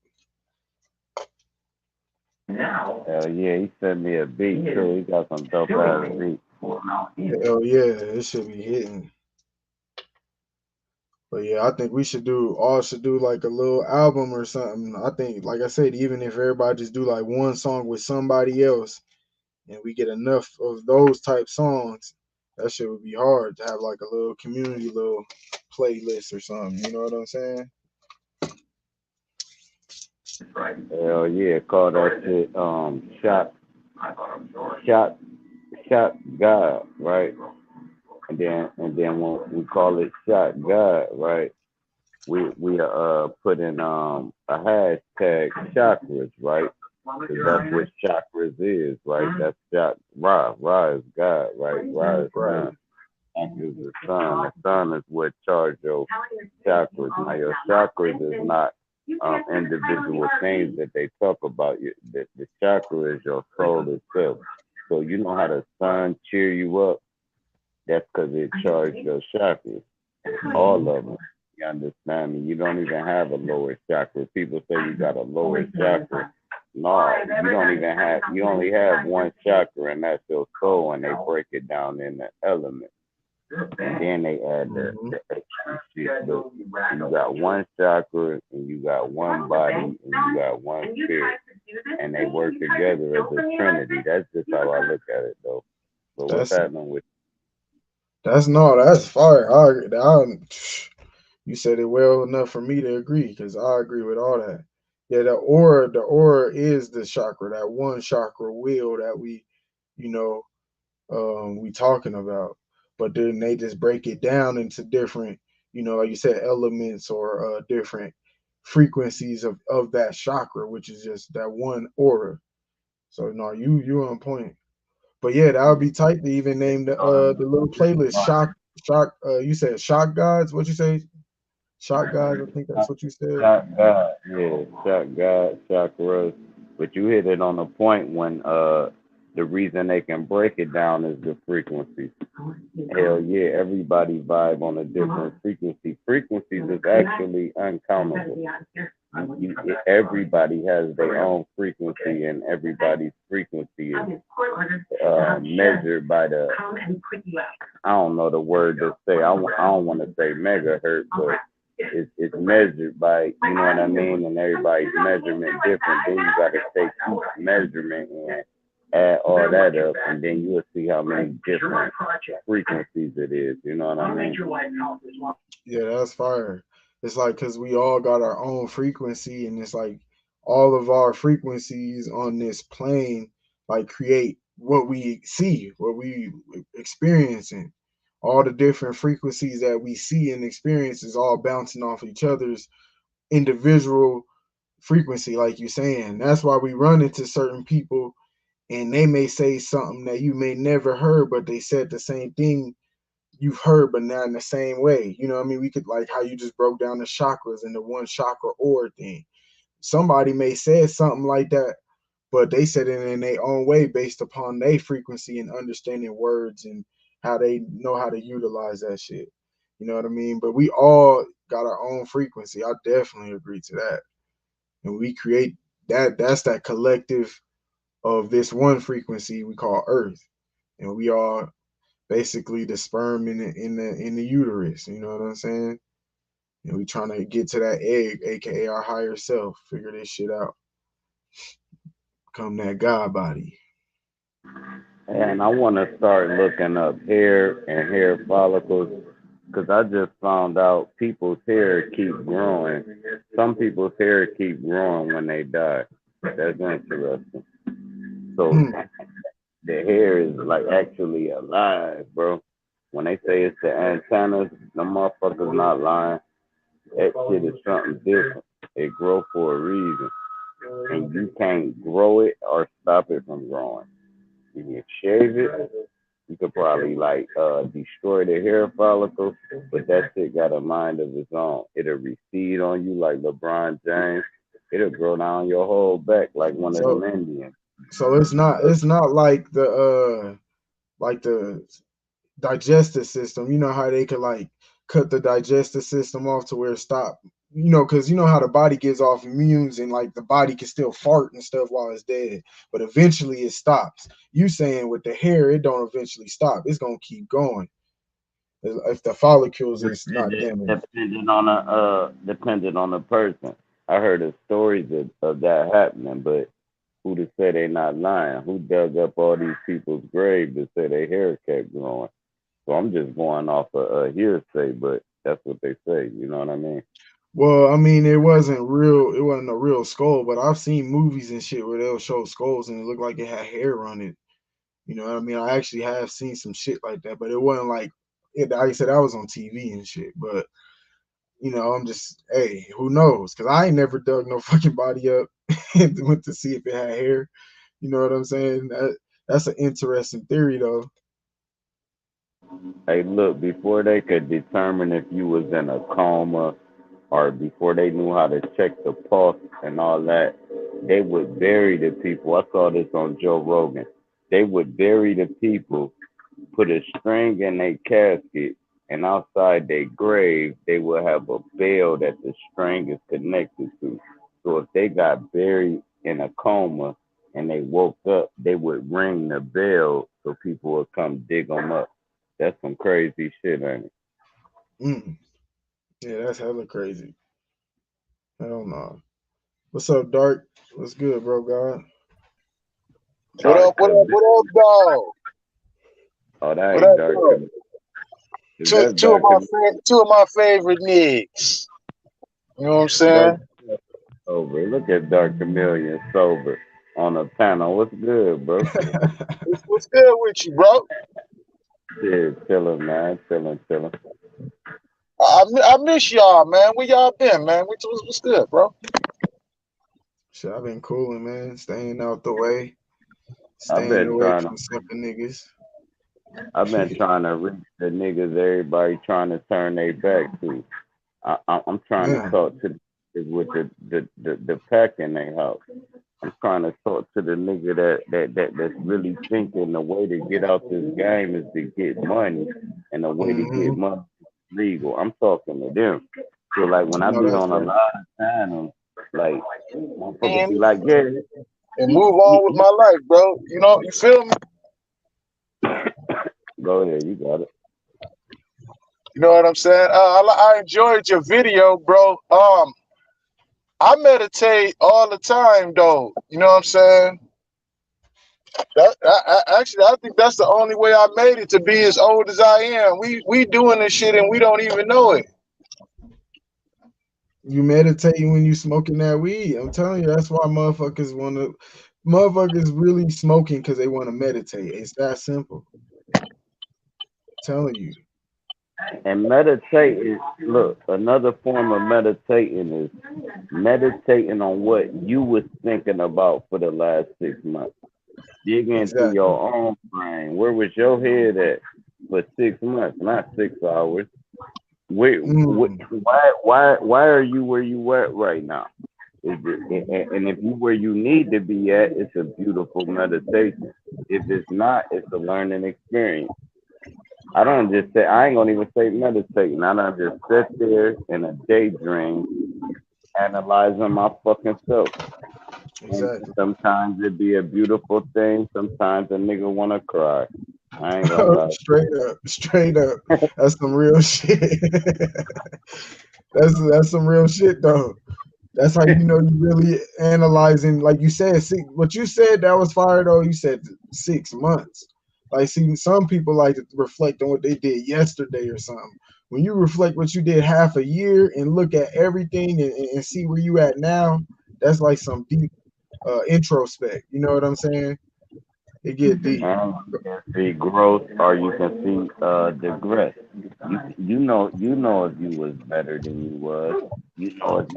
Hell yeah, he sent me a beat too. He got some dope ass beats. Hell yeah, it should be hitting. But yeah, I think we should do like a little album or something. I think, like I said, even if everybody just do like one song with somebody else and we get enough of those type songs, that shit would be hard to have like a little community little playlist or something. You know what I'm saying? Hell yeah, call that shit shot God, right? And then when we call it Shot God, right? We put in a hashtag chakras, right? Because that's what chakras is, right? That's Shot Ra. Ra is God, right? Ra is sun. Chakras is the sun. The sun is what charge your chakras. Now your chakras is not individual things that they talk about. The chakra is your soul itself. So you know how the sun cheer you up? That's because it charged your chakras. All of them. You understand me? You don't even have a lower chakra. People say you got a lower chakra. No, you don't even have, you only have one chakra, and that's your soul, and they break it down in the elements. And then they add the extra shit. Look, you got one chakra, and you got one body, and you got one spirit. And they work together as a trinity. That's just how I look at it, though. So what's happening with that's fire. You said it well enough for me to agree, because I agree with all that. Yeah, the aura is the chakra, that one chakra wheel that we, you know, we talking about. But then they just break it down into different, you know, like you said, elements or different frequencies of that chakra, which is just that one aura. So no, you on point. But yeah, that would be tight to even name the little playlist shock. You said Shock Gods. What you say? Shock Gods. I think that's what you said. Shot God? Yeah, Shot God, chakras. But you hit it on the point when the reason they can break it down is the frequency. Hell yeah, everybody vibe on a different frequency. Frequencies is actually uncountable. Everybody has their own frequency, and everybody's frequency is measured by the, I don't know the word to say. I don't want to say megahertz, but it's measured by, you know what I mean? And everybody's measurement different. Then you got to take each measurement and add all that up, and then you'll see how many different frequencies it is. You know what I mean? Yeah, that's fire. It's like, because we all got our own frequency, and it's like all of our frequencies on this plane like create what we see, what we experiencing. all the different frequencies that we see and experience is all bouncing off each other's individual frequency, like you're saying. That's why we run into certain people and they may say something that you may never heard, but they said the same thing you've heard, but not in the same way. You know what I mean? We could, like how you just broke down the chakras and the one chakra or thing. Somebody may say something like that, but they said it in their own way based upon their frequency and understanding words and how they know how to utilize that shit. You know what I mean? But we all got our own frequency. I definitely agree to that. And we create that. That's that collective of this one frequency we call Earth, and we are basically the sperm in the uterus. You know what I'm saying? And we trying to get to that egg, aka our higher self. Figure this shit out. Become that God body. And I want to start looking up hair and hair follicles because I just found out people's hair keep growing. Some people's hair keep growing when they die. That's interesting. So the hair is like actually alive, bro. When they say it's the antennas, the motherfuckers not lying. That shit is something different. It grow for a reason. And you can't grow it or stop it from growing. You can shave it. You could probably like destroy the hair follicles, but that shit got a mind of its own. It'll recede on you like LeBron James. It'll grow down your whole back like one of them Indians. So it's not like the digestive system. You know how they could like cut the digestive system off to where it stop. You know, because you know how the body gives off immunes and like the body can still fart and stuff while it's dead, but eventually it stops. You saying with the hair, it don't eventually stop. It's gonna keep going if the follicles is not damaged. Depending on the person. I heard of stories of that happening, but who to say they not lying? Who dug up all these people's graves to say their hair kept growing? So I'm just going off a hearsay, but that's what they say. You know what I mean? Well, I mean, it wasn't real. It wasn't a real skull, but I've seen movies and shit where they'll show skulls and it looked like it had hair on it. You know what I mean? I actually have seen some shit like that, but it wasn't like it. Like I said, I was on TV and shit. But you know, I'm just, hey, who knows? Because I ain't never dug no fucking body up and went to see if it had hair. You know what I'm saying? That's an interesting theory, though. Hey, look, before they could determine if you was in a coma or before they knew how to check the pulse and all that, they would bury the people. I saw this on Joe Rogan. They would bury the people, put a string in their casket, and outside their grave, they would have a bell that the string is connected to. So if they got buried in a coma and they woke up, they would ring the bell so people would come dig them up. That's some crazy shit, ain't it? Yeah, that's hella crazy. Hell no. What's up, Dark? What's good, bro, God? What up, dog? Oh, that ain't Dark. Two of my favorite niggas. You know what I'm saying? Sober. Look at Dark Chameleon sober on a panel. What's good, bro? What's good with you, bro? Yeah, chilling, man. Chilling. I miss y'all, man. Where y'all been, man? What's good, bro? Shit, I've been cooling, man. Staying out the way. I've Staying been away trying from sucking niggas. I've been trying to reach the niggas everybody trying to turn their back to. I'm trying to talk to the niggas with the pack in their house. I'm trying to talk to the nigga that's really thinking the way to get out this game is to get money, and the way to get money is legal. I'm talking to them. So like when I be on a lot of channels, like motherfuckers be like, yeah, and move on with my life, bro. You know, you feel me? Go ahead, you got it. You know what I'm saying? I enjoyed your video, bro. I meditate all the time, though. You know what I'm saying? I think that's the only way I made it to be as old as I am. We doing this shit and we don't even know it. You meditating when you smoking that weed. I'm telling you, that's why motherfuckers really smoking because they want to meditate. It's that simple. I'm telling you. And meditate is, look, another form of meditating is meditating on what you was thinking about for the last 6 months. Dig into Exactly. your own brain. Where was your head at for 6 months, not 6 hours? Where, Mm. why are you where you at right now? And if you where you need to be at, it's a beautiful meditation. If it's not, it's a learning experience. I don't just say, I ain't gonna even say meditating. I don't just sit there in a daydream analyzing my fucking self. And Exactly. sometimes it be a beautiful thing. Sometimes a nigga wanna cry. I ain't gonna lie. Straight up, straight up. That's some real shit. That's some real shit though. That's how you know you really analyzing. Like you said, what you said that was fire though. You said 6 months. Like, see, some people like to reflect on what they did yesterday or something. When you reflect what you did half a year and look at everything and see where you at now, that's like some deep introspect. You know what I'm saying? It get deep. And you can see growth or you can see digress. You know if you was better than you was. You know if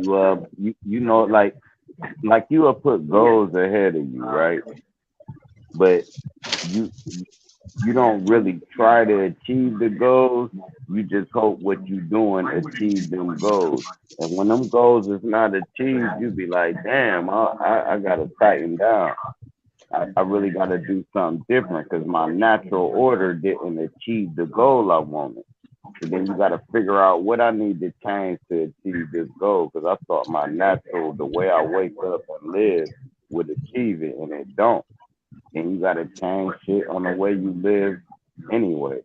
you know like you will put goals ahead of you, right? But you you don't really try to achieve the goals. You just hope what you doing achieve them goals. And when them goals is not achieved, you be like, damn, I gotta tighten down. I really gotta do something different because my natural order didn't achieve the goal I wanted. So then you gotta figure out what I need to change to achieve this goal because I thought my natural, the way I wake up and live, would achieve it, and it don't. And you gotta change shit on the way you live anyway,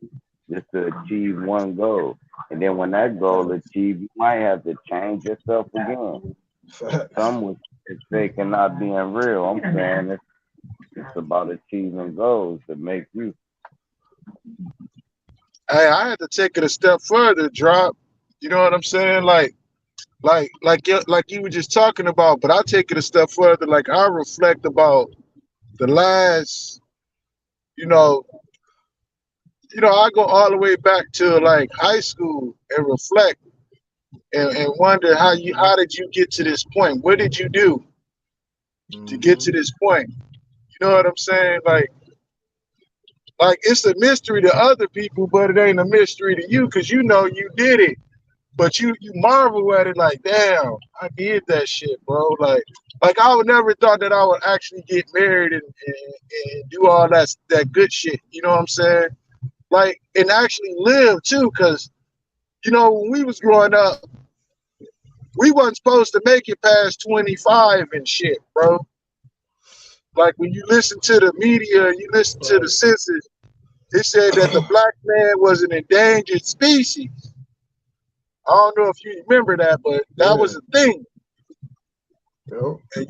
just to achieve one goal. And then when that goal achieved, you might have to change yourself again. Facts. Some would say cannot being real. I'm saying it's about achieving goals to make you. Hey, I had to take it a step further, drop. You know what I'm saying? Like you were just talking about, but I take it a step further. Like I reflect about the last, you know, I go all the way back to like high school and reflect and wonder how did you get to this point? What did you do to get Hmm. to this point? You know what I'm saying? Like it's a mystery to other people, but it ain't a mystery to you because you know you did it. But you marvel at it like, damn, I did that shit, bro. Like I would never thought that I would actually get married and do all that good shit. You know what I'm saying? Like and actually live too, because when we was growing up, we wasn't supposed to make it past 25 and shit, bro. Like when you listen to the media, you listen to the Right. census, it said that the black man was an endangered species. I don't know if you remember that, but that Yeah. was a thing. Yo. And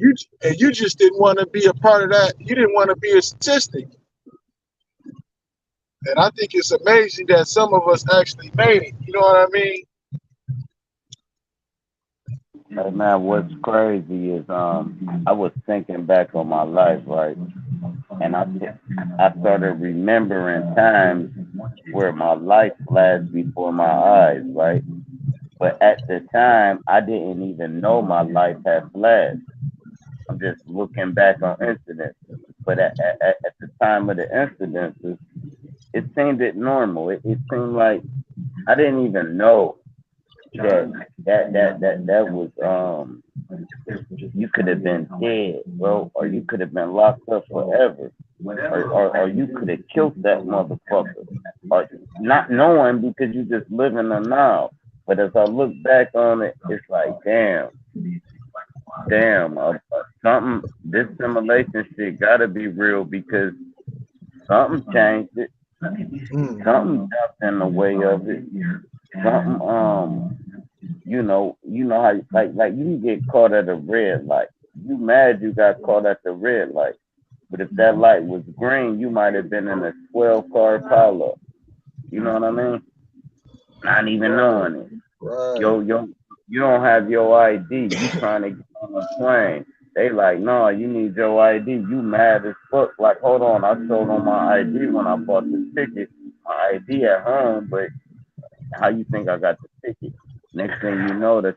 you just didn't want to be a part of that. You didn't want to be a statistic. And I think it's amazing that some of us actually made it. You know what I mean? Hey man, what's crazy is I was thinking back on my life, right? And I started remembering times where my life flashed before my eyes, right? But at the time, I didn't even know my life had flashed. I'm just looking back on incidents. But at the time of the incidences, it seemed it normal. It seemed like I didn't even know that was you could have been dead, bro, or you could have been locked up forever, or you could have killed that motherfucker, or not knowing because you just live in the now. But as I look back on it, it's like, damn, something. This simulation shit gotta be real because something changed it. Mm. Something got in the way of it. Something, you know how like you can get caught at a red light. You mad you got caught at the red light. But if that light was green, you might have been in a 12-car pileup. You know what I mean? Not even Right. knowing it. Right. Yo, you don't have your ID. You trying to get on a plane. They like, no, you need your ID. You mad as fuck. Like, hold on, I showed on my ID when I bought the ticket. My ID at home, but how you think I got the ticket? Next thing you know, the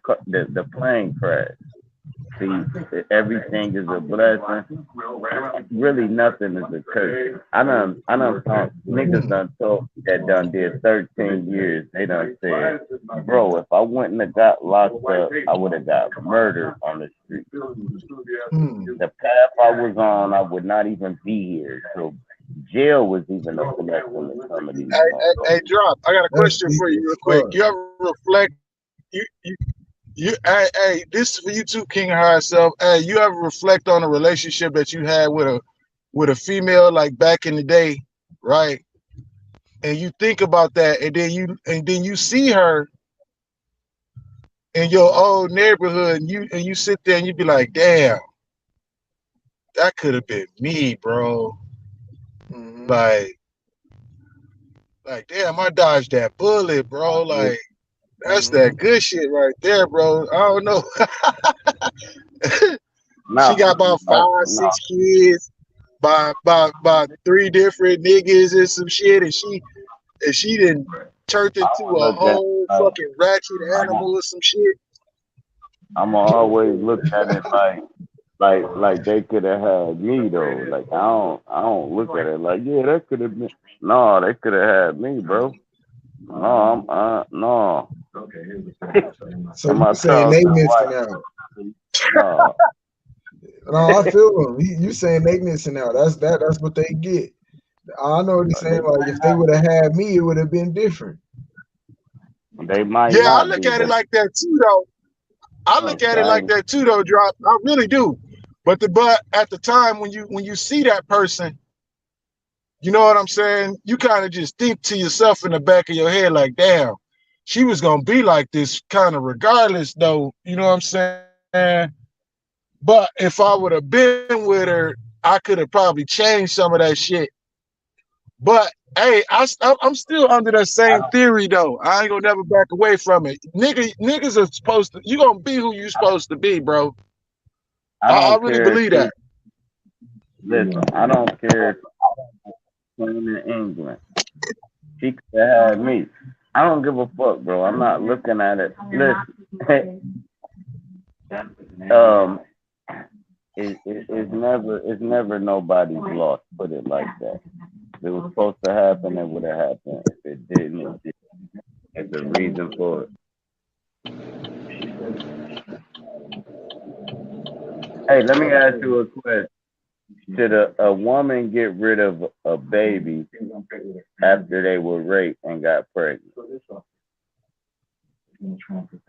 plane crashed. See, everything is a blessing. Really, nothing is a curse. I done found niggas done told me that done did 13 years. They done said, bro, if I wouldn't have got locked up, I would have got murdered on the street. The path I was on, I would not even be here. So jail was even a blessing in some of these. Hey, Drop. I got a question for you, real quick. You ever reflect? Hey, this is for you too, King of High Self. Hey, you ever reflect on a relationship that you had with a female like back in the day, right? And you think about that, and then you see her in your old neighborhood, and you sit there and you be like, damn, that could have been me, bro. Like damn, I dodged that bullet, bro. Like that's that good shit right there, bro. I don't know. She got about 5, 6 kids, by 3 different niggas and some shit, and she done turned into a whole fucking ratchet animal or some shit. I'm always look at it like they could have had me though. Like I don't look at it like, yeah, that could have been. No, they could have had me, bro. No, no. So you saying they missing out? No. No, I feel them. You saying they missing out? That's what they get. I know what he's saying. Like if they would have had me, it would have been different. They might. Yeah, I look at it like that too, though. I look at it like that too, though, Drop. I really do. But at the time when you see that person, you know what I'm saying? You kind of just think to yourself in the back of your head, like, damn, she was gonna be like this kind of regardless, though. You know what I'm saying? But if I would have been with her, I could have probably changed some of that shit. But hey, I'm still under that same theory though. I ain't gonna never back away from it. Niggas are supposed to. You gonna be who you supposed to be, bro. I really believe that. Listen, I don't care if I'm in England. She could have had me. I don't give a fuck, bro. I'm not looking at it. Listen, it's never nobody's loss. Put it like that. If it was supposed to happen, it would have happened. If it didn't, it didn't. There's a reason for it. Hey, let me ask you a question. Should a woman get rid of a baby after they were raped and got pregnant?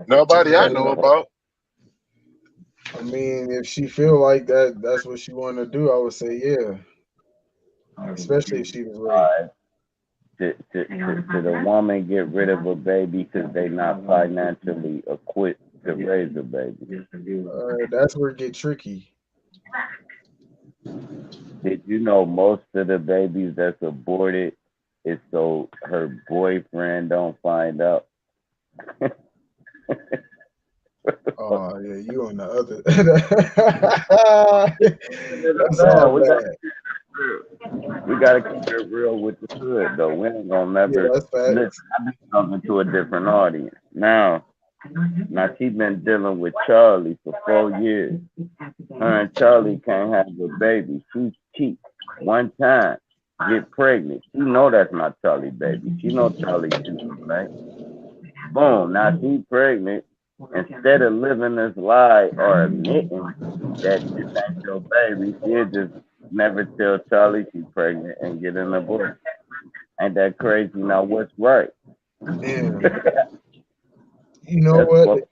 Nobody I know about. I mean, if she feel like that's what she want to do, I would say yeah. Especially if she was raped. Should a woman get rid of a baby because they not financially equipped to raise a baby? That's where it get tricky. Did you know most of the babies that's aborted is so her boyfriend don't find out? Oh yeah, you on the other. That's all we gotta keep it real with the hood though. We ain't gonna never listen. I've been talking to a different audience. Now she been dealing with Charlie for 4 years. Her and Charlie can't have a baby. She cheat one time, get pregnant. She know that's not Charlie baby. She know Charlie cheating, right? Boom, now she pregnant. Instead of living this lie or admitting that this ain't your baby, she'll just never tell Charlie she's pregnant and get an abortion. Ain't that crazy? Now what's right? Damn. You know what?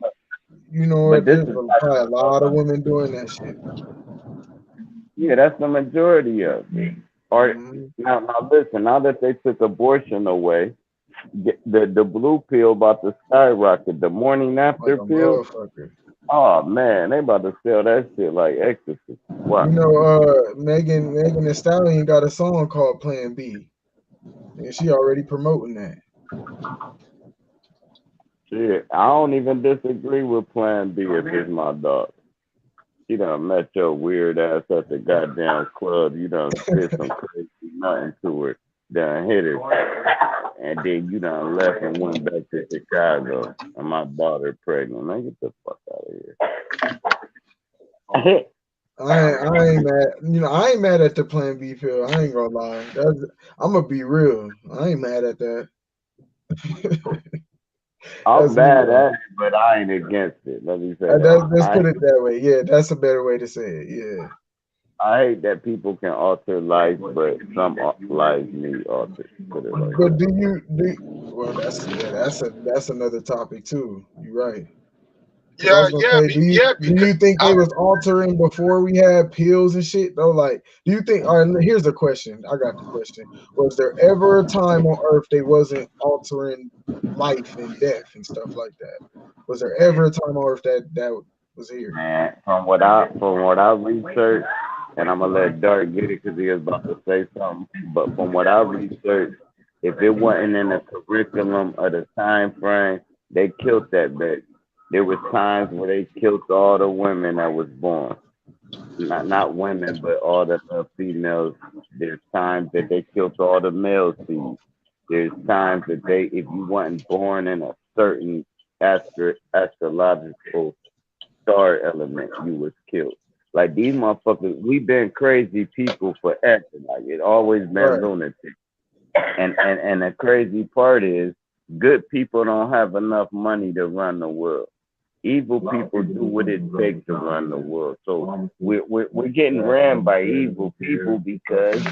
You know what? There's probably a lot of women doing that shit. Yeah, that's the majority of it. Or now listen, now that they took abortion away, the blue pill about to skyrocket. The morning after pill. Oh man, they about to sell that shit like ecstasy. Wow. You know, Megan Thee Stallion got a song called Plan B, and she already promoting that. Shit, I don't even disagree with Plan B if it's my dog. You done met your weird ass at the goddamn club. You done spit some crazy nothing to her. Done hit her. and then you done left and went back to Chicago, and my daughter pregnant. Man, get the fuck out of here. I ain't mad. You know, I ain't mad at the Plan B pill. I ain't gonna lie. I'm gonna be real. I ain't mad at that. I'm That's me mad though. at it, but I ain't against it. Let me say Let's that. put it that way. Yeah, that's a better way to say it. Yeah. I hate that people can alter life, but some lives need altered. Put it like But that. well, that's another topic too. You're right. Because I Yeah, was gonna yeah, say, yeah. do Because you think they was altering before we had pills and shit though? Like, do you think? All right, here's the question. I got the question. Was there ever a time on Earth they wasn't altering life and death and stuff like that? Was there ever a time on Earth that was here? Man, from what I researched, and I'm gonna let Dark get it because he was about to say something. But from what I researched, if it wasn't in the curriculum of the time frame, they killed that bitch. There was times where they killed all the women that was born. Not women, but all the females. There's times that they killed all the male seeds. There's times that if you weren't born in a certain astrological star element, you was killed. Like these motherfuckers, we been crazy people forever. Like it always been Right. lunatic. And the crazy part is, good people don't have enough money to run the world. Evil people do what it takes to run the world. So we're getting ran by evil people because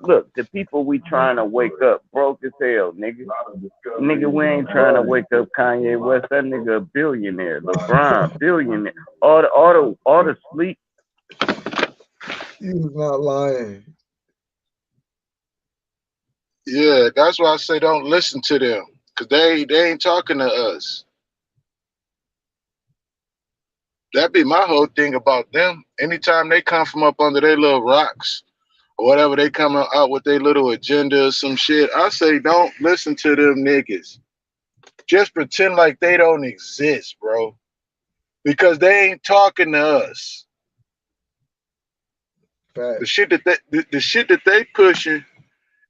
look, the people we trying to wake up broke as hell, nigga. Nigga, we ain't trying to wake up Kanye West. That nigga a billionaire. LeBron, billionaire. All the sleep. You was not lying. yeah, that's why I say don't listen to them because they ain't talking to us. That be my whole thing about them. Anytime they come from up under their little rocks or whatever, they come out with their little agenda or some shit. I say don't listen to them niggas. Just pretend like they don't exist, bro. Because they ain't talking to us. The Facts. shit that the shit that they pushing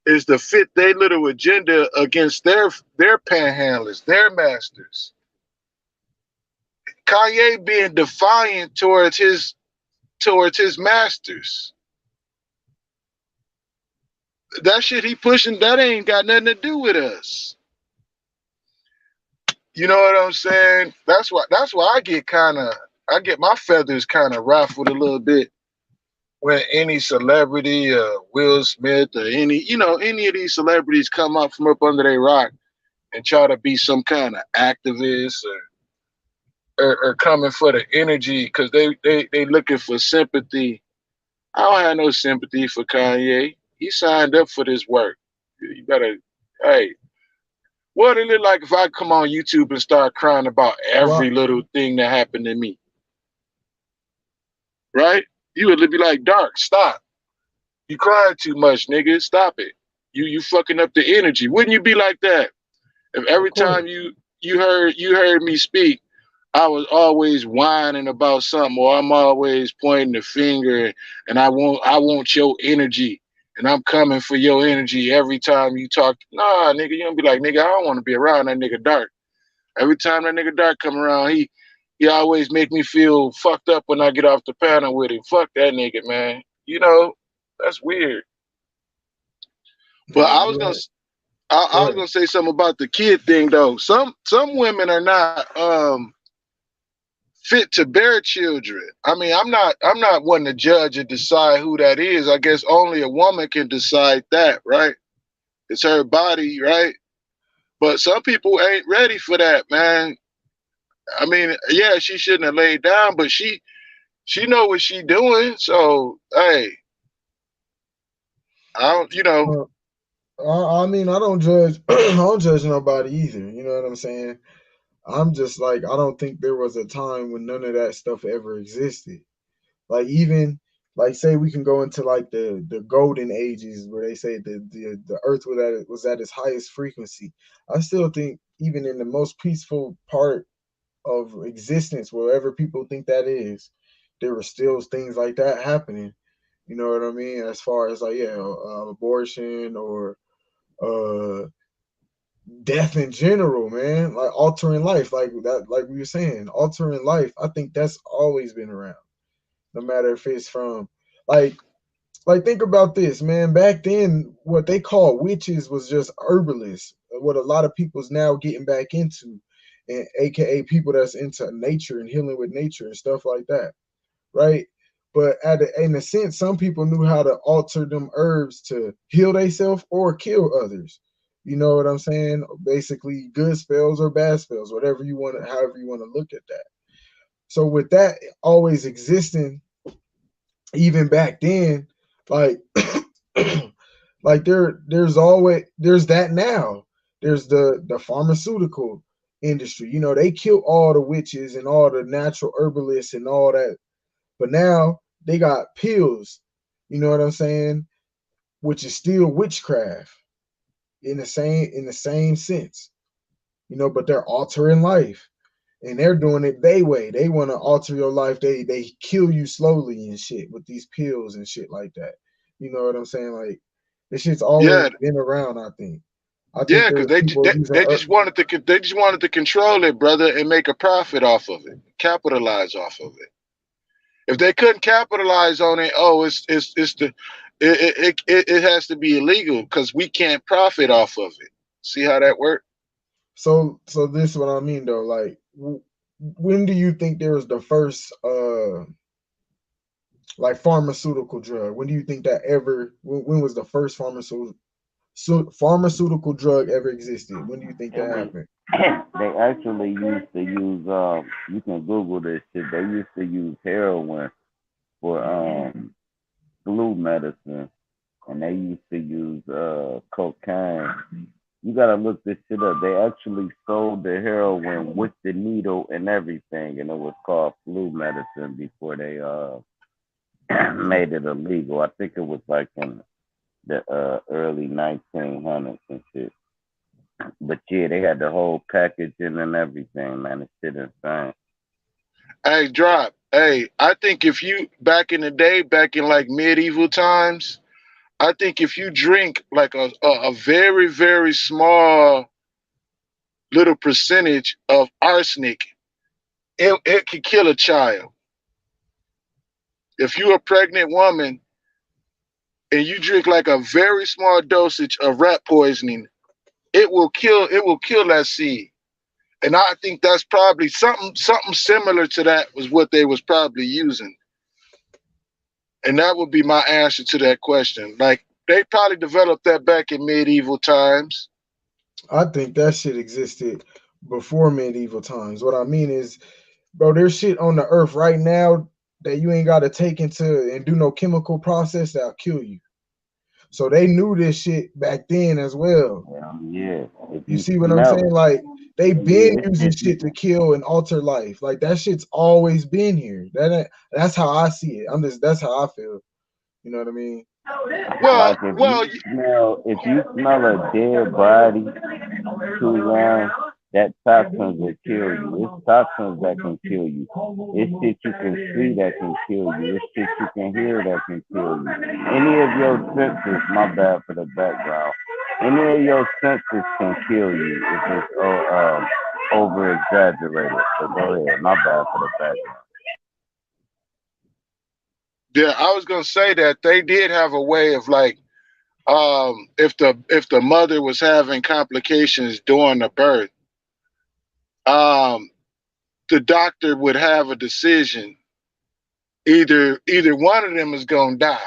is to fit their little agenda against their panhandlers, their masters. Kanye being defiant towards his masters. That shit he pushing, that ain't got nothing to do with us. You know what I'm saying? That's why I get my feathers kind of ruffled a little bit when any celebrity, Will Smith or any of these celebrities come up from up under their rock and try to be some kind of activist or coming for the energy because they looking for sympathy. I don't have no sympathy for Kanye. He signed up for this work. You better, hey, what it look like if I come on YouTube and start crying about Well, every little thing that happened to me, right? You would be like, Dark, stop. You crying too much, nigga. Stop it. You fucking up the energy. Wouldn't you be like that? If of every course. time you heard me speak, I was always whining about something, or I'm always pointing the finger, and I want your energy, and I'm coming for your energy every time you talk. Nah, nigga, you don't be like, nigga, I don't want to be around that nigga Dark. Every time that nigga Dark come around, he always make me feel fucked up when I get off the panel with him. Fuck that nigga, man. That's weird. But I was Yeah. gonna I Go was ahead. gonna say something about the kid thing though. Some women are not fit to bear children. I mean, I'm not one to judge and decide who that is. I guess only a woman can decide that, right? It's her body, right? But some people ain't ready for that, man. I mean, yeah, she shouldn't have laid down, but she know what she doing. So hey, I don't. Uh, I mean, I don't judge. I don't judge nobody either. You know what I'm saying? I'm just like, I don't think there was a time when none of that stuff ever existed. Like even like say we can go into like the golden ages where they say the earth was at its highest frequency. I still think even in the most peaceful part of existence, wherever people think that is, there were still things like that happening. You know what I mean? As far as like, yeah, abortion or uh death in general, man. Like altering life, like that, like we were saying, altering life. I think that's always been around, no matter if it's from like think about this, man. Back then, what they called witches was just herbalists. What a lot of people's now getting back into, and AKA people that's into nature and healing with nature and stuff like that, right? But in a sense, some people knew how to alter them herbs to heal themselves or kill others. You know what I'm saying? Basically, good spells or bad spells, whatever you want, however you want to look at that. So with that always existing, even back then, like like there's that now. There's the pharmaceutical industry. You know, they kill all the witches and all the natural herbalists and all that. But now they got pills, you know what I'm saying? Which is still witchcraft in the same sense. You know, but they're altering life. And they're doing it they way. They want to alter your life. They kill you slowly and shit with these pills and shit like that. You know what I'm saying? Like this shit's always Yeah, been around, I think. I think yeah, because there's people using they just wanted to they just wanted to control it, brother, and make a profit off of it, capitalize off of it. If they couldn't capitalize on it, oh, it's the it has to be illegal because we can't profit off of it. See how that works? so this is what I mean though. Like when do you think there was the first like pharmaceutical drug? When do you think that ever when was the first pharmaceutical drug ever existed? When do you think It that was happened? they actually used to use you can Google this shit. They used to use heroin for flu medicine, and they used to use cocaine. You gotta look this shit up. They actually sold the heroin with the needle and everything, and it was called flu medicine before they made it illegal. I think it was like in the early 1900s and shit. But yeah, they had the whole packaging and everything, man. It's shit insane. Hey, drop. Hey, I think if you back in the day, back in like medieval times, I think if you drink like a very very small little percentage of arsenic, it could kill a child. If you're a pregnant woman and you drink like a very small dosage of rat poisoning, it will kill that seed. And I think that's probably something similar to that was what they was probably using. And that would be my answer to that question. Like they probably developed that back in medieval times. I think that shit existed before medieval times. What I mean is, bro, there's shit on the earth right now that you ain't gotta take into and do no chemical process that'll kill you. So they knew this shit back then as well. Yeah, if You you see what I'm smell saying? it, Like they been yeah, it's using shit you shit to kill and alter life. Like that shit's always been here. That's how I see it. That's how I feel. You know what I mean? Well, like if you well, smell a dead body too long, that toxins will kill you. It's toxins that can kill you. It's shit you can see that can kill you. It's shit you can hear that can kill you. Any of your senses, my bad for the background. Any of your senses can kill you if it's over exaggerated. So go ahead, my bad for the background. yeah, I was gonna say that they did have a way of like if the mother was having complications during the birth, um the doctor would have a decision. Either one of them is gonna die,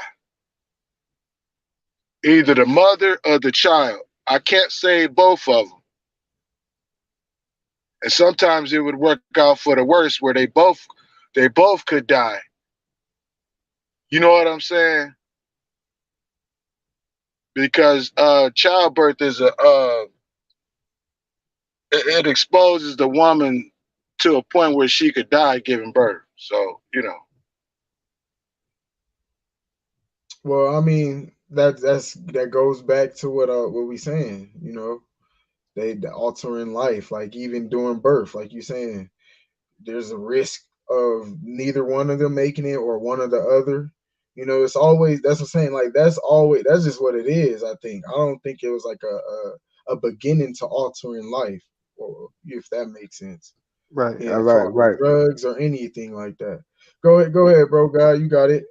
either the mother or the child. I can't say both of them. And sometimes it would work out for the worst where they both could die. You know what I'm saying? Because childbirth is it exposes the woman to a point where she could die giving birth. So, Well, I mean, that goes back to what we saying, you know. The altering life, like even during birth, like you saying, there's a risk of neither one of them making it or one or the other. You know, it's always that's what I'm saying. Like that's just what it is. I think. I don't think it was like a beginning to altering life, or if that makes sense. Right, Yeah, as far as right. drugs or anything like that. Go ahead, bro, guy. You got it.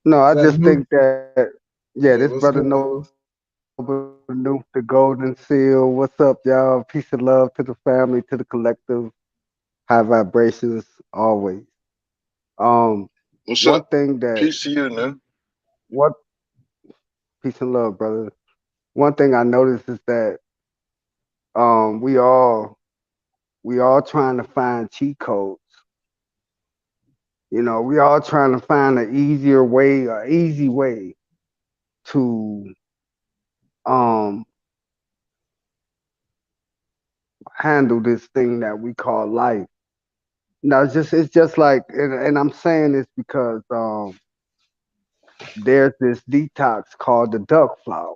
No, Is I that just Nuke? think that, yeah, Yeah, this what's brother good, bro? Noble Nuke, the Golden Seal. What's up, y'all? Peace and love to the family, to the collective. High vibrations always. Um, What's one up? thing that Peace to you, man. what peace and love, brother. One thing I noticed is that um we all we all trying to find cheat codes. You know, we all trying to find an easy way to um handle this thing that we call life. No, it's just like, and I'm saying this because there's this detox called the duck flower,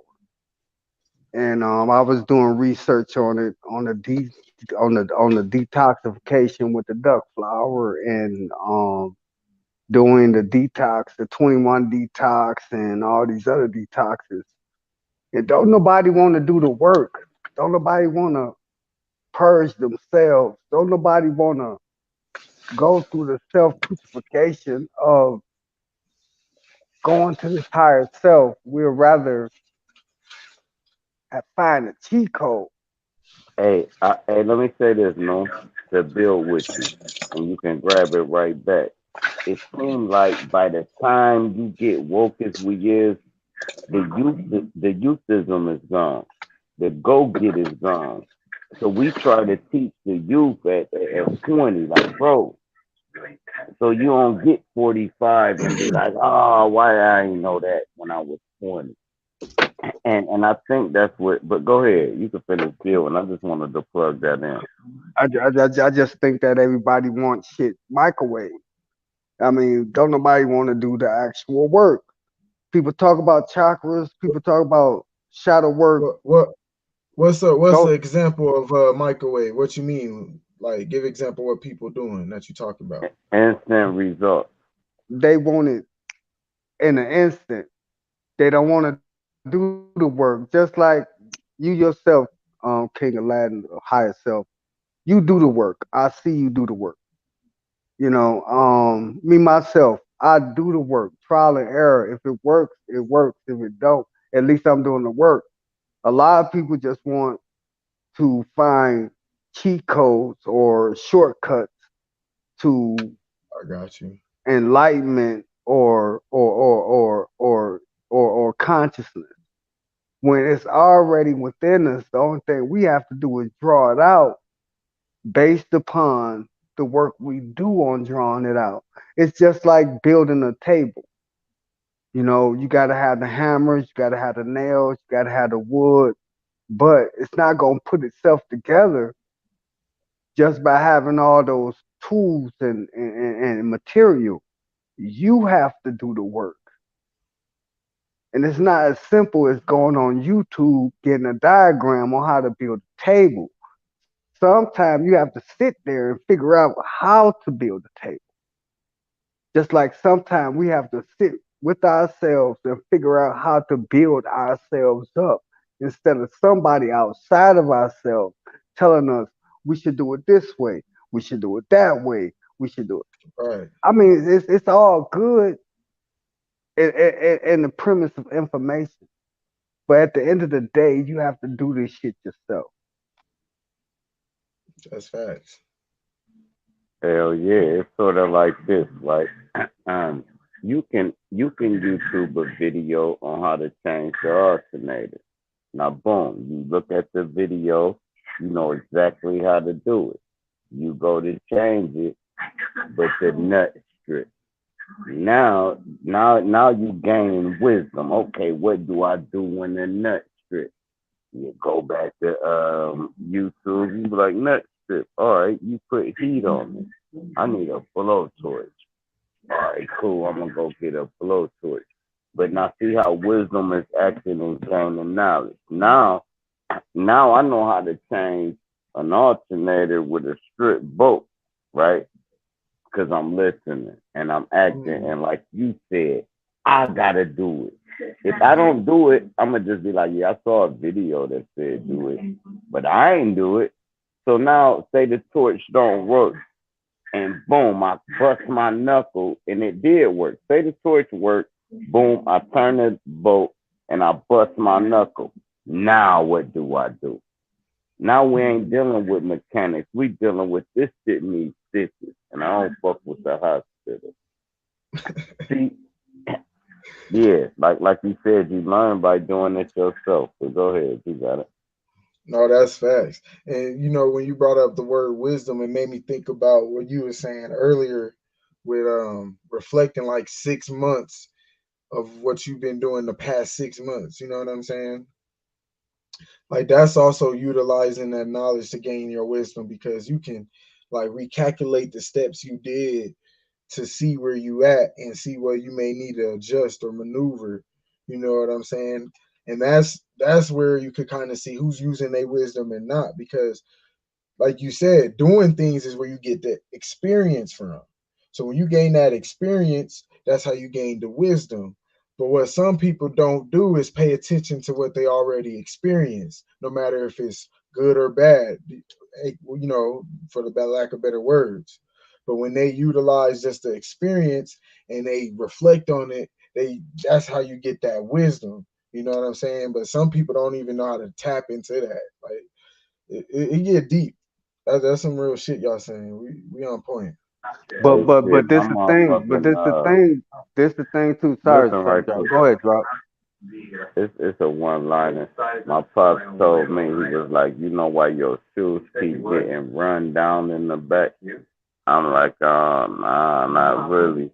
and I was doing research on it on the detoxification with the duck flower, and doing the detox, the 21 detox, and all these other detoxes. And don't nobody want to do the work. Don't nobody want to purge themselves. Don't nobody want to go through the self purification of going to this higher self. We'd rather find a cheat code. Hey, let me say this, no, to build with you, and you can grab it right back. It seems like by the time you get woke as we is, the youthism is gone, the go get is gone. So we try to teach the youth at 20, like, bro, so you don't get 45 and be like, oh, why I didn't know that when I was 20. And I think that's what. But go ahead, you can finish building. I just wanted to plug that in. I just think that everybody wants shit microwave. I mean, don't nobody want to do the actual work. People talk about chakras. People talk about shadow work. What's the Don't example of microwave? What you mean? Like, give example what people doing that you talk about. Instant results. they want it in an instant. They don't want to do the work. Just like you yourself, King Aladdin, higher self, you do the work. I see you do the work. You know, me myself, I do the work, trial and error. If it works, it works. If it don't, at least I'm doing the work. A lot of people just want to find cheat codes or shortcuts to I got you. enlightenment or consciousness. When it's already within us, the only thing we have to do is draw it out based upon the work we do on drawing it out. It's just like building a table. You know, you got to have the hammers, you got to have the nails, you got to have the wood, but it's not going to put itself together just by having all those tools and material. You have to do the work. And it's not as simple as going on YouTube, getting a diagram on how to build a table. Sometimes you have to sit there and figure out how to build a table. Just like sometimes we have to sit with ourselves and figure out how to build ourselves up instead of somebody outside of ourselves telling us we should do it this way, we should do it that way, we should do it. Right. I mean, it's all good in the premise of information. But at the end of the day, you have to do this shit yourself. That's facts. Hell yeah, it's sort of like this. Like, you can YouTube a video on how to change the alternator. Now, boom, you look at the video, you know exactly how to do it. You go to change it, but the nut strip. Now you gain wisdom. Okay, what do I do when the nut strip? You go back to YouTube. You be like, nut strip. All right, you put heat on it. I need a blowtorch. All right, cool. I'm gonna go get a blowtorch. But now see how wisdom is acting and gaining knowledge. Now I know how to change an alternator with a strip bolt, right? Because I'm listening and I'm acting, and like you said, I gotta do it. If I don't do it, I'm gonna just be like, yeah, I saw a video that said do it, but I ain't do it. So now, say the torch don't work, and boom, I bust my knuckle, and it did work. Say the torch worked, boom, I turn the bolt, and I bust my knuckle. Now what do I do? Now we ain't dealing with mechanics. We dealing with this shit needs stitches, and I don't fuck with the hospital. See, yeah, like you said, you learn by doing it yourself. So go ahead, you got it. No, that's facts. And you know, when you brought up the word wisdom, it made me think about what you were saying earlier with reflecting like 6 months of what you've been doing the past 6 months. You know what I'm saying? Like that's also utilizing that knowledge to gain your wisdom because you can like recalculate the steps you did to see where you at and see what you may need to adjust or maneuver. You know what I'm saying? And that's where you could kind of see who's using their wisdom and not because like you said, doing things is where you get the experience from. So when you gain that experience, that's how you gain the wisdom. But what some people don't do is pay attention to what they already experience, no matter if it's good or bad, you know, for the lack of better words. But when they utilize just the experience and they reflect on it, that's how you get that wisdom. You know what I'm saying? But some people don't even know how to tap into that. Like it get deep. That's some real shit y'all saying. We on point. But Hey, but shit, but my this the thing. But motherfucking this the thing. This the thing too. Sorry, listen sorry, right drop. quick. Go ahead, drop. It's a one liner. My pops told me he was like, you know why your shoes keep getting run down in the back? I'm like, nah, not really.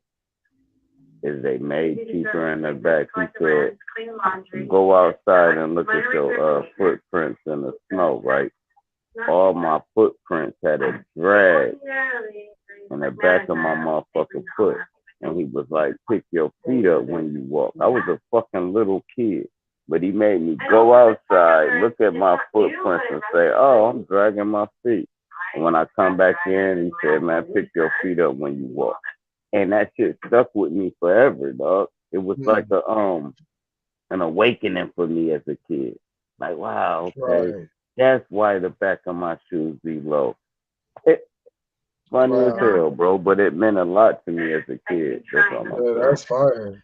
Is they made cheaper in the back? He said, go outside and look at your footprints in the snow, right? All my footprints had a drag in the back of my motherfucking foot. And he was like, pick your feet up when you walk. I was a fucking little kid. But he made me go outside, look at my footprints and say, oh, I'm dragging my feet. And when I come back in, he said, man, pick your feet up when you walk. And that shit stuck with me forever, dog. It was like an awakening for me as a kid. Like, wow, okay. Right. That's why the back of my shoes be low. It, funny as Wow. hell, bro, but it meant a lot to me as a kid. That's all I'm Yeah, saying. that's fire.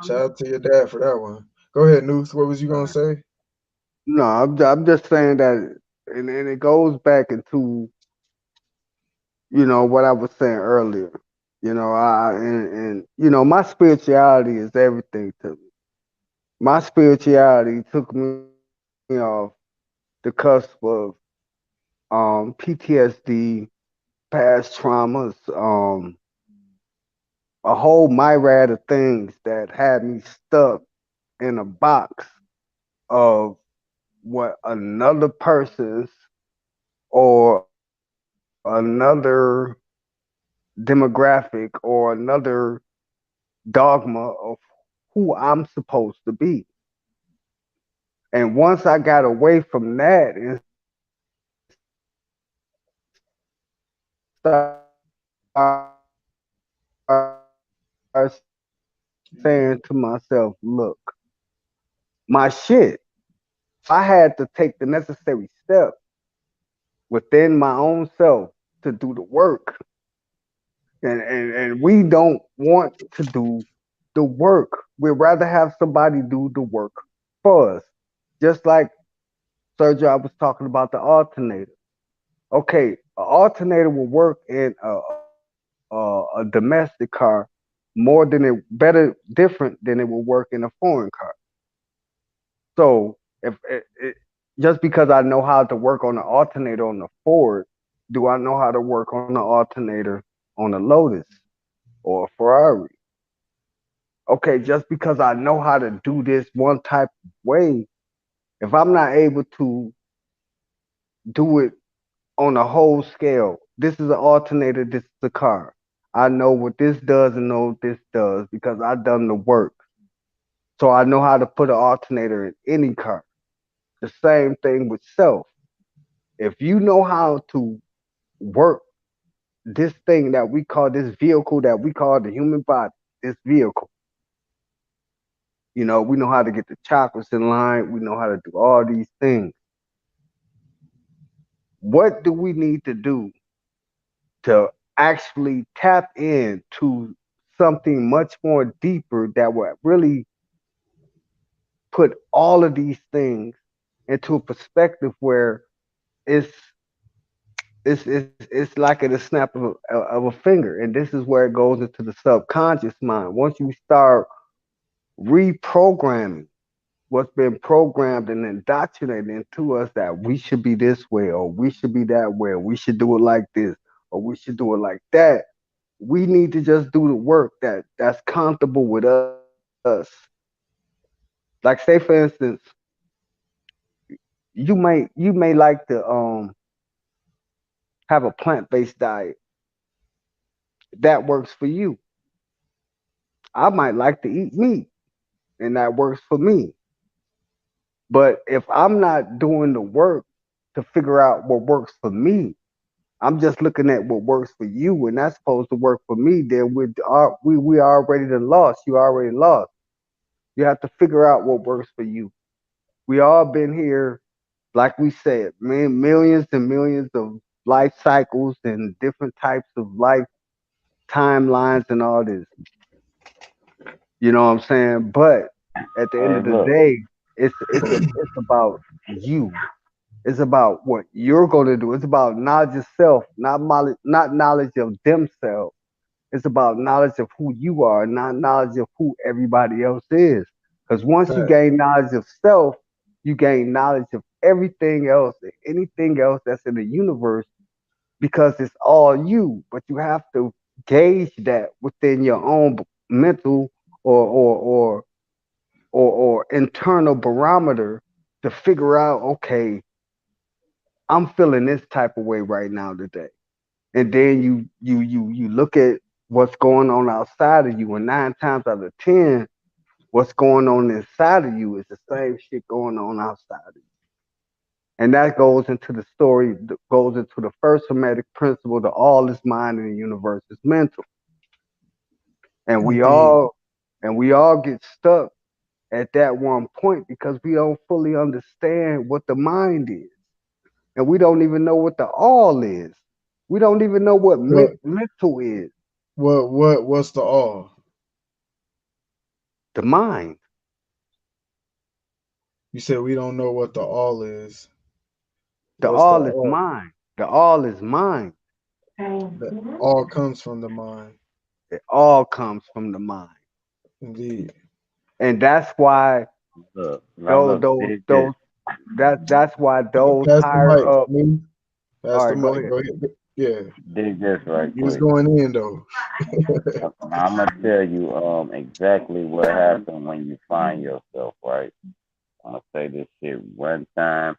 Shout out to your dad for that one. Go ahead, Noose. What was you gonna say? No, I'm just saying that, and it goes back into what I was saying earlier. And my spirituality is everything to me. My spirituality took me off the cusp of PTSD, past traumas, a whole myriad of things that had me stuck in a box of what another person's or another demographic or another dogma of who I'm supposed to be. And once I got away from that and started saying to myself, look, my shit, if I had to take the necessary steps within my own self to do the work, and we don't want to do the work. We'd rather have somebody do the work for us. Just like Sergio was talking about the alternator. Okay, an alternator will work in a domestic car better different than it will work in a foreign car. So if just because I know how to work on the alternator on the Ford, do I know how to work on the alternator on a Lotus or a Ferrari? Okay, just because I know how to do this one type of way, if I'm not able to do it on a whole scale, this is an alternator, this is a car. I know what this does and know what this does because I've done the work. So I know how to put an alternator in any car. The same thing with self. If you know how to work this thing that we call this vehicle that we call the human body, this vehicle, You know, we know how to get the chakras in line. We know how to do all these things. What do we need to do to actually tap into something much more deeper that will really put all of these things into a perspective where it's it's like at a snap of a finger, and this is where it goes into the subconscious mind. Once you start reprogramming what's been programmed and indoctrinated into us that we should be this way or we should be that way or we should do it like this or we should do it like that, we need to just do the work that's comfortable with us. Like say for instance, you may like to have a plant-based diet that works for you. I might like to eat meat and that works for me. But if I'm not doing the work to figure out what works for me, I'm just looking at what works for you, and that's supposed to work for me. Then we already done lost. You already lost. You have to figure out what works for you. We all been here, like we said, millions and millions of life cycles and different types of life timelines and all this. You know what I'm saying? But at the end Hey, of the look. day, it's about you. It's about what you're going to do. It's about knowledge of self, not knowledge of themselves. It's about knowledge of who you are, not knowledge of who everybody else is. Because once you Fact. gain knowledge of self, you gain knowledge of everything else, anything else that's in the universe, because it's all you. But you have to gauge that within your own mental or or or or internal barometer to figure out, okay, I'm feeling this type of way right now today. And then you look at what's going on outside of you, and 9 times out of 10, what's going on inside of you is the same shit going on outside of you. And that goes into the story, goes into the first Hermetic principle: the all is mind and the universe is mental. And we Indeed. all and we all get stuck at that one point because we don't fully understand what the mind is. And we don't even know what the all is. We don't even know what What mental is. what's the all? The mind. You said we don't know what the all is. The What's the all is all? mind. The all is mind. The all comes from the mind. It all comes from the mind. Indeed. And that's why Look, now those look, those dig this. those that's why those Pass the higher mic. up. Pass All the right, go mic. ahead. Go ahead. Yeah. Dig this right You was quick. going in though. I'm gonna tell you exactly what happened when you find yourself, right? I'm gonna say this shit one time,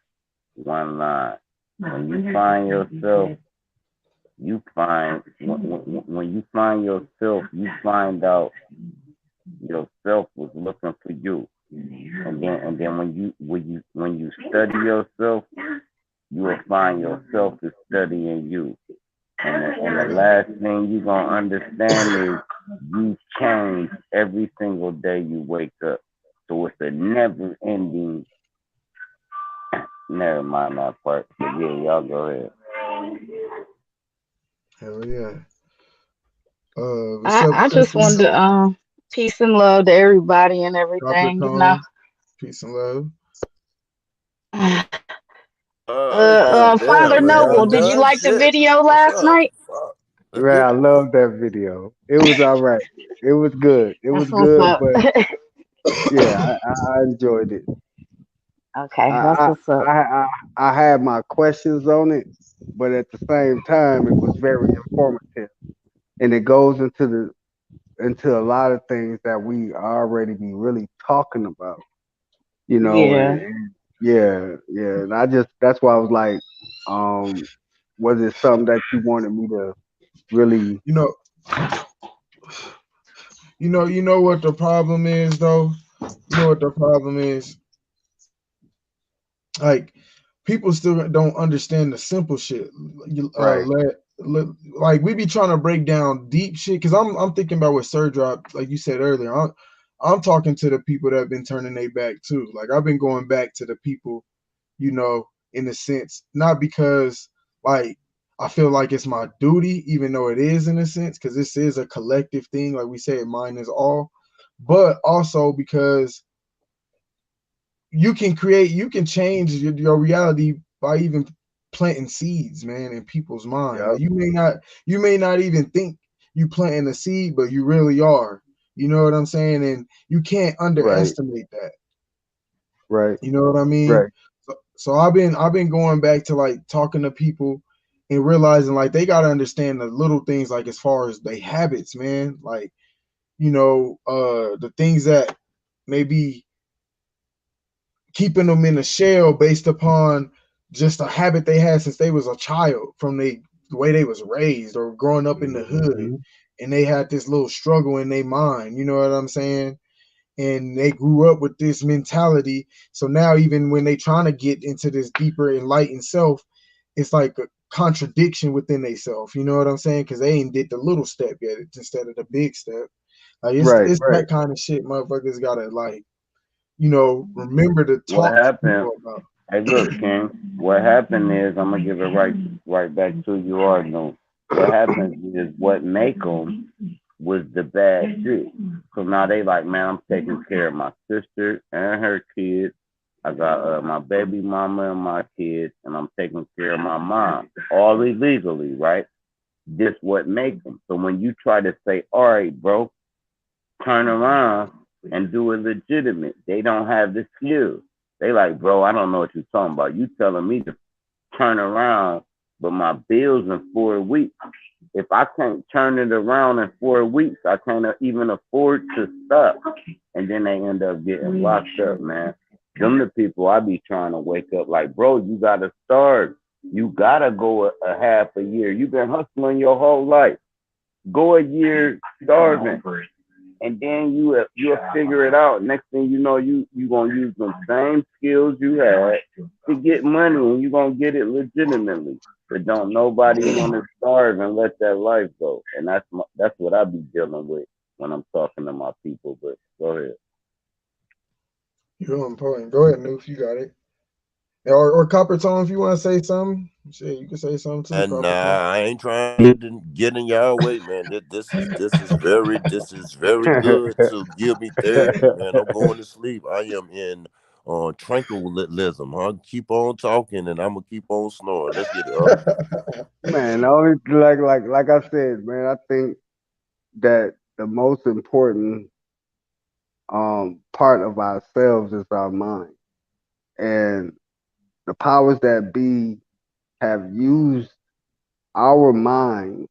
one line. When you find yourself, you find when you find yourself, you find out yourself was looking for you, and then when you study yourself, you will find yourself is studying you. And the last thing you're gonna understand is you change every single day you wake up. So it's a never ending. Never mind that part. But yeah, y'all go ahead. Hell yeah. What's up, I just wanted Princess? to peace and love to everybody and Drop your everything, you know. tone. Peace and love. Goddamn, Father man. Y'all Noble, did you done? like the Shit. video What's last up? night? Fuck. Man, I love that video. It was all right. It was good. It was That's what's good, up. but yeah, I enjoyed it. Okay, that's I, what's up. I had my questions on it, but at the same time, it was very informative, and it goes into a lot of things that we already be really talking about, you know, Yeah. and yeah, and that's why I was like, um, was it something that you wanted me to really? You know, you know what the problem is though? You know what the problem is? Like people still don't understand the simple shit. Right. Like we be trying to break down deep shit because I'm thinking about what Sir dropped, like you said earlier. I'm talking to the people that have been turning their back too. Like I've been going back to the people, in a sense, not because like I feel like it's my duty, even though it is in a sense, because this is a collective thing, like we say, mine is all, but also because you can change your reality by even planting seeds, man, in people's mind. Yep. Like you may not even think you planting a seed, but you really are. You know what I'm saying? And you can't Right. underestimate that. Right. You know what I mean? Right. So I've been going back to like talking to people and realizing like they gotta understand the little things, like as far as their habits, man. Like, the things that maybe keeping them in a shell based upon just a habit they had since they was a child from the way they was raised or growing up in the hood, Mhm. and they had this little struggle in their mind, you know what I'm saying? And they grew up with this mentality. So now even when they trying to get into this deeper enlightened self, it's like a contradiction within themselves, you know what I'm saying? Because they ain't did the little step yet instead of the big step. Like it's Right. it's Right. that kind of shit motherfuckers gotta like, remember to What talk to happened? people about. Hey, look, King. What happened is I'm gonna give it right back to you, Arnold. What happens is what make them was the bad shit. So now they like, man, I'm taking care of my sister and her kids. I got my baby mama and my kids, and I'm taking care of my mom, all illegally, right? This what make them. So when you try to say, all right, bro, turn around and do it legitimate, they don't have the skills. They like, bro, I don't know what you're talking about. You telling me to turn around, but my bills in 4 weeks. If I can't turn it around in 4 weeks, I can't even afford to stop. And then they end up getting locked up, man. Them the people I be trying to wake up like, bro, you gotta start. You gotta go a half a year. You've been hustling your whole life. Go a year starving, and then you'll figure it out. Next thing you know, you gonna use the same skills you had to get money, and you gonna get it legitimately. But don't nobody want to starve and let that life go. And that's what I be dealing with when I'm talking to my people. But go ahead. You're on point. Go ahead, Noof, you got it. Or Copper Tone, if you want to say something, shit, you can say something too, And Copper Tone. I ain't trying to get in y'all way, man. This is very good to give me therapy, man. I'm going to sleep. I am in tranquilism. Huh? Keep on talking, and I'm gonna keep on snoring. Let's get it up. Man, only like I said, man, I think that the most important part of ourselves is our mind. And the powers that be have used our mind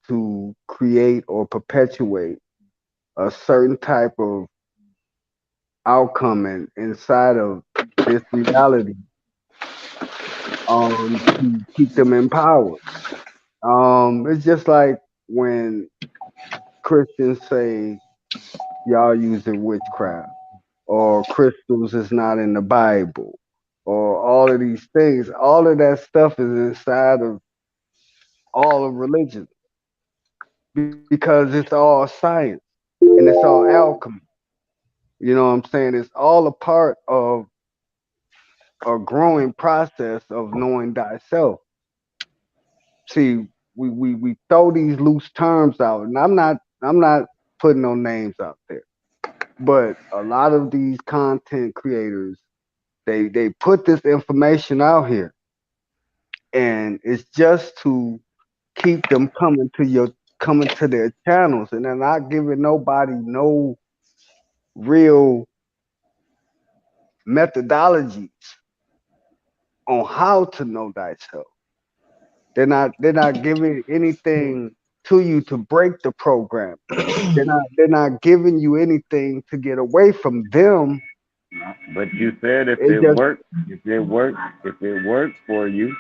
to create or perpetuate a certain type of outcome inside of this reality to keep them in power. It's just like when Christians say y'all using witchcraft or crystals is not in the Bible or all of these things. All of that stuff is inside of all of religion because it's all science and it's all alchemy. You know what I'm saying? It's all a part of a growing process of knowing thyself. See, we throw these loose terms out, and I'm not putting no names out there, but a lot of these content creators they put this information out here, and it's just to keep them coming to their channels, and they're not giving nobody no real methodologies on how to know thyself. They're not giving anything to you to break the program. They're not giving you anything to get away from them. But you said It just if it worked for you,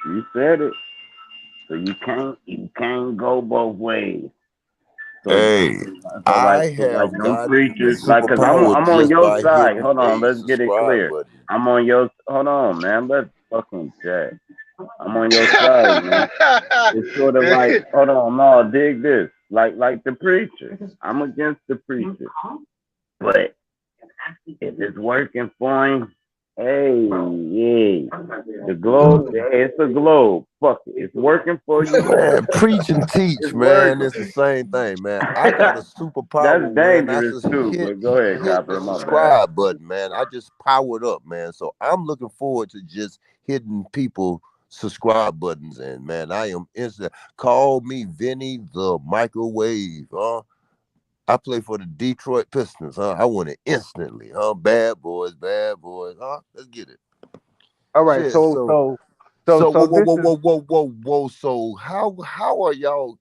you said it. So you can't go both ways. So Hey, I like have them gotten the preachers, like, cause superpower I'm on just your by side. hitting Hold on, a let's get it subscribe clear. button. Hold on, man. Let's fucking chat. I'm on your side, man. It's sort of like, hold on, no, dig this. like the preacher. I'm against the preacher. But if it's working for him, hey, yeah. The globe, it's a globe. Fuck it. It's working for you. Man, preach and teach, It's man. working. It's the same thing, man. I got a superpower That's when I dangerous just too, hit but go ahead, hit the Copper. My bad. subscribe button, man. I just powered up, man. So I'm looking forward to just hitting people subscribe buttons, and man, I am instant. Call me Vinny the Microwave, huh? I play for the Detroit Pistons, huh? I want it instantly, huh? Bad boys, huh? Let's get it. All right, Shit, so so so this is whoa. So how are y'all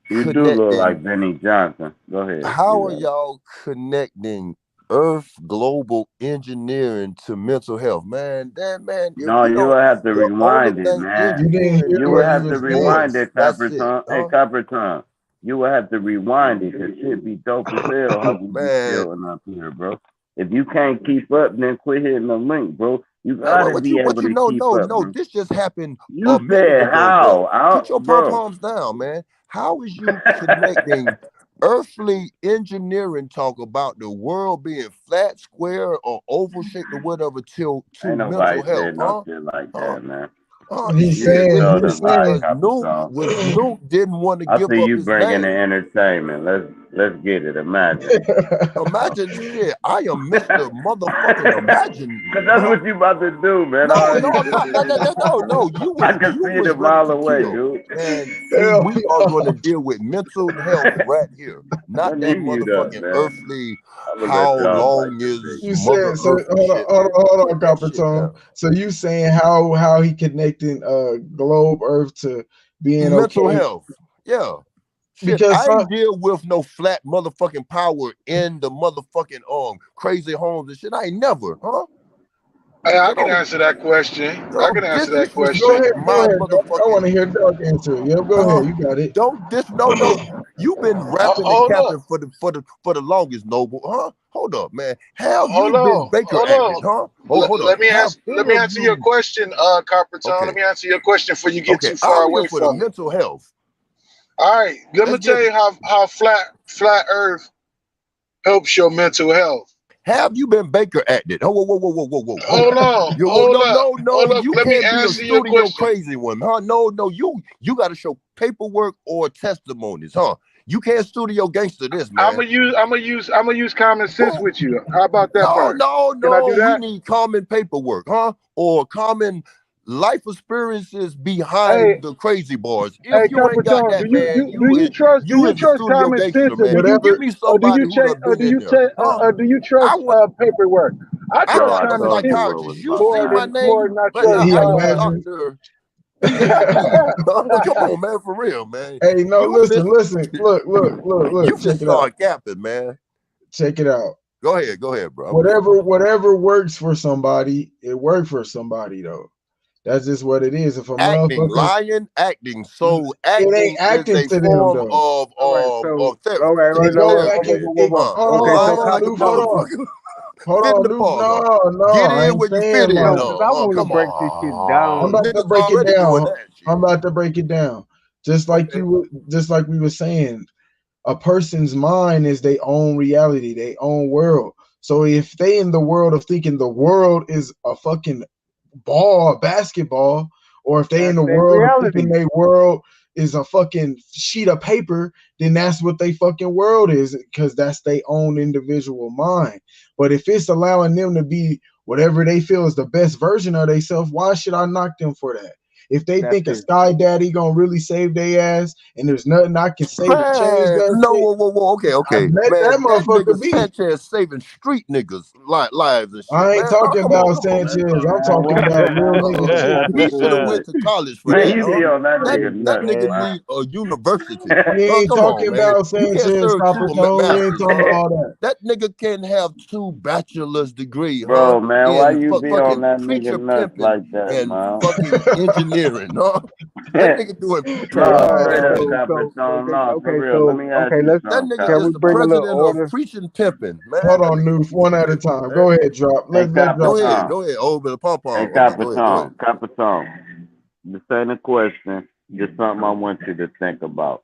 You do look like connecting? Benny Johnson. Go ahead. How You are got it. y'all connecting Earth global engineering to mental health? Man, that man, if No, you you don't, will have to the only rewind it, thing man. You didn't engineering hear You do will what is he have was to use saying. rewind noise. it, That's Copper it, Tom. Hey, huh? Copper Tom. You will have to rewind it, because shit be dope as hell how we be Man, building up here, bro. If you can't keep up, then quit hitting the link, bro. You man, gotta be able to keep up, no, bro. this just happened You a minute said ago, bro. how? Put your pom Bro. poms down, man. How is you connecting earthly engineering talk about the world being flat, square, or oval shaped or whatever to Ain't mental nobody health, said no huh? shit like Huh? that, man. He's You just saying told a he's lie, Because Copper Tom. Nuke didn't want to I give see up you his bringing the name. entertainment. Let's get it. Imagine. Imagine shit. I am Mr. Motherfucking Imagine, Cause that's huh? what you about to do, man. I No, already I'm not. No. I can You see it was a ready mile to away, kill. dude. Man, see, Hell we are going to deal with mental health right here. Not Let me that mute up, motherfucking man. earthly I'm gonna let how y'all fight long this is big. You Mother said so. Earth and shit, man. Hold on, Put that Copper shit Tone. down. So you saying how he connecting globe Earth to being Mental okay? health. Yeah. Shit, Because I some ain't deal with no flat motherfucking power in the motherfucking crazy homes and shit. I ain't never, huh? Hey, I So can answer that question. I can answer that go question. ahead, disrespect my Doc. I want to motherfucking hear Doc answer it. Yep, go ahead. You got it. don't no. You've been rapping and Hold up. capping for the longest, Noble, huh? Hold up, man. Have Hold you been on. Baker Hold acted, on. huh? Hold up. Let me Have answer. Let any me of answer your you? question, Copper Tone. Let Okay, me answer your question before you get too far I'm here away for the from it. mental health. All right. Let me Let's tell get you it. how flat Earth helps your mental health. Have you been Baker acted? Oh, whoa. Hold Hold up. on. You Hold up. no. Hold up. You Let me can't be a answer your studio question. crazy one, huh? No. You got to show paperwork or testimonies, huh? You can't studio gangster this, I'm man. gonna use common sense with you. How about that part? No. Can I do We that? need common paperwork, huh? Or common life experiences Hey, behind the crazy bars. If hey, you ain't Copper got Tone, that, man, do you you is a trust studio common gangster, sense, or man. Give me do somebody you who check done been in there, huh? do you trust I want. paperwork? I I'm Bro, trust I not a common told sense you what was psychiatrist. You about to see my happen. more name than I right now. trust. he I am imagines. Dr. PhD. Come on, man, for real, man. Hey, no, You listen. you Look. Check just it out. start capping, man. Check it out. Go ahead, bro. I'm listening. Whatever works for somebody, it worked for somebody though. That's just what it is. If a Acting, motherfucker, lying, acting. So it acting ain't is acting a to them form though. all right. So all right, It right, no, go whoa, back whoa, and therapy. whoa, whoa, whoa. Okay, so Lying hold on, like a Copper Noof, hold Tone. on. motherfucker. Hold Fit in on, the Noof. part, huh? No, Get I in ain't where you saying fit in, that. No, because I want to Come break this shit I'm down. about to Niggas break it already doing down. that shit. I'm about to break it down. Just like we were saying, a person's mind is their own reality, their own world. So if they in the world of thinking the world is a fucking ball, a basketball, or if they in That's the their world of thinking reality. their world is a fucking sheet of paper, then that's what they fucking world is, because that's their own individual mind. But if it's allowing them to be whatever they feel is the best version of themselves, why should I knock them for that? If they That's think a it. Sky Daddy gonna really save their ass and there's nothing I can say to change Man, that no, shit, whoa, I okay. let that Man, that nigga motherfucker be. Sanchez saving street niggas lives and shit, I ain't man. Oh, talking come on, about man. Sanchez. I'm Man, talking what about the real nigga shit. He should have hell? went to college for Man, that, you huh? be on that That nigga nuts, nigga man. need a university. We ain't Come on, talking man. about You can't Sanchez, serve Copper two Tone. We ain't masters, talking about huh? all that. That nigga can have 2 bachelor's degree, huh? Bro, man, why In you be on fucking that nigga preacher nuts pimping like that, and man? fucking engineering, huh? That nigga doing No, preacher All right, real pimping. Copper Tone, no, for real. Let me ask okay, you let's That something, nigga Copper can is we the bring a Tone. little president of order? preaching pimping, man. Hold That on, nigga Noof, one at a preaching time. pimping, man. Go ahead, drop. Hey, Let's Copper drop it. Tone. Go ahead. Oh, but the pom Hey, pom. Okay, Copper go ahead. Tone. Copper Tone. This ain't a question. Just something I want you to think about.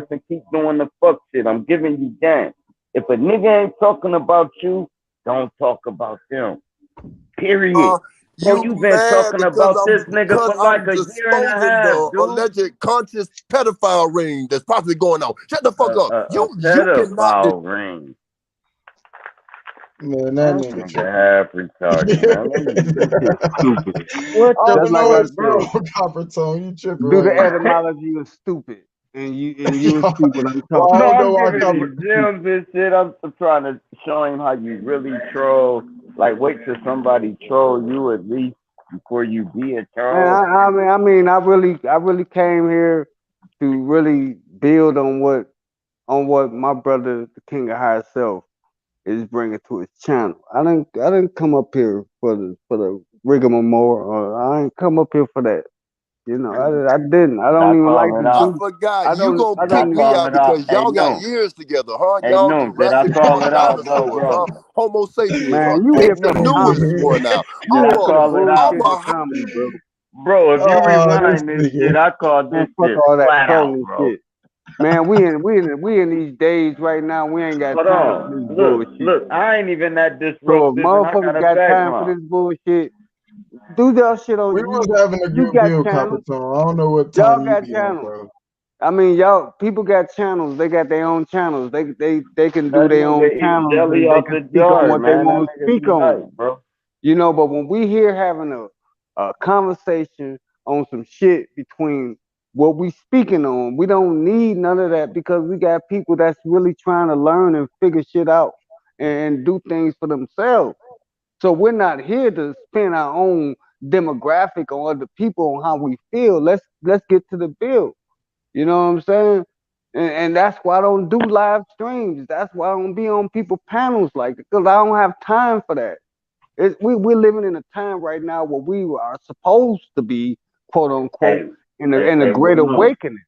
listen, keep doing the fuck shit. I'm giving you game. If a nigga ain't talking about you, don't talk about them. Period. Bro, You you been mad talking because about this nigga for like I'm a year and a disposing half, the dude. alleged conscious pedophile ring that's possibly going on. Shut the fuck up. A You cannot pedophile ring. Man, that This nigga nigga half retarded, man. Let me This shit stupid. What I the don't Just like know I it, fuck, bro. bro? said, Copper Tone, you tripping do the right etymology of stupid, and you now. will see what I'm Well, talking I No, don't about. know I'm why giving Copper. you gems and shit. I'm trying to show him how you really troll. Like, wait till somebody troll you at least before you be a And troll. I really came here to really build on what my brother, the King of Higher Self, is bring it to his channel. I didn't come up here for the rigmarole. I ain't come up here for that. You know, I didn't. I Did don't I even like call it to I out? do. forgot. I You don't. gonna I Did I pick don't me call out it out? because Hey, y'all got no. years together, huh? Hey, Y'all no. Did I Jurassic call Park it out, though, dinosaurs, huh? bro? Homo sapiens, huh? Man, you here Pick for the the newest comedy, one bro. out. You Did I'm I here for the call it out? bullshit a and comedy, bro. Bro, if you Oh, this rewind this shit, nigga. I called Man, this fuck shit all that flat out, trolling bro. shit. Man, we in these days right now. We ain't got Hold time for on. this Look, bullshit. I ain't even that So if disruptive, and I got motherfuckers a got time for background. this bullshit, do that shit We on was you. having a You good got build, channels. Capitan. I don't know what Y'all time you got be on, channels. bro. I mean, y'all people got channels. They got their own channels. They can do That their own nigga eat channels jelly and they out can the speak on jar, what they man. That want to nigga speak be on. hype, bro. You know, but when we here having a conversation on some shit between what we speaking on, we don't need none of that because we got people that's really trying to learn and figure shit out and do things for themselves. So we're not here to spin our own demographic on other people on how we feel. Let's get to the bill. You know what I'm saying? And that's why I don't do live streams. That's why I don't be on people panels like that because I don't have time for that. We're living in a time right now where we are supposed to be, quote unquote, Hey, in a well, great no. awakening.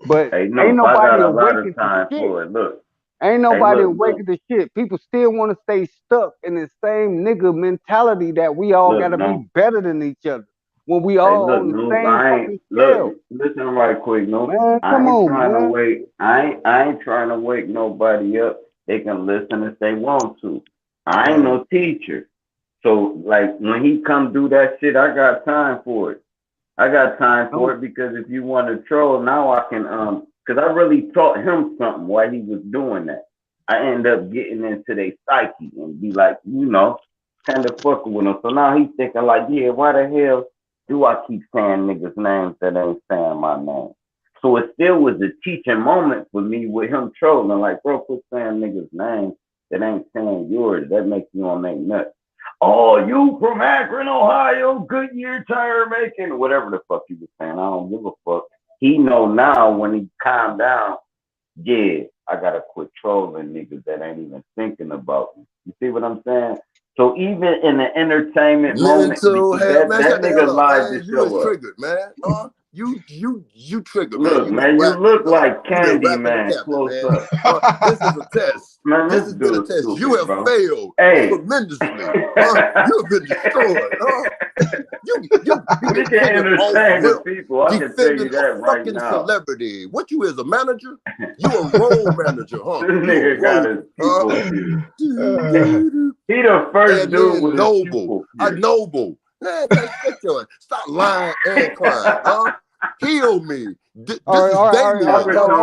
But Hey, ain't no. I nobody got a lot of awakened to time shit. for it. Look. Ain't Hey, nobody look. awakened to shit. People still want to stay stuck in the same nigga mentality that we all Look, gotta be no. better than each other when we Hey, all look, on the no. same I ain't. fucking Look, scale. listen right quick, no. Man, I come ain't on, trying to man. wake. I ain't trying to wake nobody up. They can listen if they want to. I ain't no teacher. So, like, when he come do that shit, I got time for it. I got time for it because if you want to troll, now I can because I really taught him something while he was doing that. I end up getting into their psyche and be like, kind of fucking with him. So now he's thinking like, yeah, why the hell do I keep saying niggas' names that ain't saying my name? So it still was a teaching moment for me with him trolling. Like, bro, quit saying niggas' names that ain't saying yours. That makes you want to make nuts. Oh, you from Akron, Ohio, Goodyear tire making, whatever the fuck you was saying. I don't give a fuck. He know now when he calmed down, yeah, I gotta quit trolling niggas that ain't even thinking about me. You see what I'm saying? So even in the entertainment moment, Mental health, man. that Shut the hell nigga up, lied to man. You is show up. triggered, man. You triggered, man. Look, You been man, you rapping, look like you been Candy rapping and Man. capping, Close man. up. This is a test. Man, This this has been a dude's test. You stupid, have bro. failed Hey. tremendously. You have been destroyed. You We get can niggas off entertain the rip people. I can tell you defending a that right fucking now. celebrity. What you is a manager? You a role manager, huh? This You a nigga got his role, people here. He the first and dude then with his noble, pupils a here. noble. Man, shut your stop lying and crying, Heal me. This is Damien,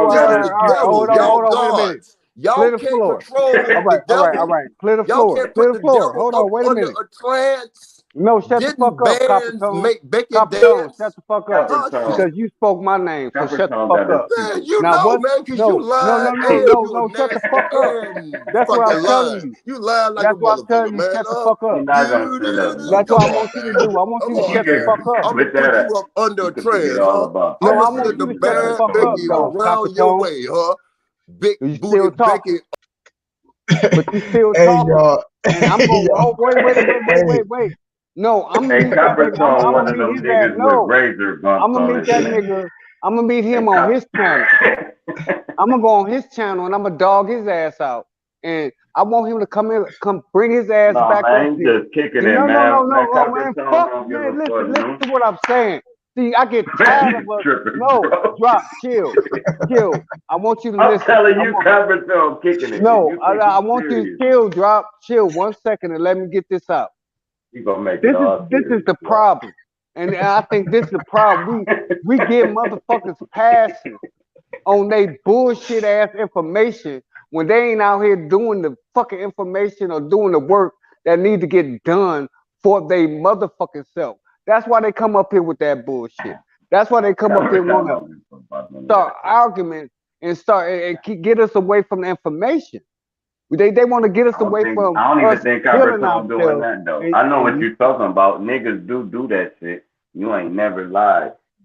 This is the devil. Y'all Hold on, wait a minute. gods. Y'all Clear the can't floor. control the devil. All right. Clear the Y'all floor. can't Clear put the the floor. devil Hold up on, wait a under minute. a trance. No, shut the Didn't fuck up, bands Coppertone. make it Coppertone, shut dance? the fuck up. Coppertone. Because you spoke my name, so shut the Coppertone fuck got his up. Man, people. you Now know, what? man, because you lying and you a No, shut the nasty fuck up. and That's what fucking I'm telling lying. you. You lying like a That's what I'm motherfucker, telling you, man. shut the fuck He up. not gonna shut up, bro. That's what Come I on, want you to man. do. I want you Come to on, shut the man. fuck up. I'm gonna With put that, you up under you a can forget trance, all about No, I'm I gonna want send the you to shut the bad fuck up, Becky though, around your Coppertone. way, Big You booty still talking. Becky. But you still Hey, talking. y'all. And I'm going, Y'all. wait. No, I'm Hey, gonna meet that nigga. Coppertone, I'm one gonna of meet them his ass. niggas with No, razor I'm bumps gonna on meet his that neck. nigga. I'm gonna meet him Hey, on his channel. I'm gonna go on his channel and I'm gonna dog his ass out. And I want him to come bring his ass No, back up man, he's here. just kicking No, it, man. Man, man. Coppertone Fuck, don't give a man. fuck, Listen no. to what I'm saying. See, I get Man, tired of you us. tripping, No, bro. drop, chill. I want you to I'm listen. telling you, Coppertone kicking it. No, You think I he's want you to serious? chill 1 second and let me get this out. You gonna make This it all is serious. the problem. And I think this is the problem. We give motherfuckers passes on they bullshit ass information when they ain't out here doing the fucking information or doing the work that need to get done for they motherfucking self. That's why they come up here with that bullshit. That's why they come up here and want to start arguments and get us away from the information. They want to get us away from I don't even us think killing Coppertone doing ourselves. that though. I know what you're talking about. Niggas do that shit. You ain't never lied.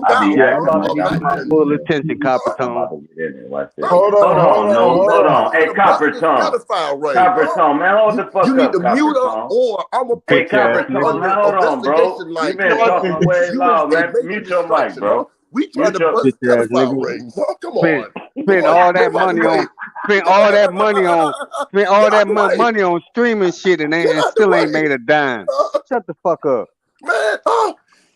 no I be doubt. Yeah, I'm acting about to like give I'm you my about to full get in. attention, Copper I'm Tone. about to get in there. Watch this. Hold on, Hold on, hold on, no, hold hold on. on. Hey, The Copper brother Tone. pedophile ring, Copper bro. Tone, man, hold the You fuck need up, to mute Copper up, Tone. or I'm gonna Hey, put you Copper Bitch ass Tone, nigga. man, under hold on, bro. investigation You like been talking way you loud, a man. major Mute your mic, distraction, huh? bro. We trying Mute to your bust Bitch ass pedophile nigga. rings, huh? Come Spent on. spent Boy, all boy, that by the money way, on spent all that money on money on streaming shit and still ain't made a dime. Shut the fuck up. Man,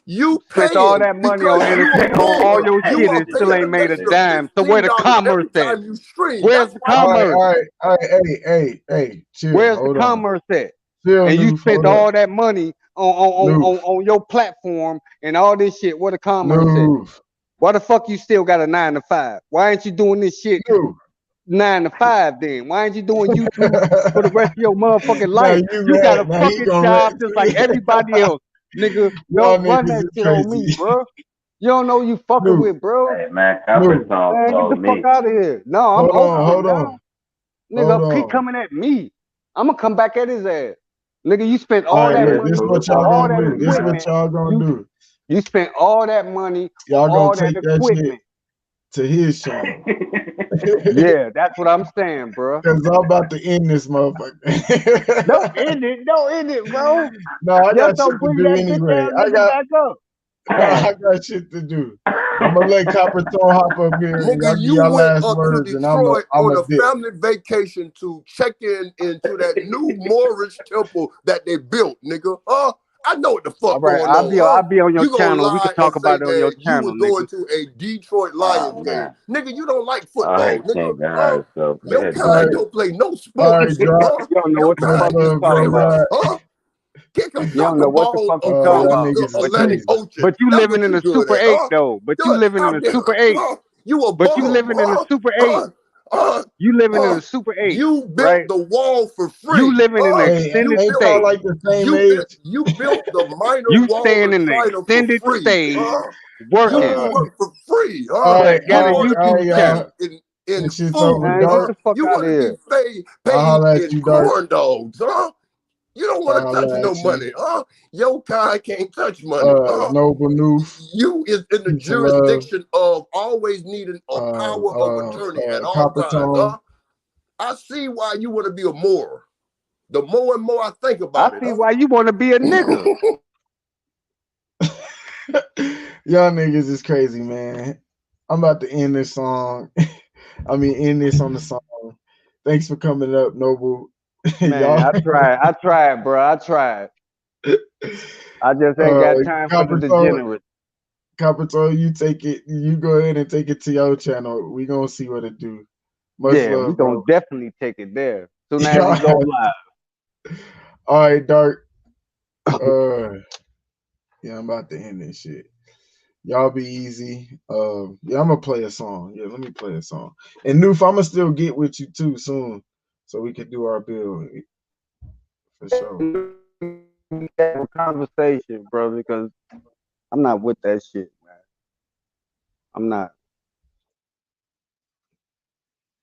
you spent all paying that money because on you entertainment a on all moron. your You shit are and still paying ain't an made a extra dime. So where the $15 commerce every at? time you stream. Where's That's the why commerce? All right, hey, chill. Where's the Hold on. commerce at? Chill, And you Noof, spent hold all up. that money on your platform and all this shit. Where the commerce at? Noof. Why the fuck you still got a 9 to 5? Why ain't you doing this shit Noof. 9 to 5 then? Why ain't you doing YouTube for the rest of your motherfucking Now life? you You got a mad. Now he fucking gonna job let just like everybody else. Nigga, y'all don't run niggas that is shit on me, crazy. bro. You don't know you fucking Noof. with, bro. Hey, man, Noof. Comfort Song Man, get told the me. fuck out of here. No, I'm open Hold now. on. Nigga, Hold keep on. coming at me. I'm gonna come back at his ass. Nigga, you spent All all right, that look, money this is what for y'all all gonna that do. This is what equipment. y'all gonna do. You spent all that money on Y'all all gonna that take that shit equipment. to his channel. Yeah, that's what I'm saying, bro. Cause I'm about to end this motherfucker. Don't end it, bro. No, I Just got shit don't to bring do that bitch anyway. ass nigga back up. I got shit to do. I'm gonna let Copper Tone hop up here and y'all Nigga, give you y'all went last up to words and Detroit I'm on a a dip. family vacation to check into that new Moorish temple that they built, nigga. I know what the All fuck right, going I'll on. be on your You gonna channel. We can lie and talk say about it on your that you channel, was nigga. going to a Detroit Oh, Lions game. man. Nigga, you don't like Oh, football, he nigga. can't hide himself for Your that All kind right, don't play no all sports. right, drop. You don't know Your what the Much fuck kind you is love, bro. talking about. trash. Kick a You don't soccer know what the ball fuck you talking Y'all about. niggas is Atlantic crazy. Ocean. But you That's living what in you a good Super at, 8 though. But you Good living in out a there. Super 8. You a But you bum. living in a Super 8. You living in a Super 8, You built right? the wall for You free. living in an Hey, extended ain't y'all state. like the same age? You built the minor You wall staying of in the China for extended free. state, You working, work for free. All but right, got a You want to be YouTube channel. paid in This shit's food. over, Man, get dark. the fuck You out want of to here. be I'll paid holler at in you, dark. corn dogs. You don't want I'll to touch holler no at you. money. Your kind can't touch money. Noble Noof. You is in the Peace and love. jurisdiction of always needing a power of attorney at all Copper times. Tone. I see why you want to be a Moor. The more and more I think about I it. see why you want to be a nigga. Y'all niggas is crazy, man. I'm about to end this song. End this on the song. Thanks for coming up, Noble. Man, I tried, bro. I tried. I just ain't got time for the degenerates. Copper Tone, you take it. You go ahead and take it to your channel. We gonna see what it do. Much love, we bro. gonna definitely take it there. Soon as we go live. All right, Dark. Yeah, I'm about to end this shit. Y'all be easy. I'm gonna play a song. Yeah, let me play a song. And Noof, I'ma still get with you too soon, so we can do our build for sure. Have a conversation, bro, because I'm not with that shit, man. I'm not.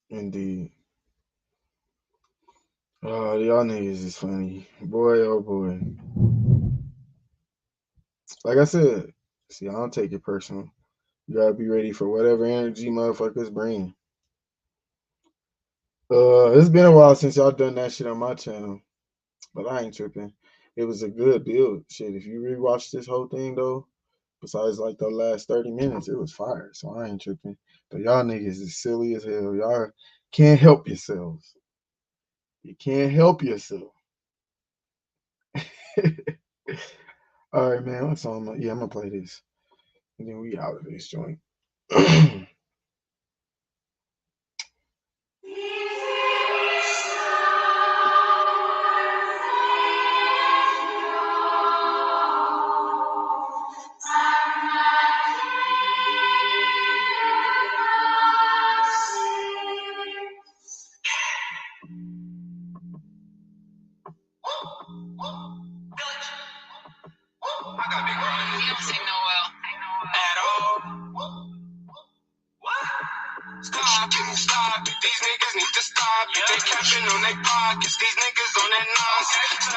Indeed. Oh, y'all niggas is funny. Boy, oh boy. Like I said, see, I don't take it personal. You gotta be ready for whatever energy motherfuckers bring. It's been a while since y'all done that shit on my channel, but I ain't tripping. It was a good build. Shit, if you rewatch this whole thing though, besides like the last 30 minutes, it was fire. So I ain't tripping. But y'all niggas is silly as hell. Y'all can't help yourselves. You can't help yourself. All right, man. What's on? I'm gonna play this, and then we out of this joint. Stop. These niggas need to stop. They capping on their pockets. These niggas on that nonsense.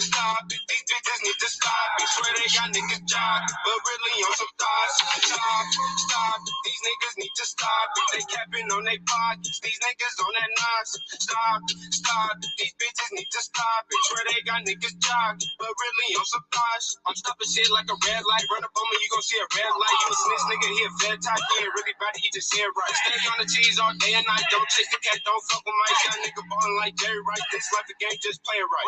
Stop. These bitches need to stop. I swear they got niggas jogging, but really on some thoughts. Stop. These niggas need to stop. They capping on their pockets. These niggas on that nonsense. Stop. These bitches need to stop. I swear they got niggas jogging, but really on some thoughts. I'm stopping shit like a red light. Run up on me, you gon' see a red light. You a snitch nigga, he a fed type. He ain't really bad, he just saying right. Stay on the chill. cheese all day and night. Don't chase the cat, don't fuck with my young nigga ballin' like Jerry Rice. This life a game, just play it right.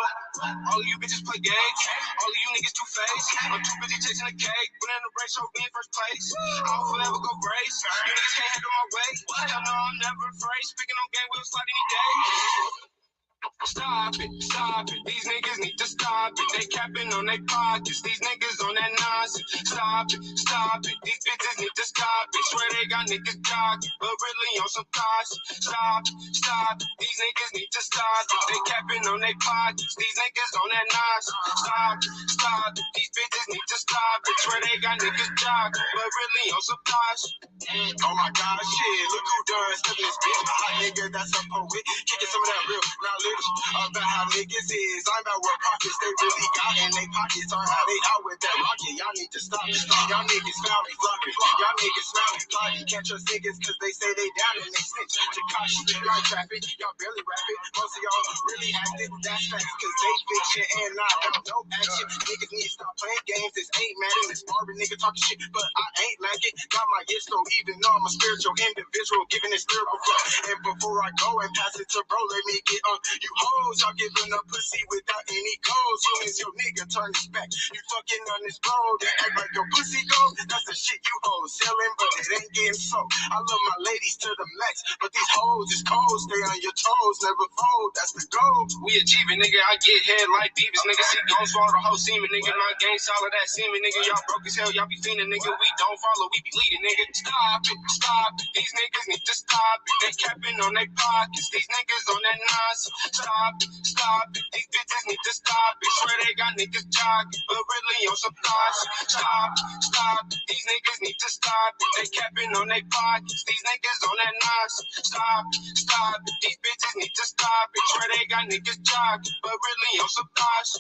All of you bitches play games. All of you niggas two-faced. I'm too busy chasing the cake. Winning the race, so be in first place. I'll forever go grace. You niggas can't handle my weight. Y'all know I'm never afraid. Speaking on game, we'll slide any day. Stop it, these niggas need to stop it. They capping on their pockets, these niggas on that nonsense. Stop it, these bitches need to stop it. Swear they got niggas jogging, but really on some caution. Stop it, these niggas need to stop it. They capping on their pockets, these niggas on that nonsense. Stop it, these bitches need to stop it. Swear they got niggas jogging, but really on some caution. Oh my god, shit, look who done stepping this bitch. A hot nigga that's a poet, kicking some of that real knowledge about how niggas is. I'm about what pockets they really got in they pockets, or how they out with that rocket. Y'all need to stop it. Y'all niggas foul me flopping. Y'all niggas smell me plotting. Can't trust niggas cause they say they down and they snitch. Takashi, y'all trapping, y'all barely rapping. Most of y'all really acting. That's facts cause they fiction and I have no action. Niggas need to stop playing games. This ain't Madden. This Marvin nigga talking shit, but I ain't like it. Got my ears so even though I'm a spiritual individual, giving this lyrical flow. And before I go and pass it to bro, let me get on. You hoes, y'all giving up pussy without any goals. Soon as your nigga turn his back, you fucking on this road. They act like your pussy gold. That's the shit you hoes selling, but it ain't getting sold. I love my ladies to the max, but these hoes is cold. Stay on your toes, never fold. That's the goal. We achieving, nigga. I get head like Beavis, nigga. See, gon' swallow the whole semen, nigga. My game solid, that semen, nigga. Y'all broke as hell, y'all be fiending, nigga. We don't follow, we be leading, nigga. Stop it. These niggas need to stop it. They capping on their pockets. These niggas on that nonsense. Stop it. These bitches need to stop it. Swear they got niggas jogging, but really on some thoughts. Stop it. These niggas need to stop it. They capping on their pockets. These niggas on that nonsense. Stop it. These bitches need to stop it. Swear they got niggas jogging, but really on some thoughts.